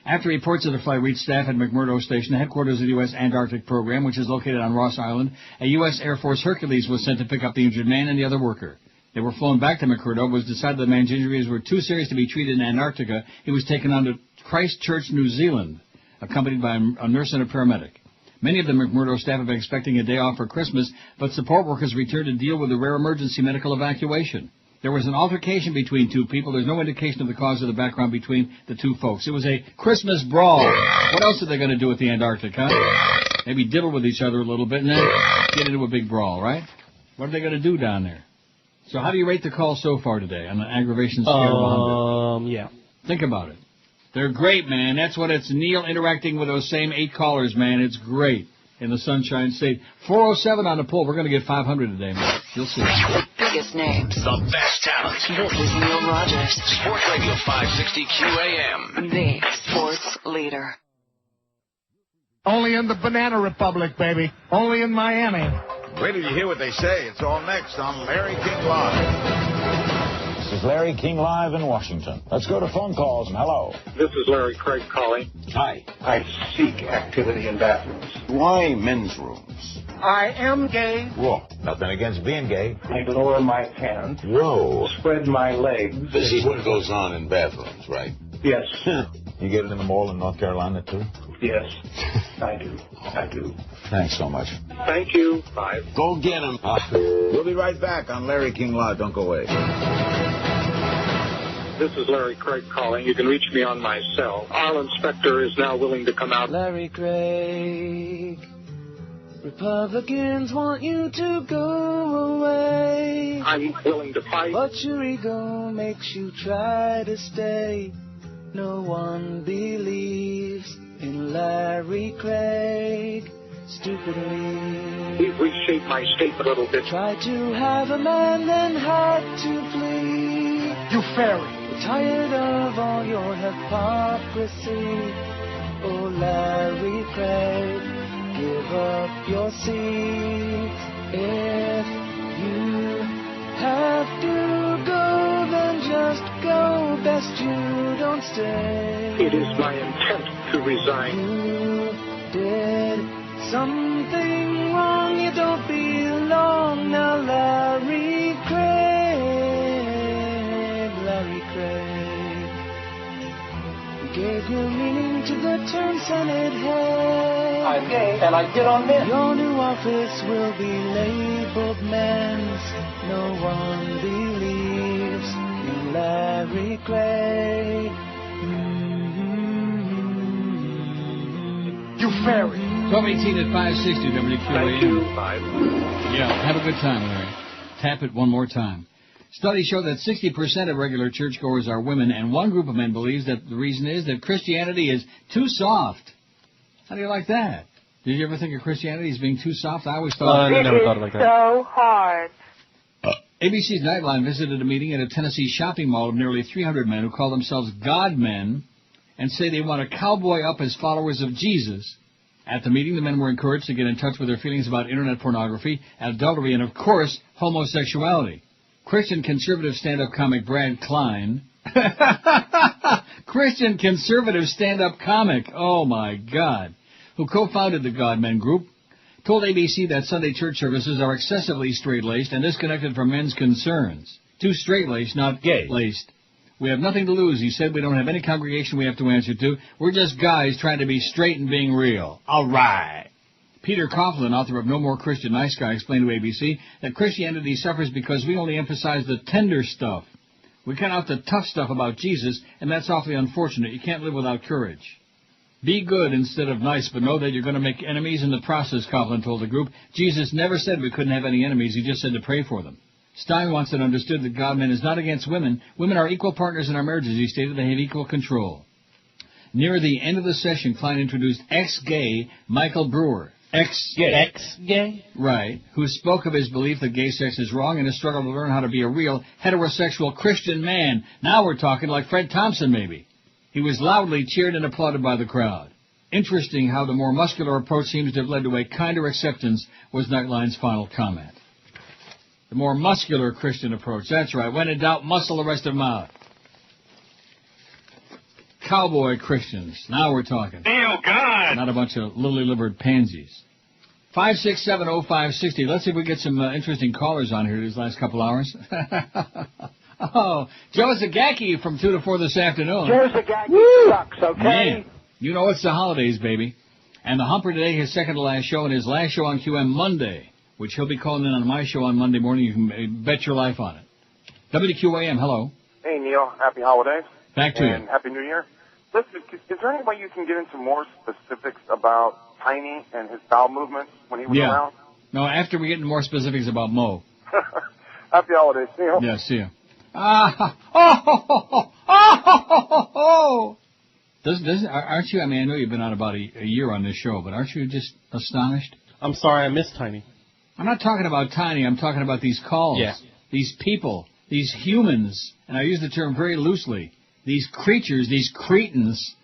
After reports of the flight reached staff at McMurdo Station, the headquarters of the U.S. Antarctic Program, which is located on Ross Island, a U.S. Air Force Hercules was sent to pick up the injured man and the other worker. They were flown back to McMurdo. It was decided the man's injuries were too serious to be treated in Antarctica. He was taken on to Christchurch, New Zealand, accompanied by a nurse and a paramedic. Many of the McMurdo staff have been expecting a day off for Christmas, but support workers returned to deal with the rare emergency medical evacuation. There was an altercation between 2 people. There's no indication of the cause of the background between the 2 folks. It was a Christmas brawl. What else are they going to do at the Antarctic, huh? Maybe diddle with each other a little bit and then get into a big brawl, right? What are they going to do down there? So how do you rate the call so far today on the aggravation scale of 100? Yeah. Think about it. They're great, man. That's what it's Neil interacting with those same 8 callers, man. It's great in the Sunshine State. 407 on the poll. We're going to get 500 today, man. You'll see. The biggest names. The best talent. This is Neil Rogers. Sports Radio 560 QAM. The sports leader. Only in the Banana Republic, baby. Only in Miami. Wait till you hear what they say. It's all next on Larry King Live. This is Larry King Live in Washington. Let's go to phone calls. Hello. This is Larry Craig calling. Hi. I seek activity in bathrooms. Why men's rooms? I am gay. Whoa, nothing against being gay. I lower my pants. Whoa. Spread my legs. This is what goes on in bathrooms, right? Yes. You get it in the mall in North Carolina, too? Yes, I do. I do. Thanks so much. Thank you. Bye. Go get him. We'll be right back on Larry King Live. Don't go away. This is Larry Craig calling. You can reach me on my cell. Our inspector is now willing to come out. Larry Craig, Republicans want you to go away. I'm willing to fight. But your ego makes you try to stay. No one believes in Larry Craig. Stupidly. We've reshaped my state a little bit. Tried to have a man, then had to flee. You fairy. Tired of all your hypocrisy. Oh, Larry Craig, give up your seat. If you have to go, then just go. Best you don't stay. It is my intent to resign. You did something wrong. You don't belong now, Larry Craig. Larry Craig, you gave your meaning to the term Senate head. I'm gay and I get on men. Your new office will be labeled men's. No one believes in Larry Craig. You fairy. 12:18 at 560 WQAM. Thank you. Bye. Yeah, have a good time, Larry. Tap it one more time. Studies show that 60% of regular churchgoers are women, and one group of men believes that the reason is that Christianity is too soft. How do you like that? Did you ever think of Christianity as being too soft? I always thought... I never thought of it like that. So hard. ABC's Nightline visited a meeting at a Tennessee shopping mall of nearly 300 men who call themselves God men and say they want to cowboy up as followers of Jesus. At the meeting, the men were encouraged to get in touch with their feelings about internet pornography, adultery, and, of course, homosexuality. Christian conservative stand-up comic Brad Klein. Christian conservative stand-up comic, oh my God, who co-founded the God Men group, told ABC that Sunday church services are excessively straight-laced and disconnected from men's concerns. Too straight-laced, not gay-laced. We have nothing to lose, he said. We don't have any congregation we have to answer to. We're just guys trying to be straight and being real. All right. Peter Coughlin, author of No More Christian Nice Guy, explained to ABC that Christianity suffers because we only emphasize the tender stuff. We cut out the tough stuff about Jesus, and that's awfully unfortunate. You can't live without courage. Be good instead of nice, but know that you're going to make enemies in the process, Coughlin told the group. Jesus never said we couldn't have any enemies. He just said to pray for them. Stein wants it understood that God Man is not against women. Women are equal partners in our marriages, he stated. They have equal control. Near the end of the session, Klein introduced ex-gay Michael Brewer. Ex-gay? Ex-gay? Right. Who spoke of his belief that gay sex is wrong and his struggle to learn how to be a real heterosexual Christian man. Now we're talking like Fred Thompson, maybe. He was loudly cheered and applauded by the crowd. Interesting how the more muscular approach seems to have led to a kinder acceptance, was Nightline's final comment. The more muscular Christian approach. That's right. When in doubt, muscle the rest of them out. Cowboy Christians. Now we're talking. Oh, God. Not a bunch of lily-livered pansies. 5670560. Let's see if we get some interesting callers on here these last couple hours. Oh, Joe Zagacki from 2 to 4 this afternoon. Joe Zagacki sucks, okay? Man, you know it's the holidays, baby. And the Humper today, his second to last show, and his last show on QM Monday, which he'll be calling in on my show on Monday morning. You can bet your life on it. WQAM, hello. Hey, Neil. Happy holidays. Back to and you. Happy New Year. Listen, is there any way you can get into more specifics about Tiny and his bowel movements when he was around? No, after we get into more specifics about Mo. Happy holidays, Neil. Yeah, see ya. Aren't you, I mean, I know you've been on about a year on this show, but aren't you just astonished? I'm sorry, I missed Tiny. I'm not talking about Tiny, I'm talking about these calls. Yeah. These people, these humans, and I use the term very loosely, these creatures, these cretins.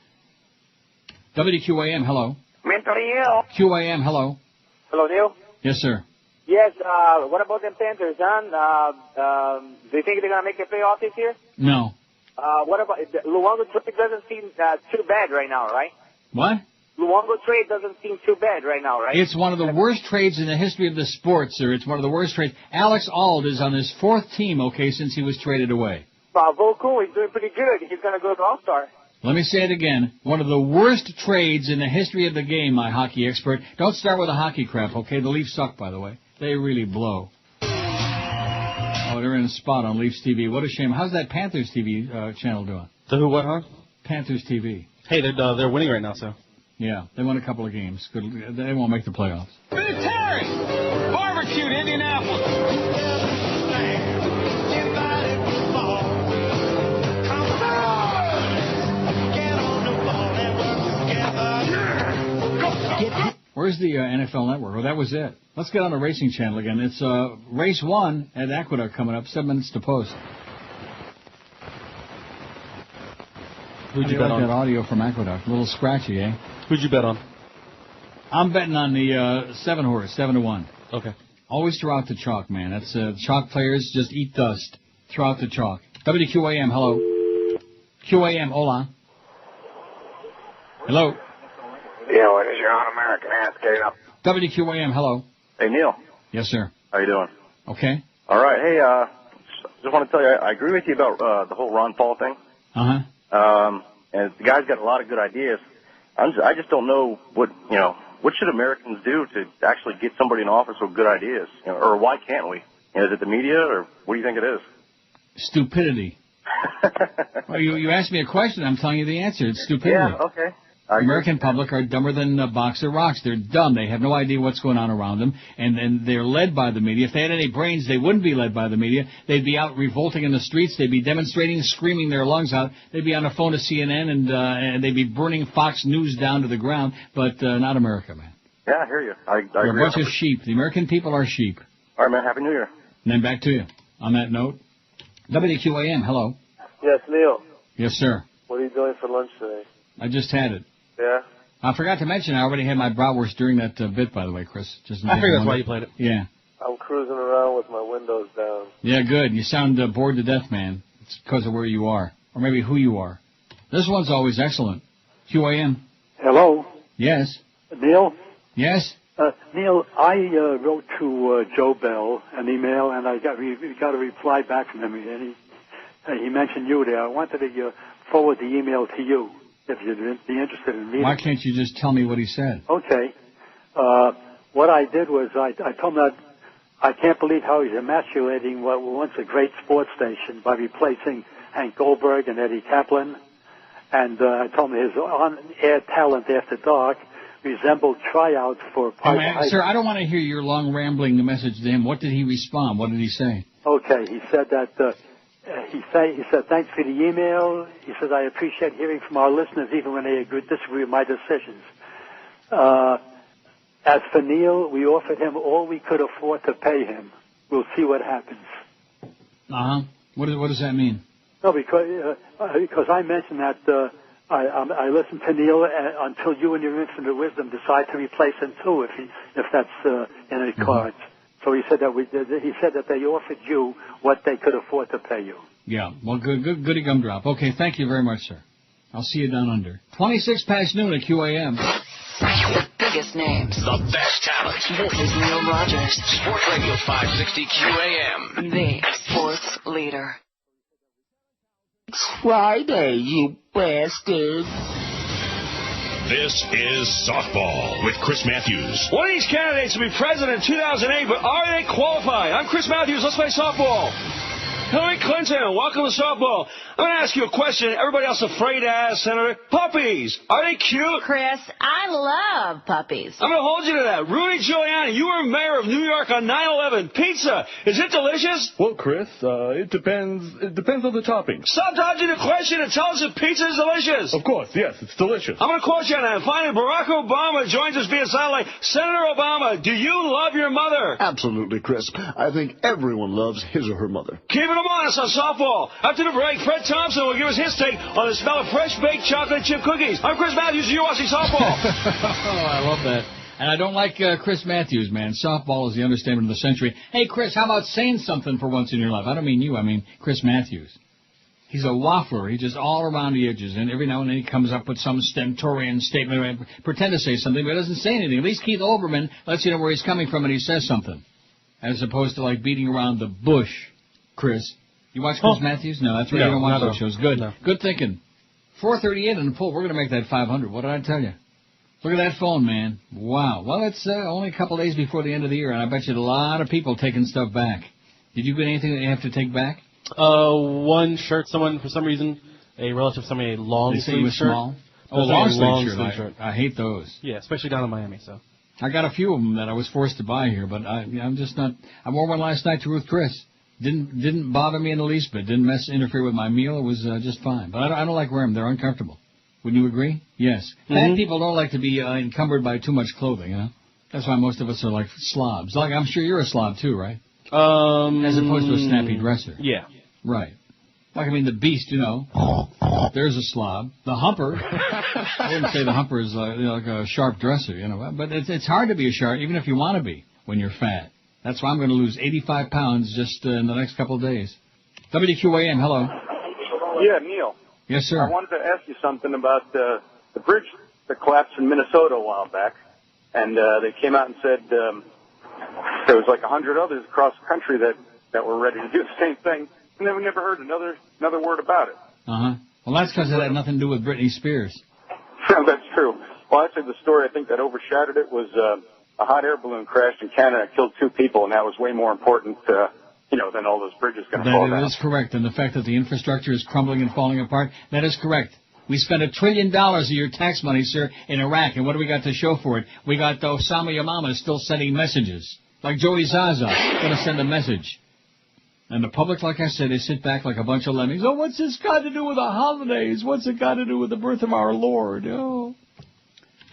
WQAM, hello. Mentally ill. QAM, hello. Hello, Neil. Yes, sir. Yes, what about them Panthers, huh? Do you think they're going to make a playoff this year? No. What about Luongo trade doesn't seem too bad right now, right? What? Luongo trade doesn't seem too bad right now, right? It's one of the worst trades in the history of the sport, sir. It's one of the worst trades. Alex Auld is on his 4th team, okay, since he was traded away. Volku, he's doing pretty good. He's going to go to All-Star. Let me say it again. One of the worst trades in the history of the game, my hockey expert. Don't start with the hockey crap, okay? The Leafs suck, by the way. They really blow. Oh, they're in a spot on Leafs TV. What a shame. How's that Panthers TV channel doing? The who, what, huh? Panthers TV. Hey, they're winning right now, so. Yeah, they won a couple of games. Good. They won't make the playoffs. Big Terry! Barbecued Indianapolis. Where's the NFL Network? Oh, that was it. Let's get on the racing channel again. It's race 1 at Aqueduct coming up, 7 minutes to post. Who'd you bet on? That audio from Aqueduct. A little scratchy, eh? Who'd you bet on? I'm betting on the 7 horse, 7-1. Okay. Always throw out the chalk, man. That's chalk players just eat dust. Throw out the chalk. WQAM, hello. QAM, hola. Hello. Yeah, what is your un-American ass getting up? WQAM, hello. Hey, Neil. Yes, sir. How you doing? Okay. All right. Hey, just want to tell you, I agree with you about the whole Ron Paul thing. Uh-huh. And the guy's got a lot of good ideas. I just don't know what should Americans do to actually get somebody in office with good ideas? Or why can't we? Is it the media, or what do you think it is? Stupidity. Well, you asked me a question. I'm telling you the answer. It's stupidity. Yeah, okay. The American public are dumber than a box of rocks. They're dumb. They have no idea what's going on around them, and they're led by the media. If they had any brains, they wouldn't be led by the media. They'd be out revolting in the streets. They'd be demonstrating, screaming their lungs out. They'd be on the phone to CNN, and they'd be burning Fox News down to the ground, but not America, man. Yeah, I hear you. I We're agree. a bunch of sheep. The American people are sheep. All right, man. Happy New Year. And then back to you. On that note, WQAM, hello. Yes, Neil. Yes, sir. What are you doing for lunch today? I just had it. Yeah? I forgot to mention I already had my bratwurst during that bit, by the way, Chris. Just I figured that's why you played it. Yeah. I'm cruising around with my windows down. Yeah, good. You sound bored to death, man. It's because of where you are. Or maybe who you are. This one's always excellent. QAM. Hello? Yes. Neil? Yes? Neil, I wrote to Joe Bell an email, and I got a reply back from him. And he mentioned you there. I wanted to forward the email to you, if you'd be interested in reading. Why can't you just tell me what he said? Okay. What I did was I told him that I can't believe how he's emasculating what was once a great sports station by replacing Hank Goldberg and Eddie Kaplan. And I told him his on-air talent after dark resembled tryouts for Sir, I don't want to hear your long rambling message to him. What did he respond? What did he say? Okay, he said that he said thanks for the email. He says I appreciate hearing from our listeners even when they disagree with my decisions. As for Neil, we offered him all we could afford to pay him. We'll see what happens. Uh-huh. What does that mean? No, because I mentioned that I listened to Neil until you and your infinite wisdom decide to replace him too, if that's in the cards. So he said that they offered you what they could afford to pay you. Yeah. Well, goody gumdrop. Okay, thank you very much, sir. I'll see you down under. 26 past noon at QAM. The biggest names. The best talent. This is Neil Rogers. Sports Radio 560 QAM. The sports leader. It's Friday, you bastard. This is Softball with Chris Matthews. One of these candidates will be president in 2008, but are they qualified? I'm Chris Matthews. Let's play softball. Hillary Clinton, welcome to softball. I'm going to ask you a question everybody else is afraid to ask, Senator. Puppies, are they cute? Chris, I love puppies. I'm going to hold you to that. Rudy Giuliani, you were mayor of New York on 9/11. Pizza, is it delicious? Well, Chris, it depends. It depends on the toppings. Stop dodging the question and tell us if pizza is delicious. Of course, yes, it's delicious. I'm going to quote you on that. Finally, Barack Obama joins us via satellite. Senator Obama, do you love your mother? Absolutely, Chris. I think everyone loves his or her mother. Keeping them honest on softball. After the break, Fred Thompson will give us his take on the smell of fresh baked chocolate chip cookies. I'm Chris Matthews, and you're watching softball. Oh, I love that. And I don't like Chris Matthews, man. Softball is the understatement of the century. Hey, Chris, how about saying something for once in your life? I don't mean you. I mean Chris Matthews. He's a waffler. He's just all around the edges, and every now and then he comes up with some stentorian statement, pretend to say something, but he doesn't say anything. At least Keith Olbermann lets you know where he's coming from, and he says something, as opposed to like beating around the bush. Chris, you watch Chris Matthews? No, that's right. No, you don't watch not those shows. Good, good thinking. 438 in the poll. We're going to make that 500. What did I tell you? Look at that phone, man. Wow. Well, it's only a couple days before the end of the year, and I bet you a lot of people taking stuff back. Did you get anything that you have to take back? One shirt. Someone, for some reason, a relative sent me a long sleeve shirt. Small? Oh, long sleeve shirt. I hate those. Yeah, especially down in Miami. So I got a few of them that I was forced to buy here, but I'm just not. I wore one last night to Ruth Chris. Didn't bother me in the least bit. Didn't interfere with my meal. It was just fine. But I don't like wearing them. They're uncomfortable. Wouldn't you agree? Yes. Fat people don't like to be encumbered by too much clothing, you know? That's why most of us are like slobs. Like, I'm sure you're a slob too, right? As opposed to a snappy dresser. Yeah. Right. Like, I mean, the beast, you know. There's a slob. The humper. I wouldn't say the humper is like a sharp dresser, you know. But it's hard to be a sharp, even if you want to be, when you're fat. That's why I'm going to lose 85 pounds just in the next couple of days. WQAM, hello. Yeah, Neil. Yes, sir. I wanted to ask you something about the bridge that collapsed in Minnesota a while back. And they came out and said there was like 100 others across the country that were ready to do the same thing. And then we never heard another word about it. Uh-huh. Well, that's because it had nothing to do with Britney Spears. That's true. Well, actually, the story I think that overshadowed it was a hot air balloon crashed in Canada, killed 2 people, and that was way more important than all those bridges going to fall down. That is correct. And the fact that the infrastructure is crumbling and falling apart, that is correct. We spent $1 trillion of your tax money, sir, in Iraq. And what do we got to show for it? We got Osama Yamama still sending messages. Like Joey Zaza, going to send a message. And the public, like I said, they sit back like a bunch of lemmings. Oh, what's this got to do with the holidays? What's it got to do with the birth of our Lord? Oh.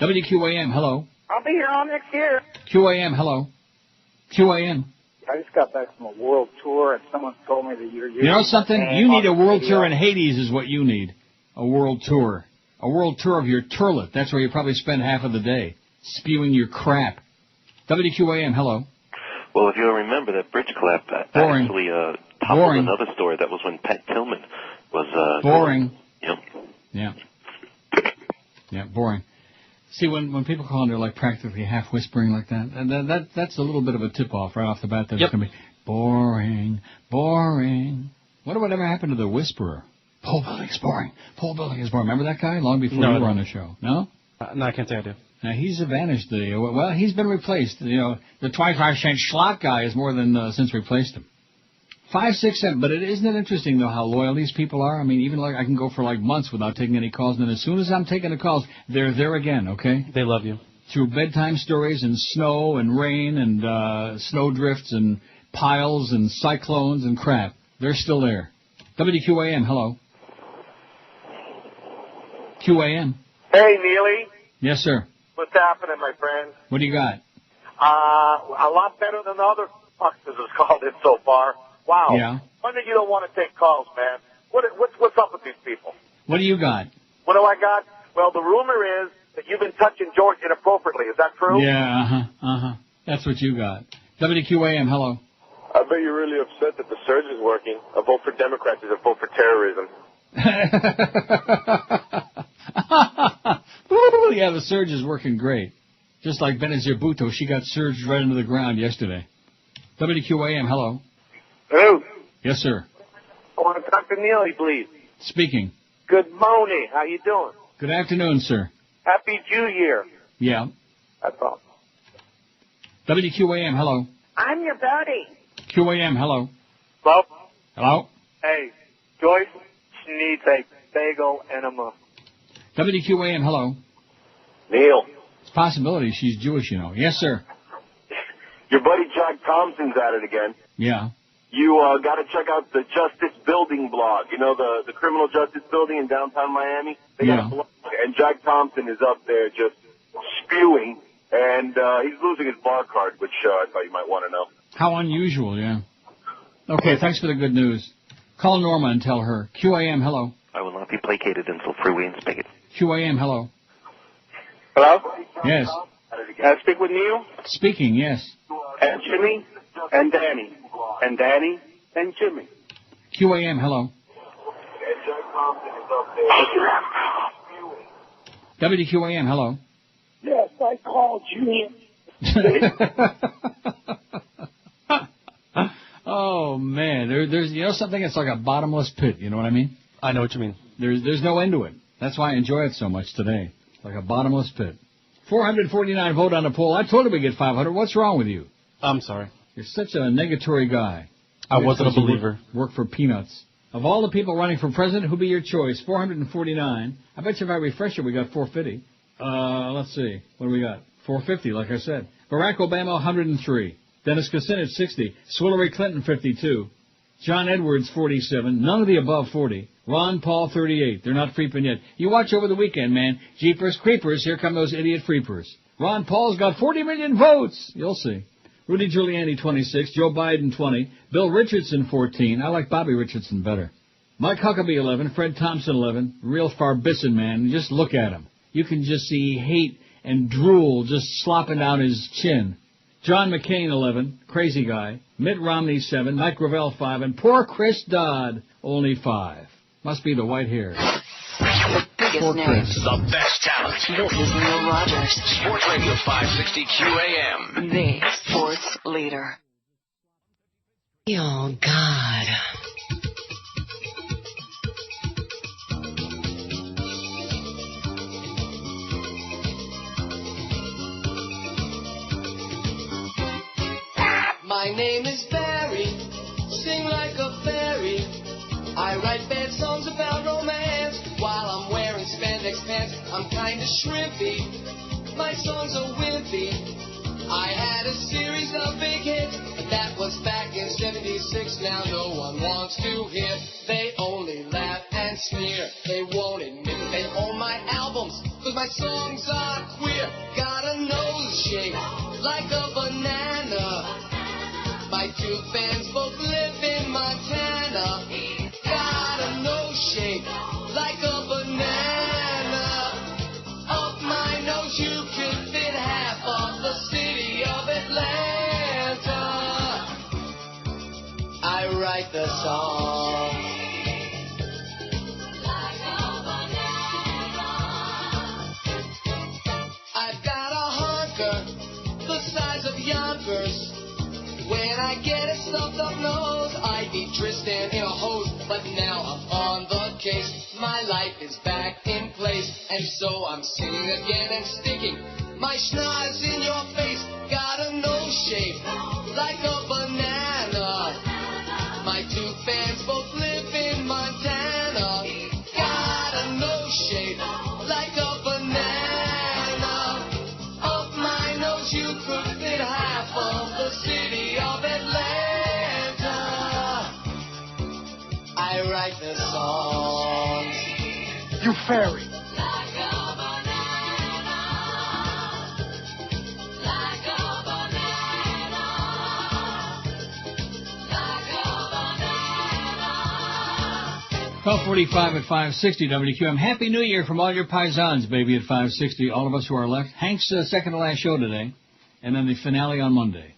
WQAM, hello. I'll be here all next year. QAM, hello. QAM. I just got back from a world tour, and someone told me that you're using... You know something? You need a world tour in Hades is what you need. A world tour. A world tour of your toilet. That's where you probably spend half of the day. Spewing your crap. WQAM, hello. Well, if you'll remember, that bridge collapse actually toppled another story. That was when Pat Tillman was... Boring. Yep. Yeah. Yeah, boring. See, when people call and they're like practically half whispering like that, and that's a little bit of a tip-off right off the bat that it's going to be boring, boring. Wonder whatever happened to the whisperer. Pole building's boring. Pole building is boring. Remember that guy long before you were on the show? No? No, I can't say I do. Now, he's vanished. Well, he's been replaced. You know, the 25-cent schlock guy is more than since replaced him. 5, 6, 7. But isn't it interesting, though, how loyal these people are? I mean, even like I can go for like months without taking any calls, and then as soon as I'm taking the calls, they're there again, okay? They love you. Through bedtime stories and snow and rain and snow drifts and piles and cyclones and crap. They're still there. WQAM, hello. QAM. Hey, Neely. Yes, sir. What's happening, my friend? What do you got? A lot better than the other fuckers has called in so far. Wow. Yeah. Wonder you don't want to take calls, man. What's up with these people? What do you got? What do I got? Well, the rumor is that you've been touching George inappropriately. Is that true? Yeah, That's what you got. WQAM, hello. I bet you're really upset that the surge is working. A vote for Democrats is a vote for terrorism. Yeah, the surge is working great. Just like Benazir Bhutto, she got surged right into the ground yesterday. WQAM, hello. Hello. Yes, sir. I want to talk to Neely, please. Speaking. Good morning. How you doing? Good afternoon, sir. Happy Jew Year. Yeah. That's all. WQAM, hello. I'm your buddy. QAM, hello. Hello? Hello? Hey, Joyce needs a bagel enema. WQAM, hello. Neil. It's a possibility she's Jewish, you know. Yes, sir. Your buddy Jack Thompson's at it again. Yeah. You got to check out the Justice Building blog. You know, the criminal justice building in downtown Miami? They got a blog, and Jack Thompson is up there just spewing, and he's losing his bar card, which I thought you might want to know. How unusual, yeah. Okay, thanks for the good news. Call Norma and tell her. QAM, hello. I will not be placated until freeway and spigot. QAM, hello. Hello? Yes. Can I speak with Neil? Speaking, yes. And Jimmy? And Danny? And Danny? And Jimmy? QAM, hello. WQAM, hello. Yes, I called you. Oh, man. There's you know something? It's like a bottomless pit. You know what I mean? I know what you mean. There's no end to it. That's why I enjoy it so much today. Like a bottomless pit. 449 vote on the poll. I told you we get 500. What's wrong with you? I'm sorry. You're such a negatory guy. I wasn't a believer. Work for peanuts. Of all the people running for president, who'd be your choice? 449. I bet you if I refresh it, we got 450. Let's see. What do we got? 450, like I said. Barack Obama, 103. Dennis Kucinich, 60. Hillary Clinton, 52. John Edwards, 47. None of the above 40. Ron Paul, 38. They're not creeping yet. You watch over the weekend, man. Jeepers creepers, here come those idiot freepers. Ron Paul's got 40 million votes. You'll see. Rudy Giuliani, 26. Joe Biden, 20. Bill Richardson, 14. I like Bobby Richardson better. Mike Huckabee, 11. Fred Thompson, 11. Real Farbisson, man. Just look at him. You can just see hate and drool just slopping down his chin. John McCain, 11. Crazy guy. Mitt Romney, 7. Mike Gravel, 5. And poor Chris Dodd, only 5. Must be the white hair. The biggest names. The best talent. This is Neil Rogers. Sports Radio 560 QAM. The sports leader. Oh, God. My name is Barry, sing like a fairy. I write bad songs about romance while I'm wearing spandex pants. I'm kinda shrimpy, my songs are wimpy. I had a series of big hits, but that was back in '76. Now no one wants to hear. They only laugh and sneer. They won't admit that they own my albums, cause my songs are queer. Got a nose shape like a banana. My two fans both live in Montana. Got a nose shape like a banana. Up my nose you could fit half of the city of Atlanta. I write the song. Like a banana. I've got a honker the size of Yonkers. When I get a stuffed up nose, I'd be Tristan in a hose. But now I'm on the case. My life is back in place. And so I'm singing again and sticking my schnoz in your face. Got a nose shape like a banana. My two fans both live in Montana. Got a nose shape like a banana. Up my nose you could fit half of the city of Atlanta. I write the songs. You fairy. Like a banana. Like a banana. Like a banana. 12:45 at 560 WQAM. Happy New Year from all your paisans, baby, at 560. All of us who are left. Hank's second to last show today, and then the finale on Monday.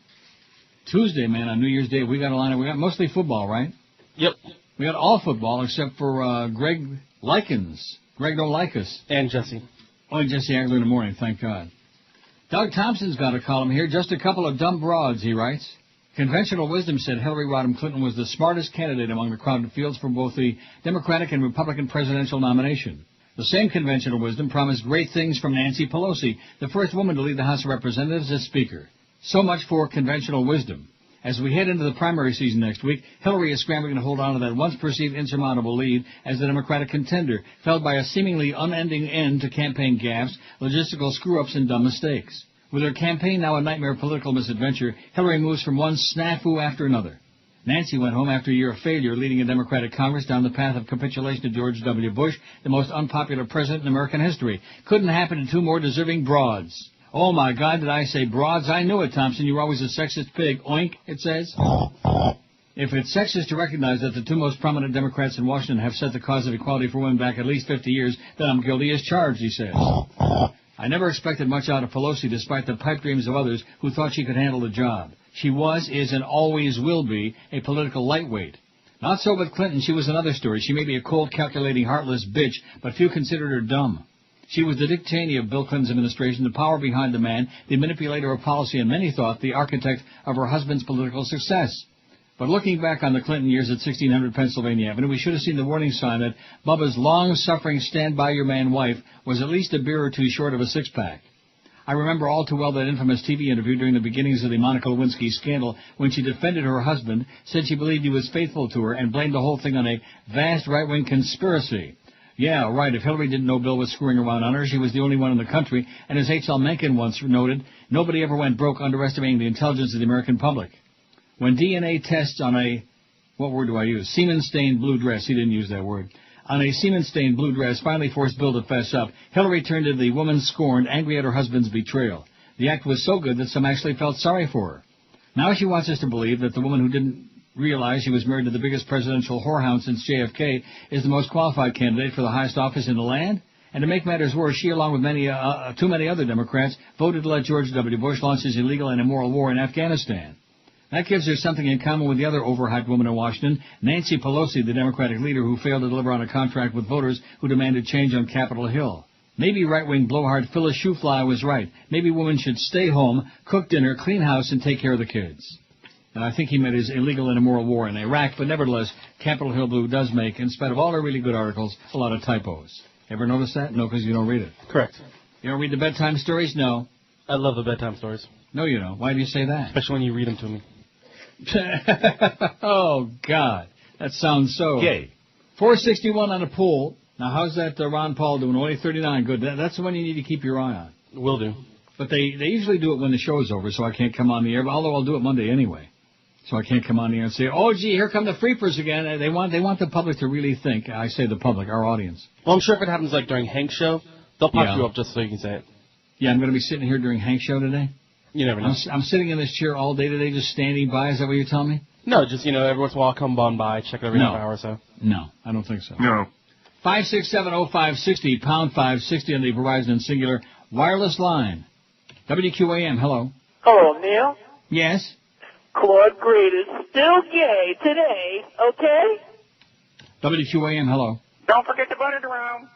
Tuesday, man, on New Year's Day, we got a lineup. We got mostly football, right? Yep. We got all football except for Greg Likens. Greg don't like us. And Jesse. Only Jesse Agler in the morning, thank God. Doug Thompson's got a column here. Just a couple of dumb broads, he writes. Conventional wisdom said Hillary Rodham Clinton was the smartest candidate among the crowded fields for both the Democratic and Republican presidential nomination. The same conventional wisdom promised great things from Nancy Pelosi, the first woman to lead the House of Representatives as Speaker. So much for conventional wisdom. As we head into the primary season next week, Hillary is scrambling to hold on to that once-perceived insurmountable lead as the Democratic contender, felled by a seemingly unending end to campaign gaffes, logistical screw-ups, and dumb mistakes. With her campaign now a nightmare political misadventure, Hillary moves from one snafu after another. Nancy went home after a year of failure, leading a Democratic Congress down the path of capitulation to George W. Bush, the most unpopular president in American history. Couldn't happen to two more deserving broads. Oh, my God, did I say broads? I knew it, Thompson. You were always a sexist pig. Oink, it says. If it's sexist to recognize that the two most prominent Democrats in Washington have set the cause of equality for women back at least 50 years, then I'm guilty as charged, he says. I never expected much out of Pelosi, despite the pipe dreams of others who thought she could handle the job. She was, is, and always will be a political lightweight. Not so with Clinton. She was another story. She may be a cold, calculating, heartless bitch, but few considered her dumb. She was the Dick Cheney of Bill Clinton's administration, the power behind the man, the manipulator of policy, and many thought the architect of her husband's political success. But looking back on the Clinton years at 1600 Pennsylvania Avenue, we should have seen the warning sign that Bubba's long-suffering stand-by-your-man wife was at least a beer or two short of a six-pack. I remember all too well that infamous TV interview during the beginnings of the Monica Lewinsky scandal when she defended her husband, said she believed he was faithful to her, and blamed the whole thing on a vast right-wing conspiracy. Yeah, right, if Hillary didn't know Bill was screwing around on her, she was the only one in the country, and as H.L. Mencken once noted, nobody ever went broke underestimating the intelligence of the American public. When DNA tests on a, what word do I use, semen-stained blue dress, he didn't use that word, on a semen-stained blue dress finally forced Bill to fess up, Hillary turned to the woman scorned, angry at her husband's betrayal. The act was so good that some actually felt sorry for her. Now she wants us to believe that the woman who didn't realize she was married to the biggest presidential whorehound since JFK is the most qualified candidate for the highest office in the land? And to make matters worse, she, along with too many other Democrats, voted to let George W. Bush launch his illegal and immoral war in Afghanistan. That gives her something in common with the other overhyped woman in Washington, Nancy Pelosi, the Democratic leader who failed to deliver on a contract with voters who demanded change on Capitol Hill. Maybe right-wing blowhard Phyllis Shoefly was right. Maybe women should stay home, cook dinner, clean house, and take care of the kids. And I think he meant his illegal and immoral war in Iraq, but nevertheless, Capitol Hill Blue does make, in spite of all her really good articles, a lot of typos. Ever notice that? No, because you don't read it. Correct. You don't read the bedtime stories? No. I love the bedtime stories. No, you don't. Why do you say that? Especially when you read them to me. Oh, God. That sounds so... Gay. 461 on the pool. Now, how's that Ron Paul doing? Only 39. Good. That's the one you need to keep your eye on. Will do. But they usually do it when the show's over, so I can't come on the air. Although I'll do it Monday anyway. So I can't come on the air and say, oh, gee, here come the freepers again. They want the public to really think. I say the public, our audience. Well, I'm sure if it happens like during Hank's show, they'll pop you up just so you can say it. Yeah, I'm going to be sitting here during Hank's show today. You never know. I'm sitting in this chair all day today, just standing by. Is that what you're telling me? No, just, every once in a while I'll come on by, check it every half hour or so. No, I don't think so. No. 5670560, pound 560 on the Verizon Singular wireless line. WQAM, hello. Hello, Neil. Yes? Claude Greed is still gay today, okay? WQAM, hello. Don't forget to burn it around.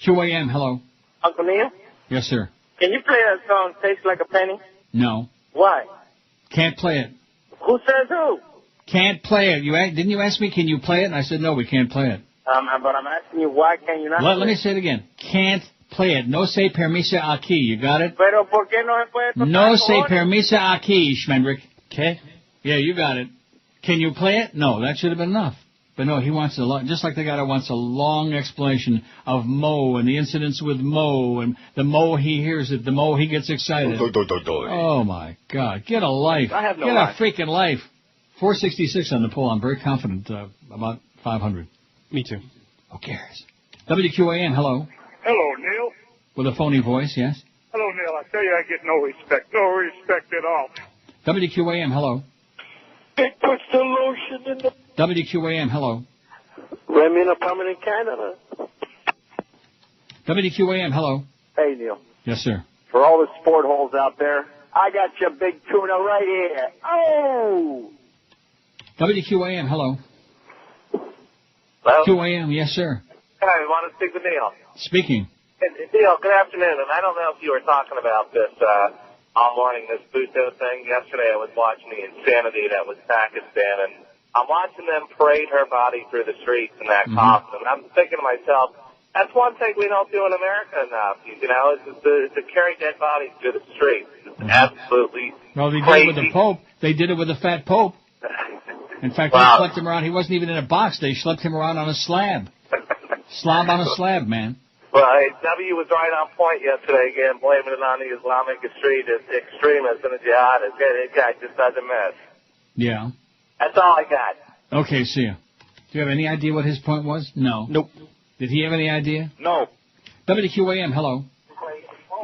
QAM, hello. Uncle Neil? Yes, sir. Can you play that song, Tastes Like a Penny? No. Why? Can't play it. Who says who? Can't play it. Didn't you ask me, can you play it? And I said, no, we can't play it. But I'm asking you, why can you not Let me say it again. Can't play it. No se permite aquí. You got it? Pero ¿por qué no se puede? No se permite aquí, Schmendrick. Okay. Yeah, you got it. Can you play it? No, that should have been enough. But no, he wants just like the guy that wants a long explanation of Mo and the incidents with Mo and the Mo he hears it, the Mo he gets excited. Oh my God, get a life. I have no Get life. a freaking life. 466 on the poll. I'm very confident about 500. Me too. Who cares? WQAM, hello. Hello, Neil. With a phony voice, yes? Hello, Neil. I tell you, I get no respect. No respect at all. WQAM, hello. They put the lotion in the... WQAM, hello. Remy in a permanent Canada. WQAM, hello. Hey, Neil. Yes, sir. For all the sport holes out there, I got your big tuna right here. Oh! WQAM, hello. Hello? QAM, yes, sir. Hey, I want to speak with Neil. Speaking. Neil, good afternoon. And I don't know if you were talking about this all morning, this Bhutto thing. Yesterday I was watching the insanity that was Pakistan, and I'm watching them parade her body through the streets in that coffin. And I'm thinking to myself, that's one thing we don't do in America enough. It's to carry dead bodies through the streets. It's absolutely Well, they crazy. did it with the Pope. They did it with the fat Pope. In fact, they schlepped him around. He wasn't even in a box. They schlepped him around on a slab. Slob on a slab, man. Well, W was right on point yesterday again, blaming it on the Islamic extremists and the jihadists. That guy just doesn't miss. Yeah. That's all I got. Okay, see ya. Do you have any idea what his point was? No. Nope. Did he have any idea? No. WQAM, hello.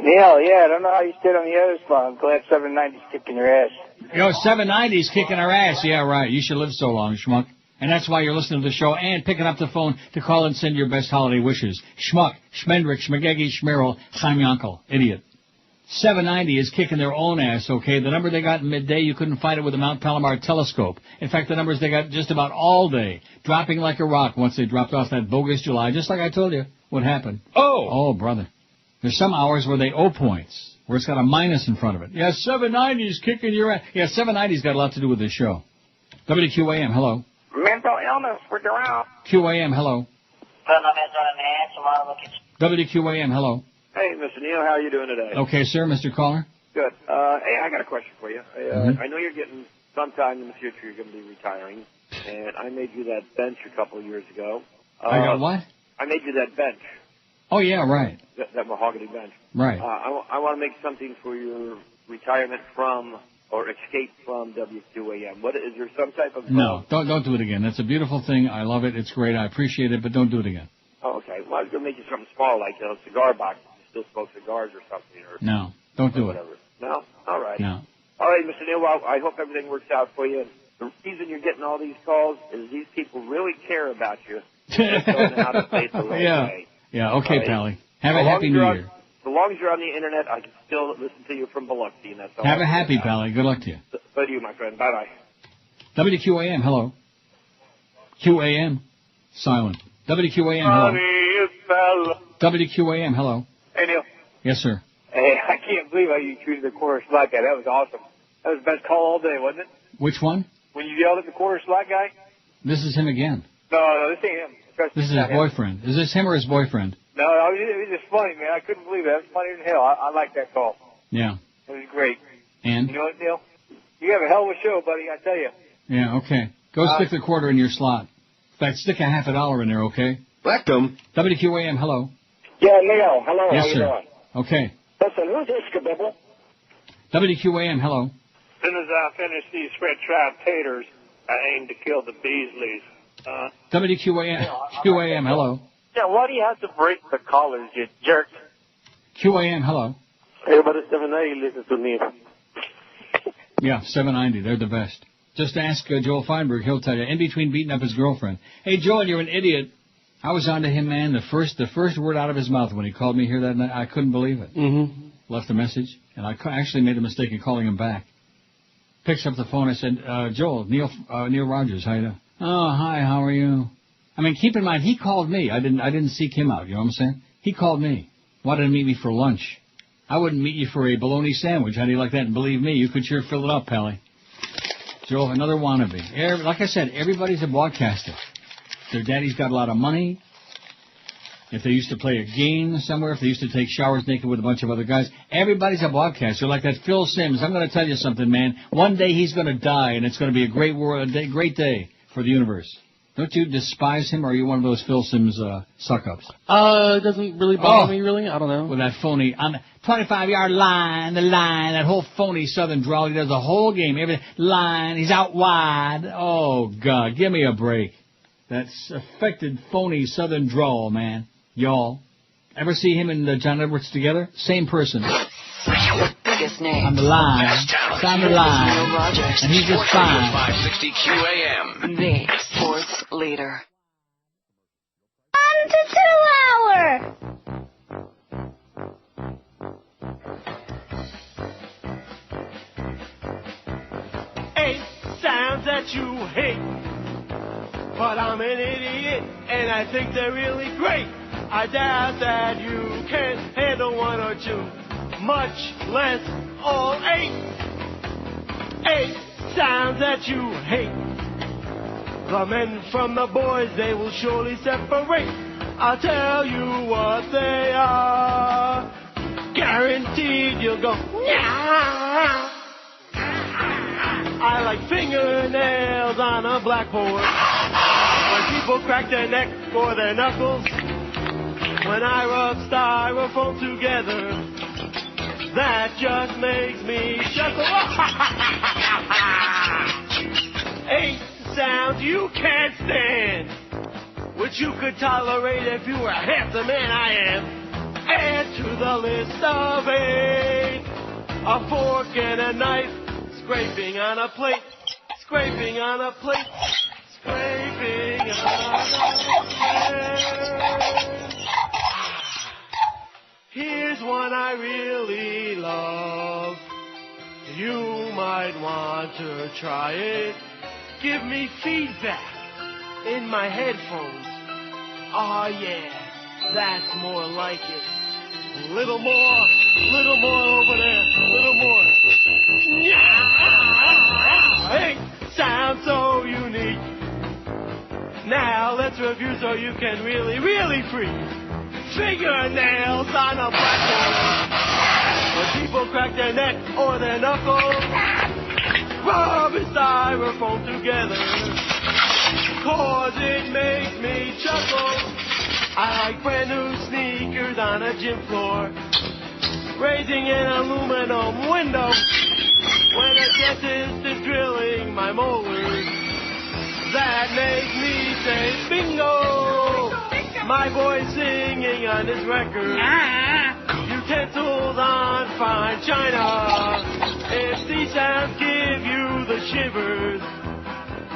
Neil, I don't know how you stayed on the other spot. I'm glad 790's kicking your ass. 790's kicking our ass. Yeah, right. You should live so long, schmuck. And that's why you're listening to the show and picking up the phone to call and send your best holiday wishes. Schmuck, Schmendrick, Schmagegi, Schmerl, Chaim Yankel. Idiot. 790 is kicking their own ass, okay? The number they got in midday, you couldn't find it with the Mount Palomar telescope. In fact, the numbers they got just about all day, dropping like a rock once they dropped off that bogus July, just like I told you what happened. Oh, brother. There's some hours where they owe points, where it's got a minus in front of it. Yeah, 790 is kicking your ass. Yeah, 790's got a lot to do with this show. WQAM, hello. Mental illness for Durant. QAM, hello. WQAM, hello. Hey, Mr. Neal, how are you doing today? Okay, sir, Mr. Caller. Good. Hey, I got a question for you. Mm-hmm. I know you're getting, sometime in the future, you're going to be retiring, and I made you that bench a couple of years ago. I got what? I made you that bench. Oh, yeah, right. That mahogany bench. Right. I want to make something for your retirement from, or escape from WQAM. What is there some type of... No, don't do it again. That's a beautiful thing. I love it. It's great. I appreciate it, but don't do it again. Oh, okay. Well, I was going to make you something small, like a cigar box. You still smoke cigars or something. Or no, don't do whatever. No? All right. No. All right, Mr. Neal, well, I hope everything works out for you. The reason you're getting all these calls is these people really care about you. They don't know how to play it the right way. Yeah, okay, right? Pally. Have a happy New Year. So long as you're on the Internet, I can still listen to you from Biloxi, and that's all. Have a happy, Pally. Good luck to you. So do you, my friend. Bye-bye. WQAM, hello. QAM, silent. WQAM, hello. WQAM, hello. Hey, Neil. Yes, sir. Hey, I can't believe how you treated the chorus slot guy. That was awesome. That was the best call all day, wasn't it? Which one? When you yelled at the chorus slot guy? This is him again. No, this ain't him. This is his boyfriend. Is this him or his boyfriend? No, it was just funny, man. I couldn't believe it. That was funnier than hell. I like that call. Yeah. It was great. And? You know what, Neil? You have a hell of a show, buddy, I tell you. Yeah, okay. Go stick the quarter in your slot. In fact, stick a $50 in there, okay? Welcome. WQAM, hello. Yeah, Neil. Hello. Yes, how you sir. doing? Okay. Listen, who's this, Kabibble? WQAM, hello. As soon as I finish these red tribe taters, I aim to kill the Beasleys. QAM, hello. Yeah, why do you have to break the collars, you jerk? QAM, hello. Everybody 790 listens to me. Yeah, 790. They're the best. Just ask Joel Feinberg. He'll tell you. In between beating up his girlfriend. Hey, Joel, you're an idiot. I was on to him, man. The first word out of his mouth when he called me here that night, I couldn't believe it. Mm-hmm. Left a message, and I actually made the mistake of calling him back. Picks up the phone. I said, Joel, Neil Rogers, how you doing? Oh, hi, how are you? I mean, keep in mind, he called me. I didn't seek him out, you know what I'm saying? He called me. Wanted to meet me for lunch. I wouldn't meet you for a bologna sandwich. How do you like that? And believe me, you could sure fill it up, Pally. Joel, another wannabe. Like I said, everybody's a broadcaster. Their daddy's got a lot of money. If they used to play a game somewhere, if they used to take showers naked with a bunch of other guys, everybody's a broadcaster. Like that Phil Simms. I'm going to tell you something, man. One day he's going to die, and it's going to be a great great day for the universe. Don't you despise him, or are you one of those Phil Simms suck-ups? It doesn't really bother me, really. I don't know. With that phony, on the 25-yard line, that whole phony Southern drawl. He does the whole game, everything. Line, he's out wide. Oh, God, give me a break. That's affected phony Southern drawl, man. Y'all. Ever see him and John Edwards together? Same person. The biggest name. On the line. It's on the line. Rogers. And he's just fine. 560 QAM. The sports leader. 1 to 2 hour. 8 sounds that you hate. But I'm an idiot, and I think they're really great. I doubt that you can handle 1 or 2, much less all 8. 8 sounds that you hate. The men from the boys, they will surely separate. I'll tell you what they are. Guaranteed you'll go, yeah. I like fingernails on a blackboard. When people crack their neck or their knuckles. When I rub styrofoam together, that just makes me chuckle. 8 sounds you can't stand, which you could tolerate if you were half the man I am. Add to the list of 8, a fork and a knife, scraping on a plate, scraping on a plate, scraping on a plate. Here's one I really love. You might want to try it. Give me feedback in my headphones. Oh yeah, that's more like it. Little more over there, little more. Hey, sounds so unique. Now let's review so you can really, really freak. Fingernails on a blackboard. When people crack their neck or their knuckles, rubbing styrofoam together. Cause it makes me chuckle. I like brand new sneakers on a gym floor. Raising an aluminum window. When a dentist is drilling my molars. That makes me say bingo. My voice singing on his record. Utensils on fine china. If these sounds give you the shivers,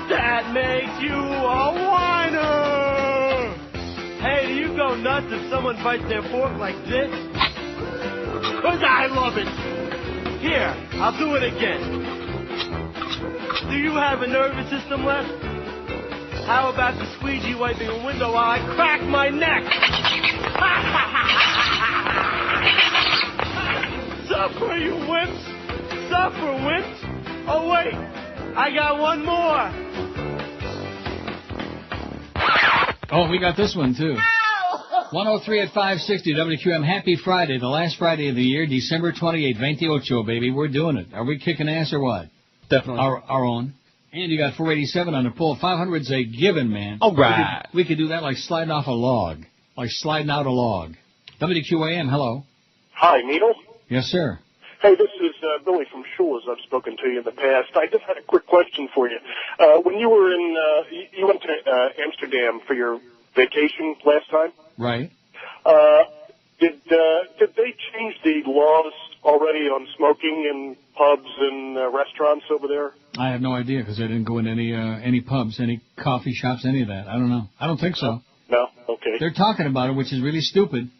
that makes you a whiner. Hey, do you go nuts if someone bites their fork like this? 'Cause I love it. Here, I'll do it again. Do you have a nervous system left? How about the squeegee wiping a window while I crack my neck? Suffer, you wimps! Suffer, wimps! Oh, wait! I got one more! Oh, we got this one, too. 103 at 560 WQAM. Happy Friday, the last Friday of the year, December 28, 28, baby. We're doing it. Are we kicking ass or what? Definitely. Our own. And you got 487 on the pull. 500's a given, man. All right. We could do that like sliding off a log. Like sliding out a log. WQAM, hello. Hi, Needle. Yes, sir. Hey, this is Billy from Shula's. I've spoken to you in the past. I just had a quick question for you. When you were in, you went to Amsterdam for your vacation last time? Right. Did they change the laws already on smoking in pubs and restaurants over there? I have no idea because I didn't go in any pubs, any coffee shops, any of that. I don't know. I don't think so. No? Okay. They're talking about it, which is really stupid.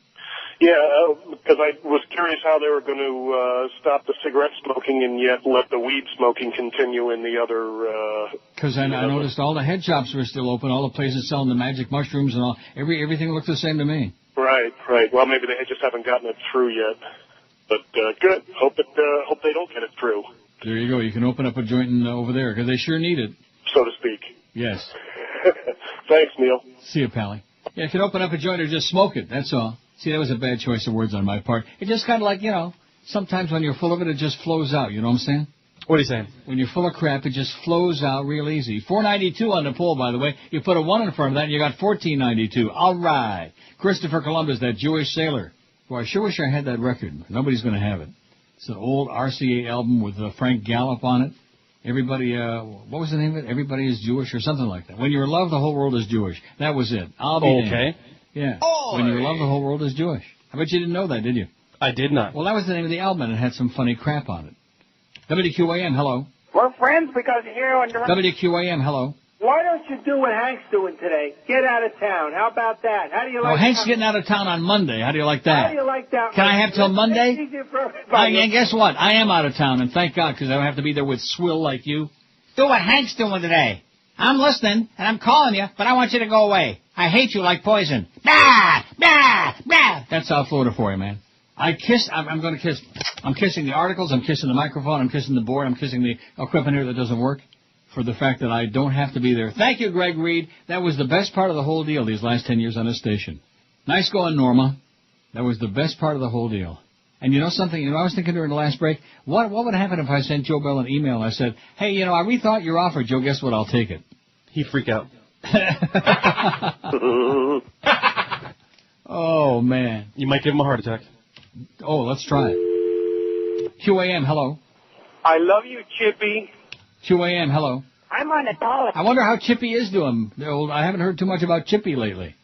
Yeah, because I was curious how they were going to stop the cigarette smoking and yet let the weed smoking continue in the other... Because I noticed all the head shops were still open, all the places selling the magic mushrooms and all. Everything looked the same to me. Right. Well, maybe they just haven't gotten it through yet. But good. Hope they don't get it through. There you go. You can open up a joint over there because they sure need it. So to speak. Yes. Thanks, Neil. See you, Pally. Yeah, you can open up a joint or just smoke it. That's all. See, that was a bad choice of words on my part. It just kind of like, sometimes when you're full of it, it just flows out. You know what I'm saying? What are you saying? When you're full of crap, it just flows out real easy. 492 on the poll, by the way. You put a 1 in front of that, and you got 1492. All right. Christopher Columbus, that Jewish sailor. Boy, I sure wish I had that record. Nobody's going to have it. It's an old RCA album with Frank Gallup on it. Everybody, what was the name of it? Everybody is Jewish or something like that. When you're in love, the whole world is Jewish. That was it. I'll be okay. damned. Yeah. When you're in love, the whole world is Jewish. I bet you didn't know that, did you? I did not. Well, that was the name of the album, and it had some funny crap on it. WQAM, hello. We're friends because of you and WQAM, hello. Why don't you do what Hank's doing today? Get out of town. How about that? How do you like Well, Hank's getting out of town on Monday. How do you like that? How do you like that? Can I have till Monday? It's easier for everybody. And guess what? I am out of town, and thank God, because I don't have to be there with swill like you. Do what Hank's doing today. I'm listening, and I'm calling you, but I want you to go away. I hate you like poison. Bah! Bah! Bah! That's South Florida for you, man. I'm going to kiss. I'm kissing the articles, I'm kissing the microphone, I'm kissing the board, I'm kissing the equipment here that doesn't work for the fact that I don't have to be there. Thank you, Greg Reed. That was the best part of the whole deal these last 10 years on this station. Nice going, Norma. That was the best part of the whole deal. And you know something? I was thinking during the last break, what would happen if I sent Joe Bell an email and I said, hey, I rethought your offer, Joe, guess what? I'll take it. He'd freak out. Oh, man. You might give him a heart attack. Oh, let's try it. QAM, hello. I love you, Chippy. QAM, hello. I'm on the toilet. I wonder how Chippy is doing. I haven't heard too much about Chippy lately.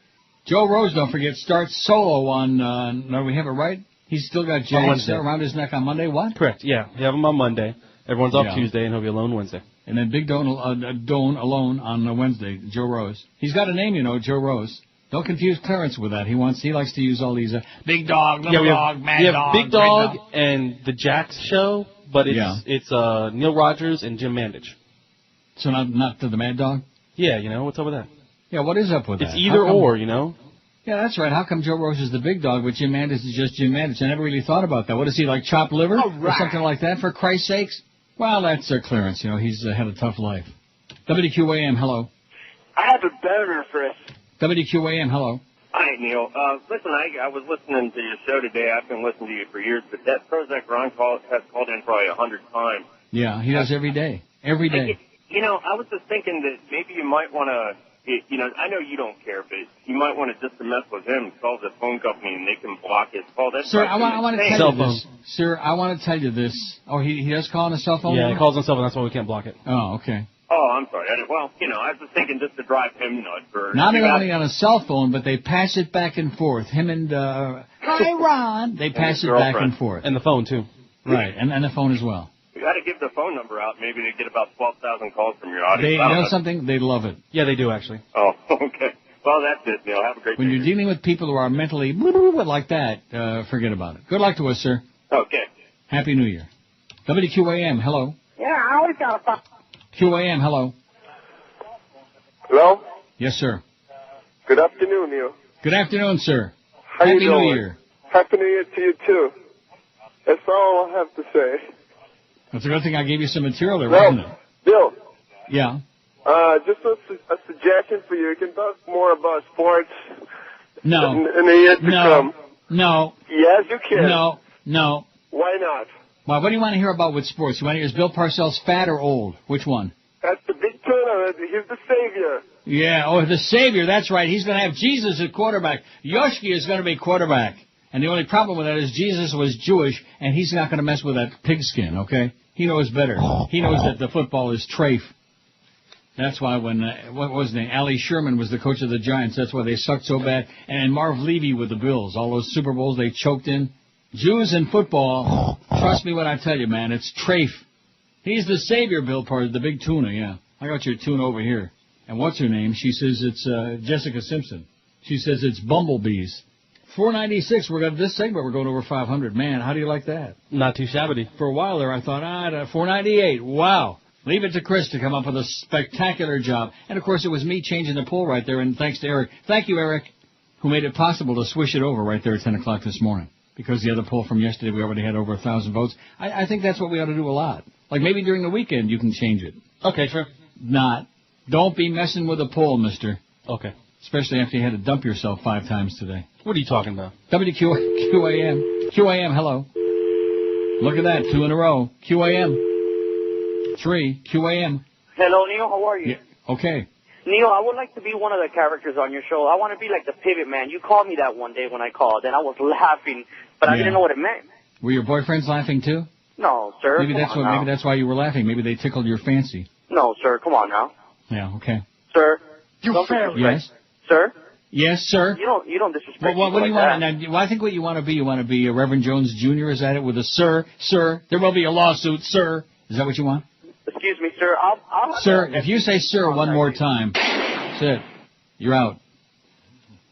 Joe Rose, don't forget, starts solo on, no, we have it right? He's still got jags around his neck on Monday, what? Correct, yeah. You have him on Monday. Everyone's off Tuesday, and he'll be alone Wednesday. And then Big Doan alone on Wednesday, Joe Rose. He's got a name, Joe Rose. Don't confuse Clarence with that. He likes to use all these big dog, little dog, mad dog. Big Dog and the Jax show, but it's Neil Rogers and Jim Mandich. So not the Mad Dog? Yeah, what's up with that? Yeah, what is up with that? It's either or, Yeah, that's right. How come Joe Rogan is the big dog, but Jim Mandich is just Jim Mandich? I never really thought about that. What is he, like chopped liver or something like that, for Christ's sakes? Well, that's Clarence. He's had a tough life. WQAM, hello. I have a boner, Chris. WQAM, hello. Hi, Neil. Listen, I was listening to your show today. I've been listening to you for years, but that Prozac Ron has called in probably 100 times. Yeah, he does every day. Every day. I was just thinking that maybe you might want to, I know you don't care, but you might want to just to mess with him, call the phone company and they can block his call. Sir, I want to tell you this. Sir, I want to tell you this. Oh, he does call on a cell phone? Yeah, he calls on a cell phone. That's why we can't block it. Oh, okay. Oh, I'm sorry. I was just thinking just to drive him nuts. Not only on a cell phone, but they pass it back and forth. Him and hi, Ron. They pass it back and forth. And the phone, too. Right, and the phone as well. You got to give the phone number out. Maybe they get about 12,000 calls from your audience. You know something? They love it. Yeah, they do, actually. Oh, okay. Well, that's it, Neil. Have a great day. When you're dealing with people who are mentally like that, forget about it. Good luck to us, sir. Okay. Happy New Year. WQAM, hello. Yeah, I always got a phone. QAM, hello. Hello? Yes, sir. Good afternoon, Neil. Good afternoon, sir. How Happy you doing? New Year. Happy New Year to you, too. That's all I have to say. That's a good thing I gave you some material there, wasn't it? Bill. Yeah. Just a suggestion for you. You can talk more about sports No. in the years to come. No. Yes, you can. No. Why not? Why? What do you want to hear about with sports? You want to hear is Bill Parcells fat or old? Which one? That's the big turner. He's the savior. Yeah, the savior. That's right. He's going to have Jesus at quarterback. Yoshki is going to be quarterback. And the only problem with that is Jesus was Jewish, and he's not going to mess with that pigskin, okay? He knows better. He knows that the football is trafe. That's why when, what was his name? Ali Sherman was the coach of the Giants. That's why they sucked so bad. And Marv Levy with the Bills. All those Super Bowls they choked in. Jews in football, trust me when I tell you, man, it's trafe. He's the savior, Bill Parr, the big tuna, yeah. I got your tuna over here. And what's her name? She says it's Jessica Simpson. She says it's bumblebees. 496, this segment, we're going over 500. Man, how do you like that? Not too shabby. For a while there, I thought, 498. Wow. Leave it to Chris to come up with a spectacular job. And, of course, it was me changing the poll right there, and thanks to Eric. Thank you, Eric, who made it possible to swish it over right there at 10 o'clock this morning. Because the other poll from yesterday, we already had over 1,000 votes. I think that's what we ought to do a lot. Like maybe during the weekend you can change it. Okay, sure. Don't be messing with a poll, mister. Okay. Especially after you had to dump yourself 5 times today. What are you talking about? WQAM. QAM, hello. Look at that, 2 in a row. QAM. 3, QAM. Hello, Neil. How are you? Yeah. Okay. Neil, I would like to be one of the characters on your show. I want to be like the pivot man. You called me that one day when I called, and I was laughing, but I didn't know what it meant. Were your boyfriends laughing too? No, sir. Maybe that's why you were laughing. Maybe they tickled your fancy. No, sir. Come on now. Yeah. Okay. Sir. You fair. Yes. Sir. Yes, sir. You don't disrespect. What do you like want? Now, I think what you want to be Reverend Jones Jr. Is that it with a sir? There will be a lawsuit, sir. Is that what you want? Excuse me, sir. I'll sir, if you say sir one more time, that's it. You're out.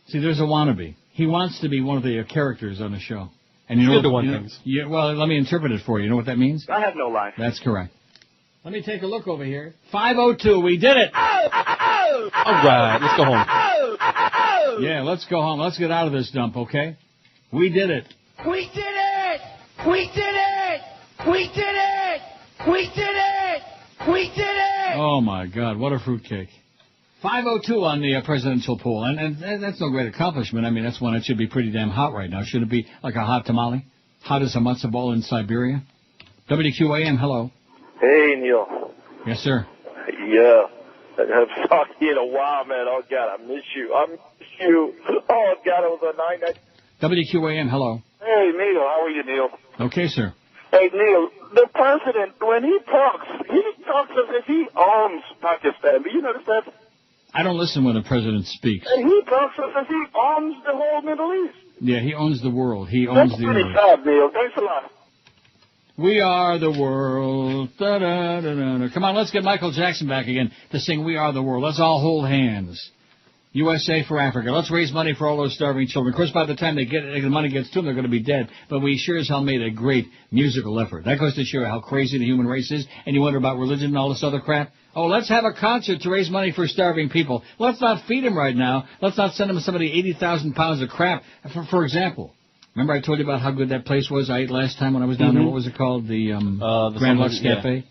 See, there's a wannabe. He wants to be one of the characters on the show. And you know things. Yeah, well, let me interpret it for you. You know what that means? I have no life. That's correct. Let me take a look over here. 5:02. We did it. Oh. All right, let's go home. Yeah, let's go home. Let's get out of this dump, okay? We did it. We did it! We did it! We did it! We did it! We did it! Oh, my God. What a fruitcake. 5:02 on the presidential poll. And that's no great accomplishment. I mean, that's one that should be pretty damn hot right now. Should it be like a hot tamale? Hot as a matzo ball in Siberia? WQAM, hello. Hey, Neil. Yes, sir. Yeah. I haven't talked to you in a while, man. Oh, God, I miss you. Oh, God, it was a night. WQAM, hello. Hey, Neil. How are you, Neil? Okay, sir. Hey, Neil, the president, when he talks as if he owns Pakistan. Do you notice that? I don't listen when the president speaks. And he talks as if he owns the whole Middle East. Yeah, he owns the world. He owns the That's earth. pretty sad, Neil. Thanks a lot. We are the world. Da-da-da-da-da. Come on, let's get Michael Jackson back again to sing We Are the World. Let's all hold hands. USA for Africa. Let's raise money for all those starving children. Of course, by the time the money gets to them, they're going to be dead. But we sure as hell made a great musical effort. That goes to show how crazy the human race is. And you wonder about religion and all this other crap. Oh, let's have a concert to raise money for starving people. Let's not feed them right now. Let's not send them somebody 80,000 pounds of crap. For example, remember I told you about how good that place was I ate last time when I was down there? What was it called? The Grand Lux Cafe? Yeah.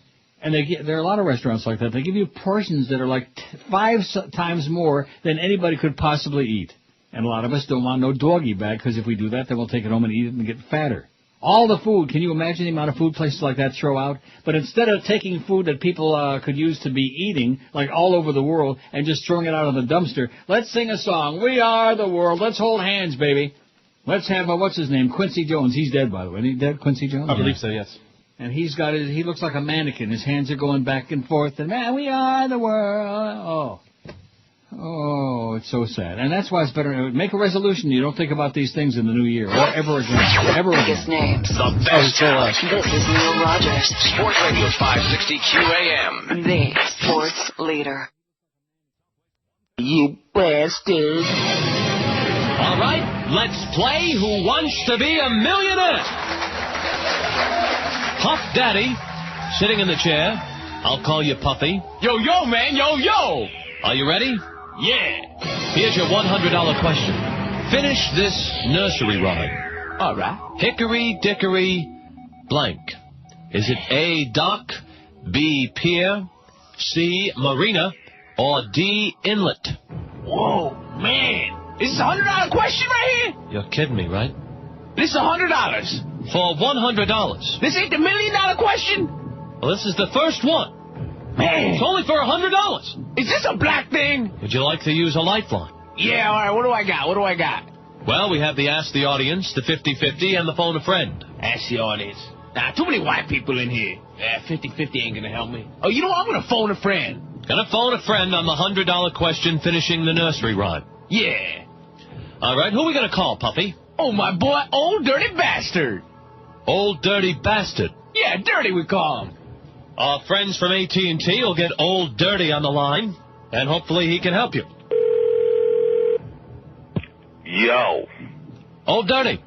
And there are a lot of restaurants like that. They give you portions that are like 5 times more than anybody could possibly eat. And a lot of us don't want no doggy bag, because if we do that, then we'll take it home and eat it and get fatter. All the food, can you imagine the amount of food places like that throw out? But instead of taking food that people could use to be eating, like all over the world, and just throwing it out of the dumpster, let's sing a song. We are the world. Let's hold hands, baby. Let's have, what's his name? Quincy Jones. He's dead, by the way. Isn't he dead, Quincy Jones? I believe so, yes. And he looks like a mannequin. His hands are going back and forth. And man, we are the world. Oh, it's so sad. And that's why it's better. Make a resolution. You don't think about these things in the new year. Or ever again. Ever again. Biggest names. The best talent. This is Neil Rogers. Sports Radio 560 QAM. The sports leader. You bastard. All right, let's play Who Wants to Be a Millionaire? Puff Daddy, sitting in the chair. I'll call you Puffy. Yo, man, yo. Are you ready? Yeah. Here's your $100 question. Finish this nursery rhyme. All right. Hickory, dickory, blank. Is it A, dock, B, pier, C, marina, or D, inlet? Whoa, man. This is a $100 question right here? You're kidding me, right? This is $100. For $100. This ain't the $1 million question? Well, this is the first one. Man. It's only for $100. Is this a black thing? Would you like to use a lifeline? Yeah, all right. What do I got? Well, we have the Ask the Audience, the 50-50, and the Phone a Friend. Ask the Audience. Nah, too many white people in here. 50-50 ain't gonna help me. Oh, you know what? I'm gonna phone a friend. Gonna phone a friend on the $100 question, finishing the nursery rhyme. Yeah. All right, who are we gonna call, Puffy? Oh, my boy, Old Dirty Bastard. Old Dirty Bastard? Yeah, Dirty we call him. Our friends from AT&T will get Old Dirty on the line, and hopefully he can help you. Yo. Old Dirty.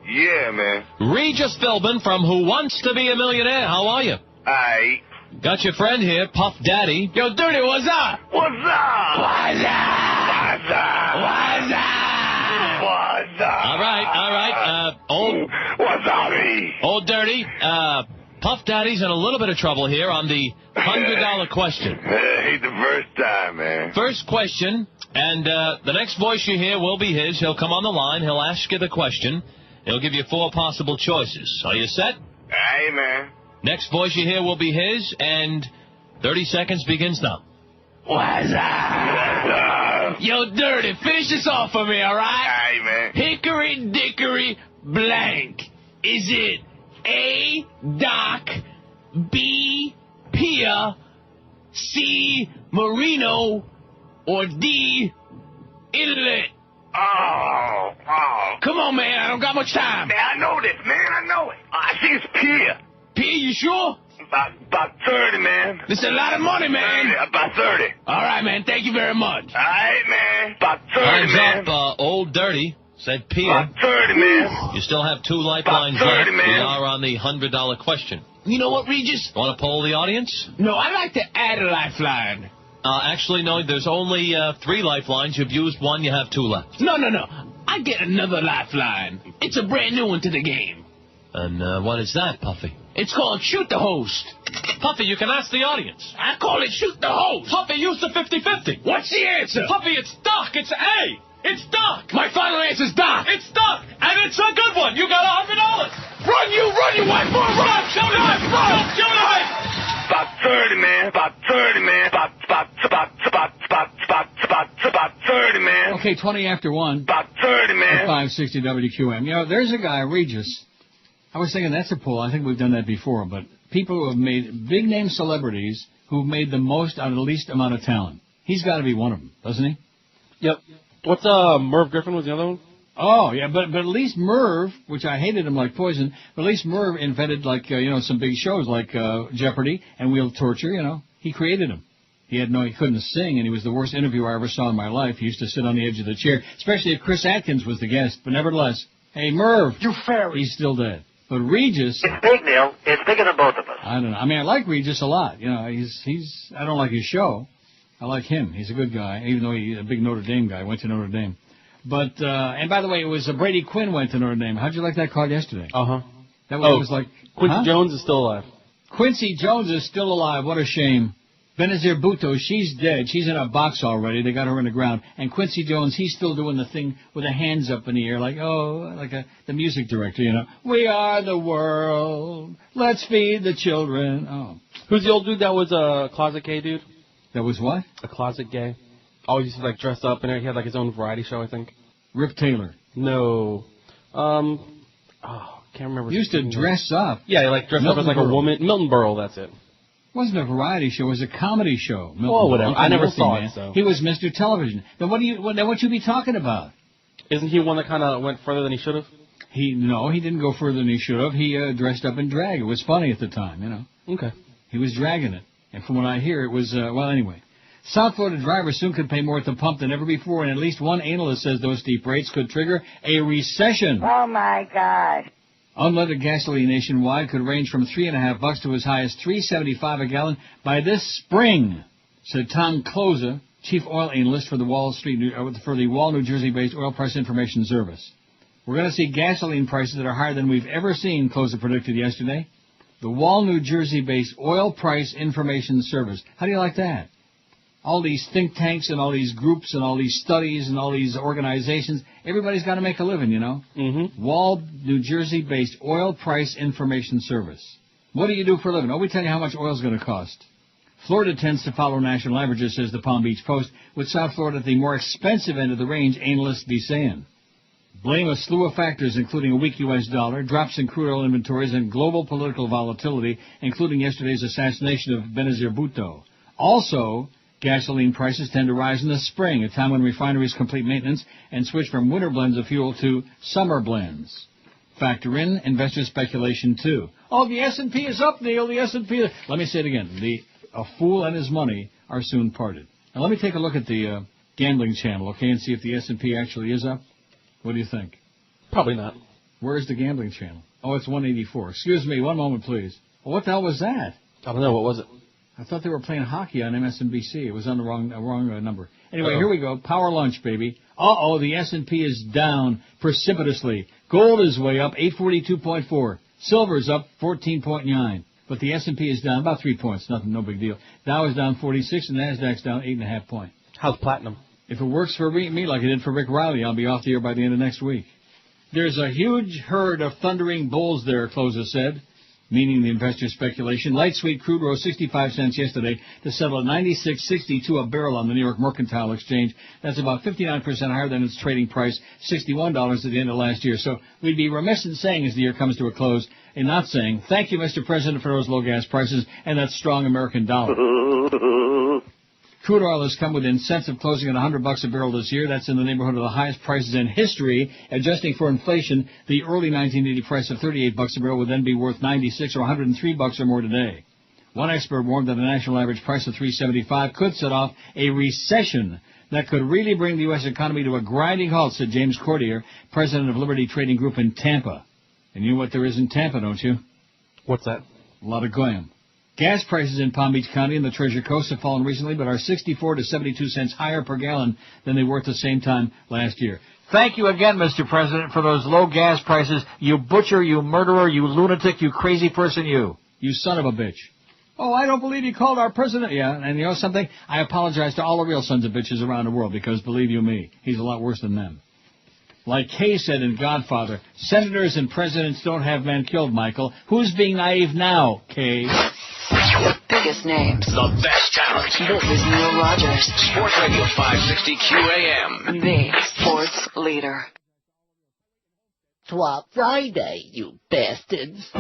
Yeah, man. Regis Philbin from Who Wants to Be a Millionaire. How are you? Aight. Got your friend here, Puff Daddy. Yo, Dirty, what's up? What's up? What's up? All right. Old Dirty, Puff Daddy's in a little bit of trouble here on the $100 question. Hey, the first time, man. First question, and the next voice you hear will be his. He'll come on the line. He'll ask you the question. He'll give you 4 possible choices. Are you set? Hey, man. Next voice you hear will be his, and 30 seconds begins now. What's up? Yo, Dirty, finish this off for me, all right? Hey, man. Hickory, dickory, blank. Is it A, dock, B, pier, C, merino, or D, inlet? Oh. Come on, man. I don't got much time. Man, I know this, man. I know it. I think it's pier. Pier, you sure? About 30, man. This is a lot of money, man. About 30. All right, man. Thank you very much. All right, man. About 30, man. Time's up, Old Dirty. Said pier. About 30, man. You still have 2 lifelines about 30, left. Man. We are on the $100 question. You know what, Regis? Want to poll the audience? No, I'd like to add a lifeline. Actually, no, there's only 3 lifelines. You've used 1, you have 2 left. No. I get another lifeline. It's a brand new one to the game. And what is that, Puffy? It's called Shoot the Host. Puffy, you can ask the audience. I call it Shoot the Host. Puffy, use the 50-50. What's the answer? Puffy, it's Doc. It's A. It's Doc. My final answer's Doc. It's Doc. And it's a good one. You got $100. Run, you white boy. Run. Show the hype. Run. Show the hype. About 30, man. About 30, man. About 30, man. Okay, 20 after 1. About 30, man. 560 WQAM. You know, there's a guy, Regis. I was thinking that's a poll. I think we've done that before. But people who have made big-name celebrities who've made the most out of the least amount of talent. He's got to be one of them, doesn't he? Yep. What's Merv Griffin was the other one? Oh, yeah, but at least Merv, which I hated him like poison, but at least Merv invented, like, some big shows like Jeopardy and Wheel of Torture, He created them. He couldn't sing, and he was the worst interviewer I ever saw in my life. He used to sit on the edge of the chair, especially if Chris Atkins was the guest. But nevertheless, hey, Merv. You fairy. He's still dead. But Regis. It's big, Neil. It's bigger than both of us. I don't know. I mean, I like Regis a lot. You know, I don't like his show. I like him. He's a good guy, even though he's a big Notre Dame guy. Went to Notre Dame. But, and by the way, it was Brady Quinn went to Notre Dame. How'd you like that call yesterday? Uh-huh. That was like... Quincy Jones is still alive. Quincy Jones is still alive. What a shame. Benazir Bhutto, she's dead. She's in a box already. They got her in the ground. And Quincy Jones, he's still doing the thing with the hands up in the air, like the music director, you know. We are the world. Let's feed the children. Oh. Who's the old dude that was a closet gay dude? That was what? A closet gay. Always used to like dress up, and he had like his own variety show, I think. Rip Taylor. No. Can't remember. Used to dress up. Yeah, he like dressed up as like a woman. Milton Berle, that's it. It wasn't a variety show. It was a comedy show. Well, whatever. I never saw it, so. He was Mr. Television. Then what you be talking about? Isn't he one that kind of went further than he should have? No, he didn't go further than he should have. He dressed up in drag. It was funny at the time, you know. Okay. He was dragging it. And from what I hear, it was, well, anyway. South Florida drivers soon could pay more at the pump than ever before, and at least one analyst says those steep rates could trigger a recession. Oh, my gosh. Unleaded gasoline nationwide could range from $3.50 to as high as $3.75 a gallon by this spring, said Tom Kloza, chief oil analyst for the Wall, New Jersey-based Oil Price Information Service. We're going to see gasoline prices that are higher than we've ever seen, Kloza predicted yesterday. The Wall, New Jersey-based Oil Price Information Service. How do you like that? All these think tanks and all these groups and all these studies and all these organizations, everybody's got to make a living, you know. Mm-hmm. Wall, New Jersey-based Oil Price Information Service. What do you do for a living? Oh, we tell you how much oil's going to cost. Florida tends to follow national averages, says the Palm Beach Post, with South Florida at the more expensive end of the range, analysts be saying. Blame a slew of factors, including a weak U.S. dollar, drops in crude oil inventories, and global political volatility, including yesterday's assassination of Benazir Bhutto. Also, gasoline prices tend to rise in the spring, a time when refineries complete maintenance and switch from winter blends of fuel to summer blends. Factor in investor speculation, too. Oh, the S&P is up, Neil. The S&P. Let me say it again. A fool and his money are soon parted. Now, let me take a look at the gambling channel, okay, and see if the S&P actually is up. What do you think? Probably not. Where's the gambling channel? Oh, it's 184. Excuse me, one moment, please. Well, what the hell was that? I don't know. What was it? I thought they were playing hockey on MSNBC. It was on the wrong number. Anyway, Here we go. Power lunch, baby. The S&P is down precipitously. Gold is way up, 842.4. Silver's up, 14.9. But the S&P is down about 3 points. Nothing, no big deal. Dow is down 46, and NASDAQ's down 8.5 points. How's platinum? If it works for me like it did for Rick Riley, I'll be off the air by the end of next week. There's a huge herd of thundering bulls there, Kloza said, meaning the investor speculation. Light sweet crude rose 65 cents yesterday to settle at $96.62 a barrel on the New York Mercantile Exchange. That's about 59% higher than its trading price, $61 at the end of last year. So we'd be remiss in saying as the year comes to a close and not saying, thank you, Mr. President, for those low gas prices and that strong American dollar. Crude oil has come within cents of closing at $100 a barrel this year. That's in the neighborhood of the highest prices in history. Adjusting for inflation, the early 1980 price of $38 a barrel would then be worth $96 or $103 or more today. One expert warned that the national average price of $3.75 could set off a recession that could really bring the U.S. economy to a grinding halt, said James Cordier, president of Liberty Trading Group in Tampa. And you know what there is in Tampa, don't you? What's that? A lot of glam. Gas prices in Palm Beach County and the Treasure Coast have fallen recently, but are 64 to 72 cents higher per gallon than they were at the same time last year. Thank you again, Mr. President, for those low gas prices. You butcher, you murderer, you lunatic, you crazy person, you son of a bitch. Oh, I don't believe you called our president. Yeah, and you know something? I apologize to all the real sons of bitches around the world because, believe you me, he's a lot worse than them. Like Kay said in Godfather, senators and presidents don't have men killed, Michael. Who's being naive now, Kay? The biggest names. The best talent. This is Neil Rogers. Sports Radio 560 QAM. The sports leader. Swap Friday, you bastards.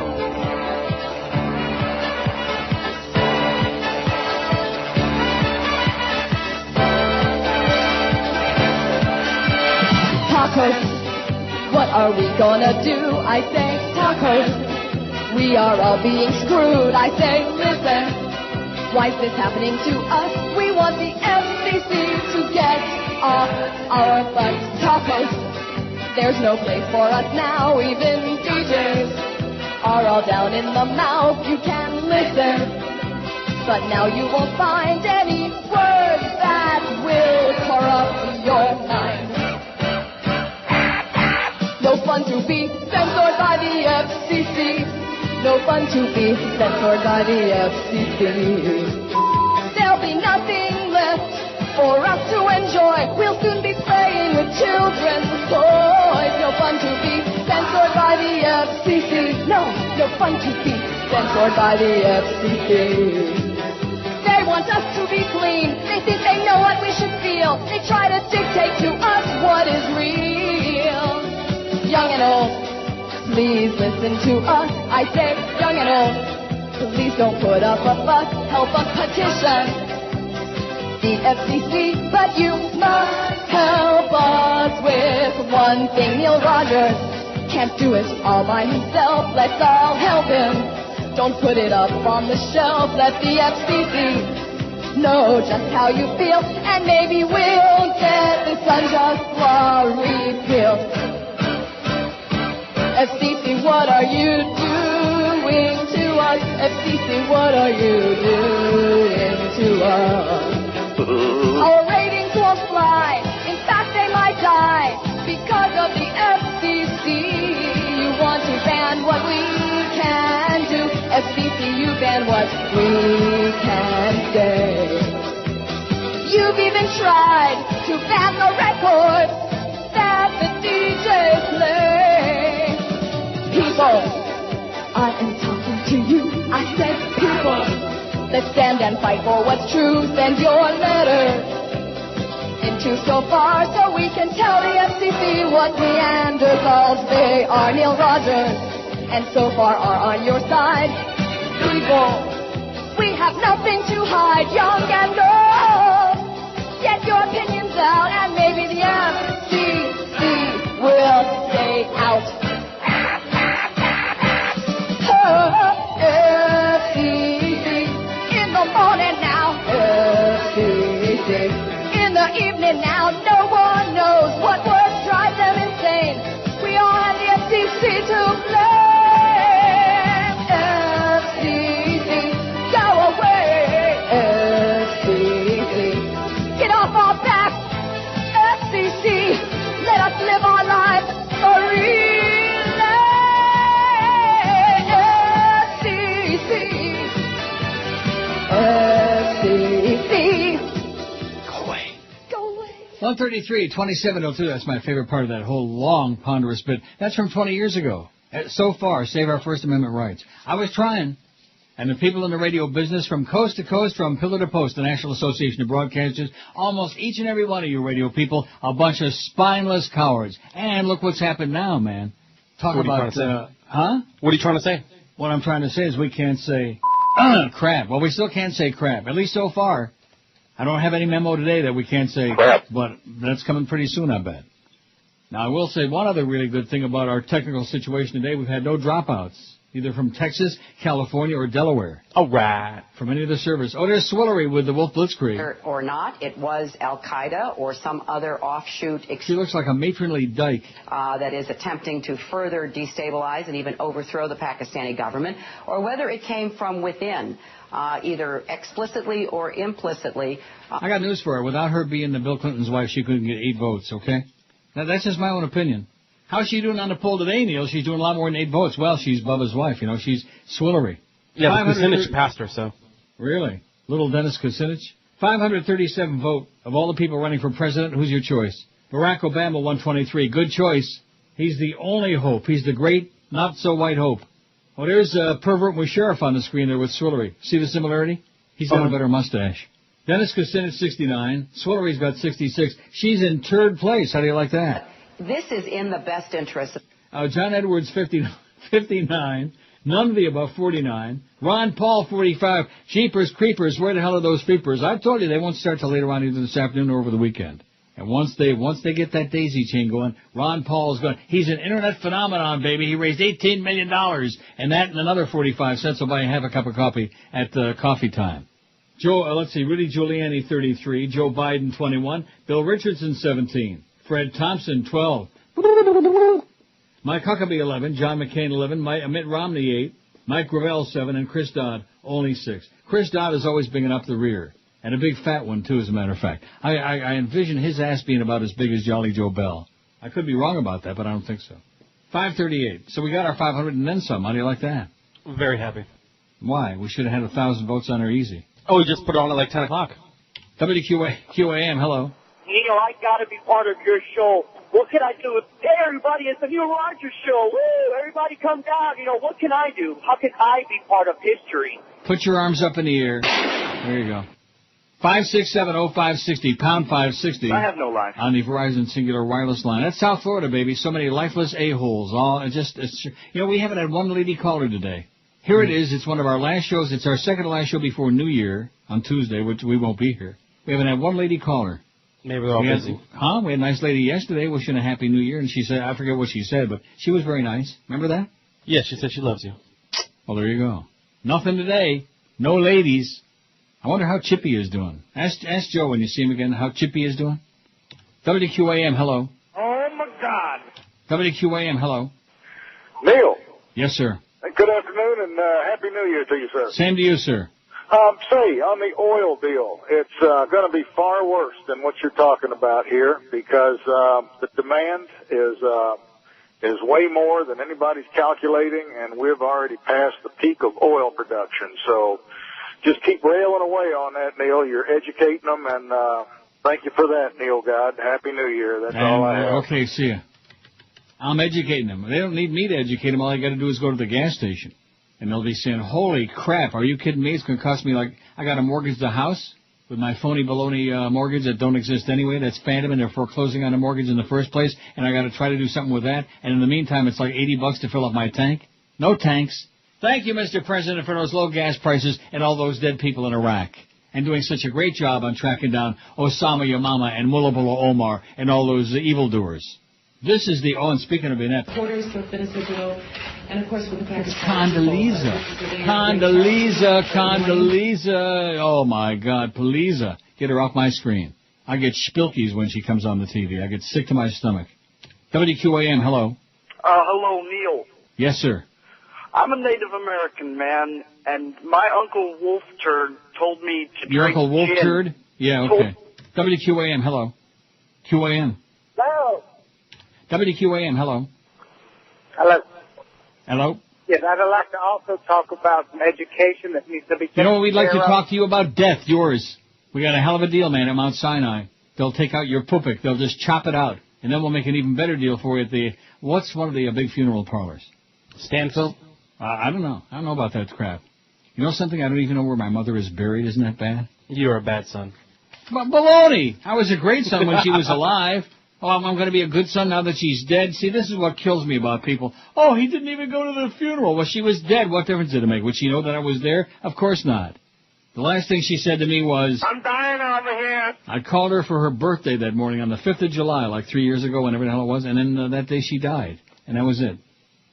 Tacos, what are we gonna do? I say tacos. We are all being screwed. I say, listen, Why is this happening to us? We want the FCC to get off our butts. Tacos. There's no place for us now. Even DJs are all down in the mouth. You can listen, but now you won't find any words that will corrupt your mind. No fun to be censored by the FCC. No fun to be censored by the FCC. There'll be nothing left for us to enjoy. We'll soon be playing with children's toys. No fun to be censored by the FCC. No fun to be censored by the FCC. They want us to be clean. They think they know what we should feel. They try to dictate to us what is real. Young and old, please listen to us. I say, young and old, please don't put up a fuss. Help us petition the FCC, but you must help us with one thing. Neil Rogers can't do it all by himself. Let's all help him. Don't put it up on the shelf. Let the FCC know just how you feel, and maybe we'll get this unjust law repealed. FCC, what are you doing to us? FCC, what are you doing to us? Our ratings won't fly. In fact, they might die because of the FCC. You want to ban what we can do. FCC, you ban what we can say. You've even tried to ban the records that the DJs play. People, I am talking to you. I said people. Let's stand and fight for what's true. Send your letter into so far so we can tell the FCC what Neanderthals they are. Neil Rogers and so far are on your side. People, we have nothing to hide. Young and old, get your opinions out, and maybe the FCC will stay out. Morning now, FCC. In the evening now, no one knows what words drive them insane. We all have the FCC to blame. FCC, go away. FCC, get off our backs. FCC, let us live our lives for real. FCC. Go away. Go away. 133, 2702. That's my favorite part of that whole long, ponderous bit. That's from 20 years ago. So far, save our First Amendment rights. I was trying. And the people in the radio business from coast to coast, from pillar to post, the National Association of Broadcasters, almost each and every one of you radio people, a bunch of spineless cowards. And look what's happened now, man. Talk about, huh? What are you trying to say? What I'm trying to say is we can't say crap. Well, we still can't say crap, at least so far. I don't have any memo today that we can't say crap, but that's coming pretty soon, I bet. Now, I will say one other really good thing about our technical situation today. We've had no dropouts, either from Texas, California, or Delaware. All right. From any of the servers. Oh, there's Swillery with the Wolf Blitzkrieg. Or not, it was al-Qaeda or some other offshoot. She looks like a matronly dyke. That is attempting to further destabilize and even overthrow the Pakistani government, or whether it came from within, either explicitly or implicitly. I got news for her. Without her being the Bill Clinton's wife, she couldn't get 8 votes, okay? Now, that's just my own opinion. How's she doing on the poll today, Neil? She's doing a lot more than 8 votes. Well, she's Bubba's wife, you know. She's Swillery. Yeah, but Kucinich passed her, so. Really? Little Dennis Kucinich? 537 vote. Of all the people running for president, who's your choice? Barack Obama, 123. Good choice. He's the only hope. He's the great, not-so-white hope. Oh, there's a pervert with sheriff on the screen there with Swillery. See the similarity? He's got a better mustache. Dennis Kucinich, 69. Swillery's got 66. She's in 3rd place. How do you like that? This is in the best interest. John Edwards, 59. None of the above, 49. Ron Paul, 45. Jeepers Creepers, where the hell are those creepers? I've told you they won't start till later on either this afternoon or over the weekend. And once they get that daisy chain going, Ron Paul is going. He's an internet phenomenon, baby. He raised $18 million, and that and another 45 cents will buy you half a cup of coffee at coffee time. Joe, let's see, Rudy Giuliani, 33. Joe Biden, 21. Bill Richardson, 17. Fred Thompson, 12. Mike Huckabee, 11. John McCain, 11. Mitt Romney, 8. Mike Gravel, 7. And Chris Dodd, only 6. Chris Dodd is always bringing up the rear. And a big fat one, too, as a matter of fact. I envision his ass being about as big as Jolly Joe Bell. I could be wrong about that, but I don't think so. 538. So we got our 500 and then some. How do you like that? I'm very happy. Why? We should have had 1,000 votes on her easy. Oh, we just put it on at like 10 o'clock. WQAM, hello. Neil, I got to be part of your show. What can I do? Hey, everybody, it's the Neil Rogers Show. Woo, everybody come down. You know, what can I do? How can I be part of history? Put your arms up in the air. There you go. 5670560, pound 560. I have no line. On the Verizon Singular Wireless line. That's South Florida, baby. So many lifeless a-holes. We haven't had one lady caller today. Here it is. It's one of our last shows. It's our second to last show before New Year on Tuesday, which we won't be here. We haven't had one lady caller. Maybe they're all busy. We had a nice lady yesterday wishing a happy New Year, and she said, I forget what she said, but she was very nice. Remember that? Yes, she said she loves you. Well, there you go. Nothing today. No ladies. I wonder how Chippy is doing. Ask Joe when you see him again how Chippy is doing. WQAM, hello. Oh, my God. WQAM, hello. Neil. Yes, sir. Good afternoon and Happy New Year to you, sir. Same to you, sir. Say, on the oil deal, it's going to be far worse than what you're talking about here because the demand is way more than anybody's calculating, and we've already passed the peak of oil production. So just keep railing away on that, Neil. You're educating them, and thank you for that, Neil God. Happy New Year. That's all I have. Okay, see ya. I'm educating them. They don't need me to educate them. All I got to do is go to the gas station. And they'll be saying, holy crap, are you kidding me? It's going to cost me I got to mortgage the house with my phony baloney mortgage that don't exist anyway. That's phantom, and they're foreclosing on the mortgage in the first place. And I got to try to do something with that. And in the meantime, it's like $80 to fill up my tank. No tanks. Thank you, Mr. President, for those low gas prices and all those dead people in Iraq. And doing such a great job on tracking down Osama Yamama and Mullabullah Omar and all those evildoers. This is and speaking of Inept. Quarters for Benazir Bhutto, and of course with the Condoleezza. Oh my God, Poliza. Get her off my screen. I get spilkies when she comes on the TV. I get sick to my stomach. WQAM, hello. Hello, Neil. Yes, sir. I'm a Native American man, and my Uncle Wolf Turd told me to Your drink Uncle Wolf gin. Turd? Yeah, okay. WQAM, hello. QAM. Hello. WQAM, hello. Hello. Hello. Yes, I'd like to also talk about some education that needs to be taken You know what we'd like to care of? talk to you about? Death, yours. We got a hell of a deal, man, at Mount Sinai. They'll take out your pupik. They'll just chop it out. And then we'll make an even better deal for you at the, what's one of the big funeral parlors? Stanfield? I don't know. I don't know about that crap. You know something? I don't even know where my mother is buried. Isn't that bad? You're a bad son. But baloney! I was a great son when she was alive. Oh, I'm going to be a good son now that she's dead. See, this is what kills me about people. Oh, he didn't even go to the funeral. Well, she was dead. What difference did it make? Would she know that I was there? Of course not. The last thing she said to me was, I'm dying over here. I called her for her birthday that morning on the 5th of July, like 3 years ago, whenever the hell it was, and then that day she died. And that was it.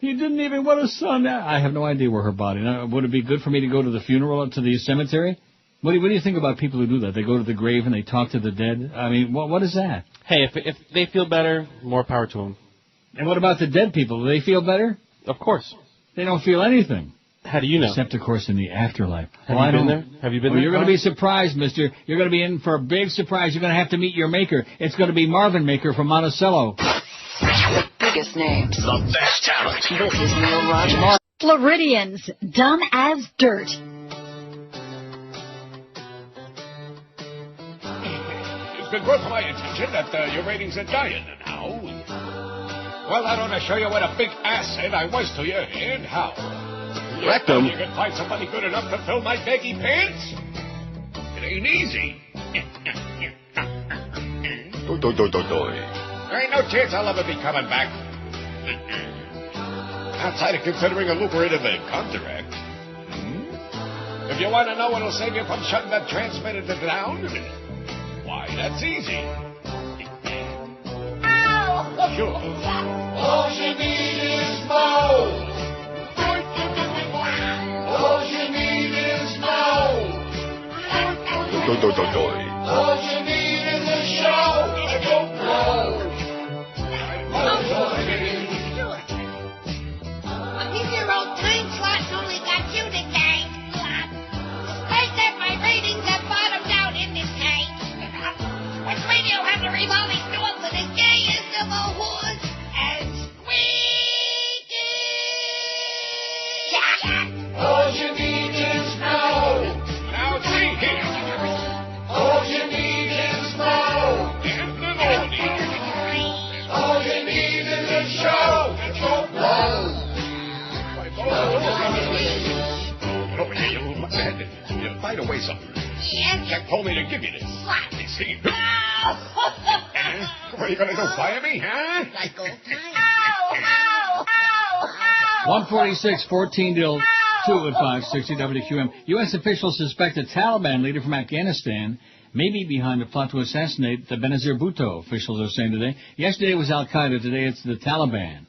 He didn't even want a son. I have no idea where her body. Now, would it be good for me to go to the funeral, to the cemetery? What do you think about people who do that? They go to the grave and they talk to the dead? I mean, what is that? Hey, if they feel better, more power to them. And what about the dead people? Do they feel better? Of course. They don't feel anything. How do you know? Except, of course, in the afterlife. Have you been there? Have you been there? You're going to be surprised, mister. You're going to be in for a big surprise. You're going to have to meet your maker. It's going to be Marvin Maker from Monticello. The biggest names. The best talent. This is Neil Rogers. Floridians, dumb as dirt. It's been brought to my attention that your ratings are dying now. Well, that ought to show you what a big asset I was to you, and how. Rectum. You can find somebody good enough to fill my baggy pants? It ain't easy. There ain't no chance I'll ever be coming back. Outside of considering a lucrative contract. If you want to know what'll save you from shutting that transmitter down, why, that's easy. Ow! Sure. All you need is mold. All you need is mold. All you need is a show. I don't know. If your old time slot's only got you to thank, despite that my ratings have bottomed out in this case. With radio has a revolving door for the gayest of a whores and squeaky. All you need is no. Now see here. All you need is no. In the morning. All you need is a show. It's so low. Get over here, you little muckhead. You find away something. Yes? Jack told me to give you this. What? You see? What are you going to do, fire me, huh? Like old times. Ow, ow, ow, ow. 146, 14 till 2 at 560 WQAM. U.S. officials suspect a Taliban leader from Afghanistan may be behind a plot to assassinate the Benazir Bhutto, officials are saying today. Yesterday was al-Qaeda, today it's the Taliban.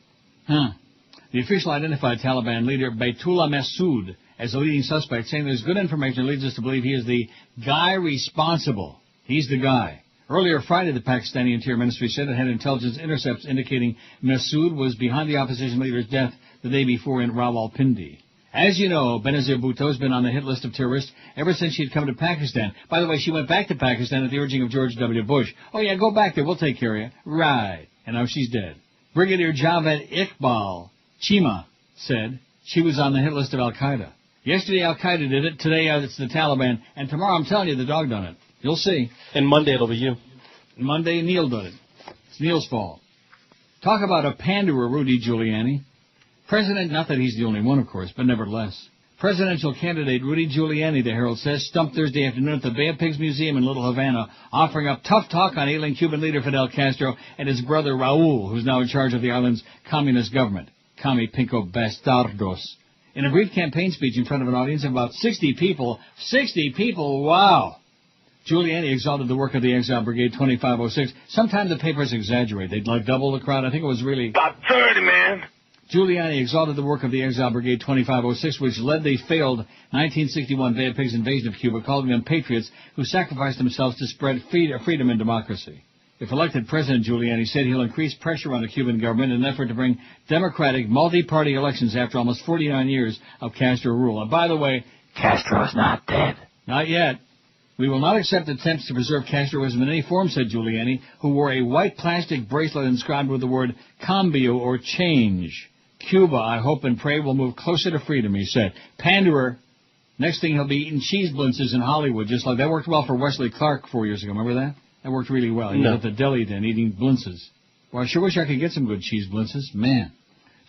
The official identified Taliban leader Baytullah Masood as a leading suspect, saying there's good information that leads us to believe he is the guy responsible. He's the guy. Earlier Friday, the Pakistani Interior Ministry said it had intelligence intercepts indicating Masood was behind the opposition leader's death the day before in Rawalpindi. As you know, Benazir Bhutto has been on the hit list of terrorists ever since she had come to Pakistan. By the way, she went back to Pakistan at the urging of George W. Bush. Oh, yeah, go back there. We'll take care of you. Right. And now she's dead. Brigadier Javed Iqbal Chima said she was on the hit list of al-Qaeda. Yesterday, al-Qaeda did it. Today, it's the Taliban. And tomorrow, I'm telling you, the dog done it. You'll see. And Monday, it'll be you. Monday, Neil done it. It's Neil's fault. Talk about a panderer, Rudy Giuliani. President, not that he's the only one, of course, but nevertheless. Presidential candidate Rudy Giuliani, the Herald says, stumped Thursday afternoon at the Bay of Pigs Museum in Little Havana, offering up tough talk on ailing Cuban leader Fidel Castro and his brother Raul, who's now in charge of the island's communist government. Commie Pinko Bastardos. In a brief campaign speech in front of an audience of about 60 people, wow! Giuliani exalted the work of the Exile Brigade 2506. Sometimes the papers exaggerate. They'd like double the crowd. I think it was really... About 30, man. Giuliani exalted the work of the Exile Brigade 2506, which led the failed 1961 Bay of Pigs invasion of Cuba, calling them patriots who sacrificed themselves to spread freedom and democracy. If elected, President Giuliani said he'll increase pressure on the Cuban government in an effort to bring democratic, multi-party elections after almost 49 years of Castro rule. And by the way, Castro's not dead. Not yet. We will not accept attempts to preserve Castroism in any form, said Giuliani, who wore a white plastic bracelet inscribed with the word cambio or change. Cuba, I hope and pray, will move closer to freedom, he said. Panderer. Next thing, he'll be eating cheese blintzes in Hollywood, just like that worked well for Wesley Clark 4 years ago. Remember that? That worked really well. He was at the deli den eating blintzes. Well, I sure wish I could get some good cheese blintzes. Man.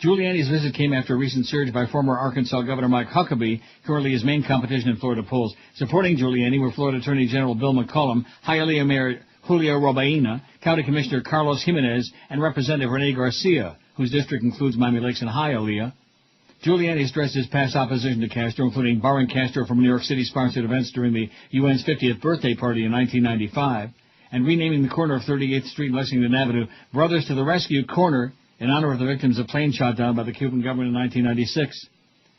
Giuliani's visit came after a recent surge by former Arkansas Governor Mike Huckabee, currently his main competition in Florida polls. Supporting Giuliani were Florida Attorney General Bill McCollum, Hialeah Mayor Julio Robaina, County Commissioner Carlos Jimenez, and Representative Rene Garcia, whose district includes Miami Lakes and Hialeah. Giuliani stressed his past opposition to Castro, including barring Castro from New York City-sponsored events during the UN's 50th birthday party in 1995, and renaming the corner of 38th Street and Lexington Avenue Brothers to the Rescue Corner in honor of the victims of planes shot down by the Cuban government in 1996.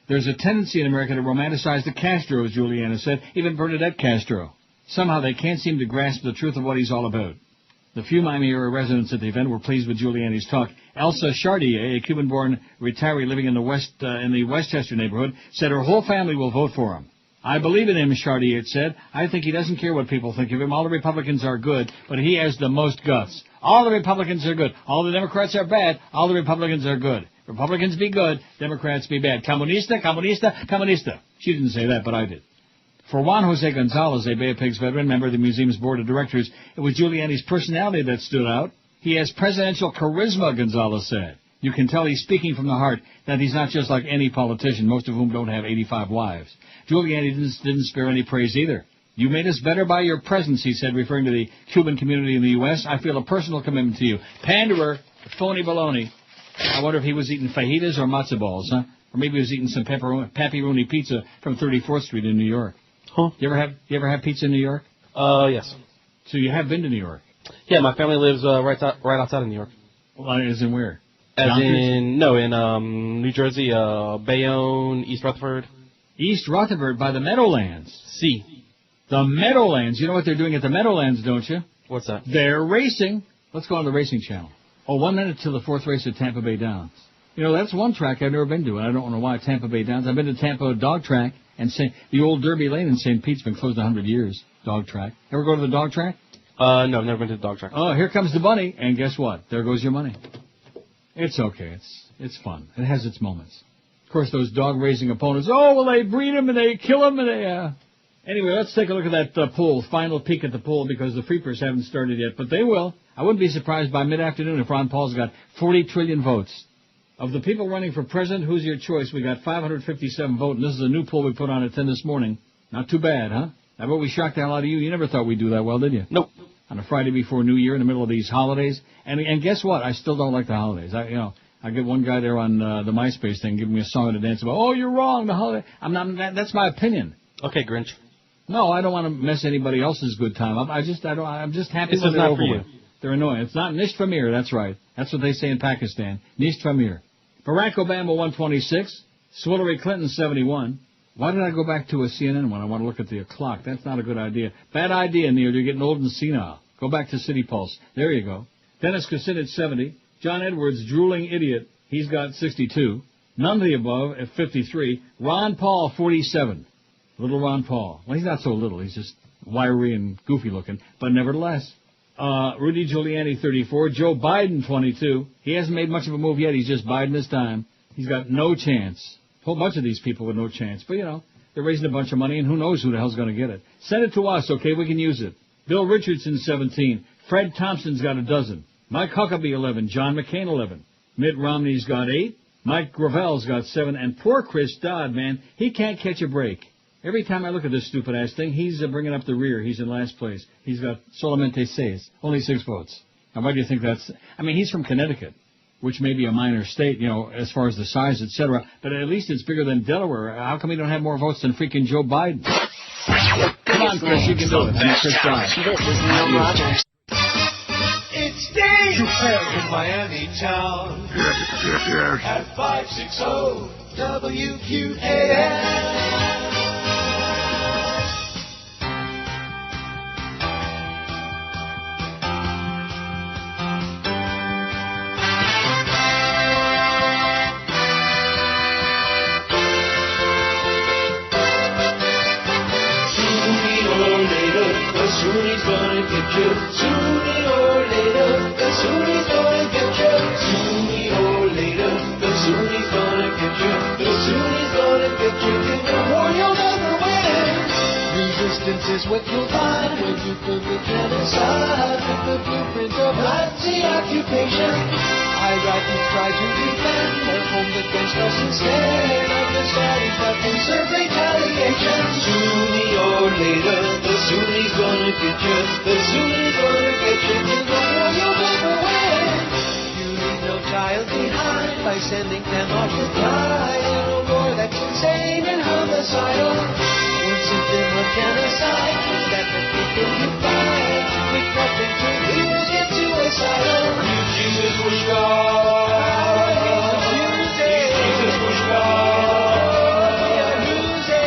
There's a tendency in America to romanticize the Castros, Giuliani said, even Bernadette Castro. Somehow they can't seem to grasp the truth of what he's all about. The few Miami-area residents at the event were pleased with Giuliani's talk. Elsa Chartier, a Cuban-born retiree living in the Westchester neighborhood, said her whole family will vote for him. I believe in him, Chartier said. I think he doesn't care what people think of him. All the Republicans are good, but he has the most guts. All the Republicans are good. All the Democrats are bad. All the Republicans are good. Republicans be good. Democrats be bad. Comunista, comunista, comunista. She didn't say that, but I did. For Juan Jose Gonzalez, a Bay of Pigs veteran, member of the museum's board of directors, it was Giuliani's personality that stood out. He has presidential charisma, Gonzalez said. You can tell he's speaking from the heart, that he's not just like any politician, most of whom don't have 85 wives. Giuliani didn't spare any praise either. You made us better by your presence, he said, referring to the Cuban community in the U.S. I feel a personal commitment to you. Panderer, phony baloney. I wonder if he was eating fajitas or matzo balls, huh? Or maybe he was eating some pepperoni pizza from 34th Street in New York. Huh? You ever have pizza in New York? Yes. So you have been to New York? Yeah, my family lives right outside of New York. Well, as in where? In New Jersey, Bayonne, East Rutherford. East Rutherford by the Meadowlands. See. The Meadowlands. You know what they're doing at the Meadowlands, don't you? What's that? They're racing. Let's go on the racing channel. Oh, 1 minute till the 4th race at Tampa Bay Downs. You know, that's one track I've never been to, and I don't know why, Tampa Bay Downs. I've been to Tampa Dog Track, and the old Derby Lane in St. Pete's been closed 100 years. Dog track. Ever go to the dog track? No, never been to the dog track. Oh, here comes the bunny, and guess what? There goes your money. It's okay. It's fun. It has its moments. Of course, those dog-raising opponents, oh, well, they breed them and they kill them and they... Anyway, let's take a look at that poll, final peek at the poll, because the Freepers haven't started yet, but they will. I wouldn't be surprised by mid-afternoon if Ron Paul's got 40 trillion votes. Of the people running for president, who's your choice? We got 557 votes, and this is a new poll we put on at 10 this morning. Not too bad, huh? I bet we shocked the hell out of you. You never thought we'd do that well, did you? Nope. On a Friday before New Year in the middle of these holidays. And guess what? I still don't like the holidays. I get one guy there on the MySpace thing giving me a song to dance about. Oh, you're wrong. The holiday. That's my opinion. Okay, Grinch. No, I don't want to mess anybody else's good time up. I'm just happy this when is they're not over for you. with. They're annoying. It's not Nisht Famir. That's right. That's what they say in Pakistan. Nisht Famir. Barack Obama 126. Hillary Clinton 71. Why did I go back to a CNN when I want to look at the clock? That's not a good idea. Bad idea, Neil. You're getting old and senile. Go back to City Pulse. There you go. Dennis Kucinich 70. John Edwards, drooling idiot. He's got 62. None of the above at 53. Ron Paul 47. Little Ron Paul. Well, he's not so little. He's just wiry and goofy looking. But nevertheless. Rudy Giuliani 34. Joe Biden 22. He hasn't made much of a move yet. He's just Biden this time. He's got no chance. A whole bunch of these people with no chance. But, they're raising a bunch of money, and who knows who the hell's going to get it. Send it to us, okay? We can use it. Bill Richardson 17. Fred Thompson's got 12. Mike Huckabee 11. John McCain 11. Mitt Romney's got 8. Mike Gravel's got 7. And poor Chris Dodd, man, he can't catch a break. Every time I look at this stupid-ass thing, he's bringing up the rear. He's in last place. He's got solamente 6. Only 6 votes. Now, why do you think that's... he's from Connecticut, which may be a minor state, as far as the size, etc. But at least it's bigger than Delaware. How come he don't have more votes than freaking Joe Biden? Come on, Chris, you can do it. I'm Chris Dodd. This is Neil Rogers. It's Dave in Miami town. At 560 WQAM. Sunni's gonna get you. Sooner or later, the Sunni's gonna get you. Sooner or later, the Sunni's gonna get you. The Sunni's gonna get you. In the war you'll never win. Resistance is what you'll find when you commit genocide with the blueprint of Nazi occupation. Iraqis try to defend their home against us instead of the Saudis that can serve retaliation. Sooner or later, the Sunni's gonna get you. The Sunni's gonna get you. In the war you'll never win. You leave no child behind by sending them off to die in a war that's insane and homicidal. One symptom of genocide is that the people you find with nothing to lose get suicidal. Jesus was God. Jesus was God.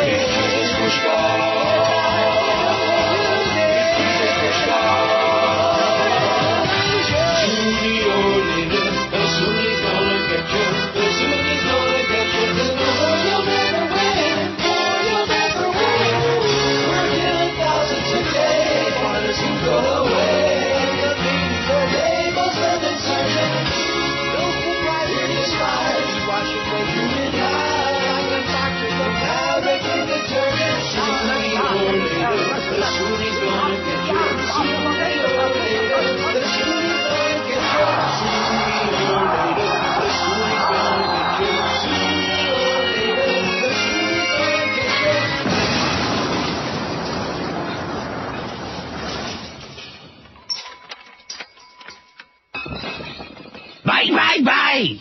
Jesus was God. Bye, bye, bye!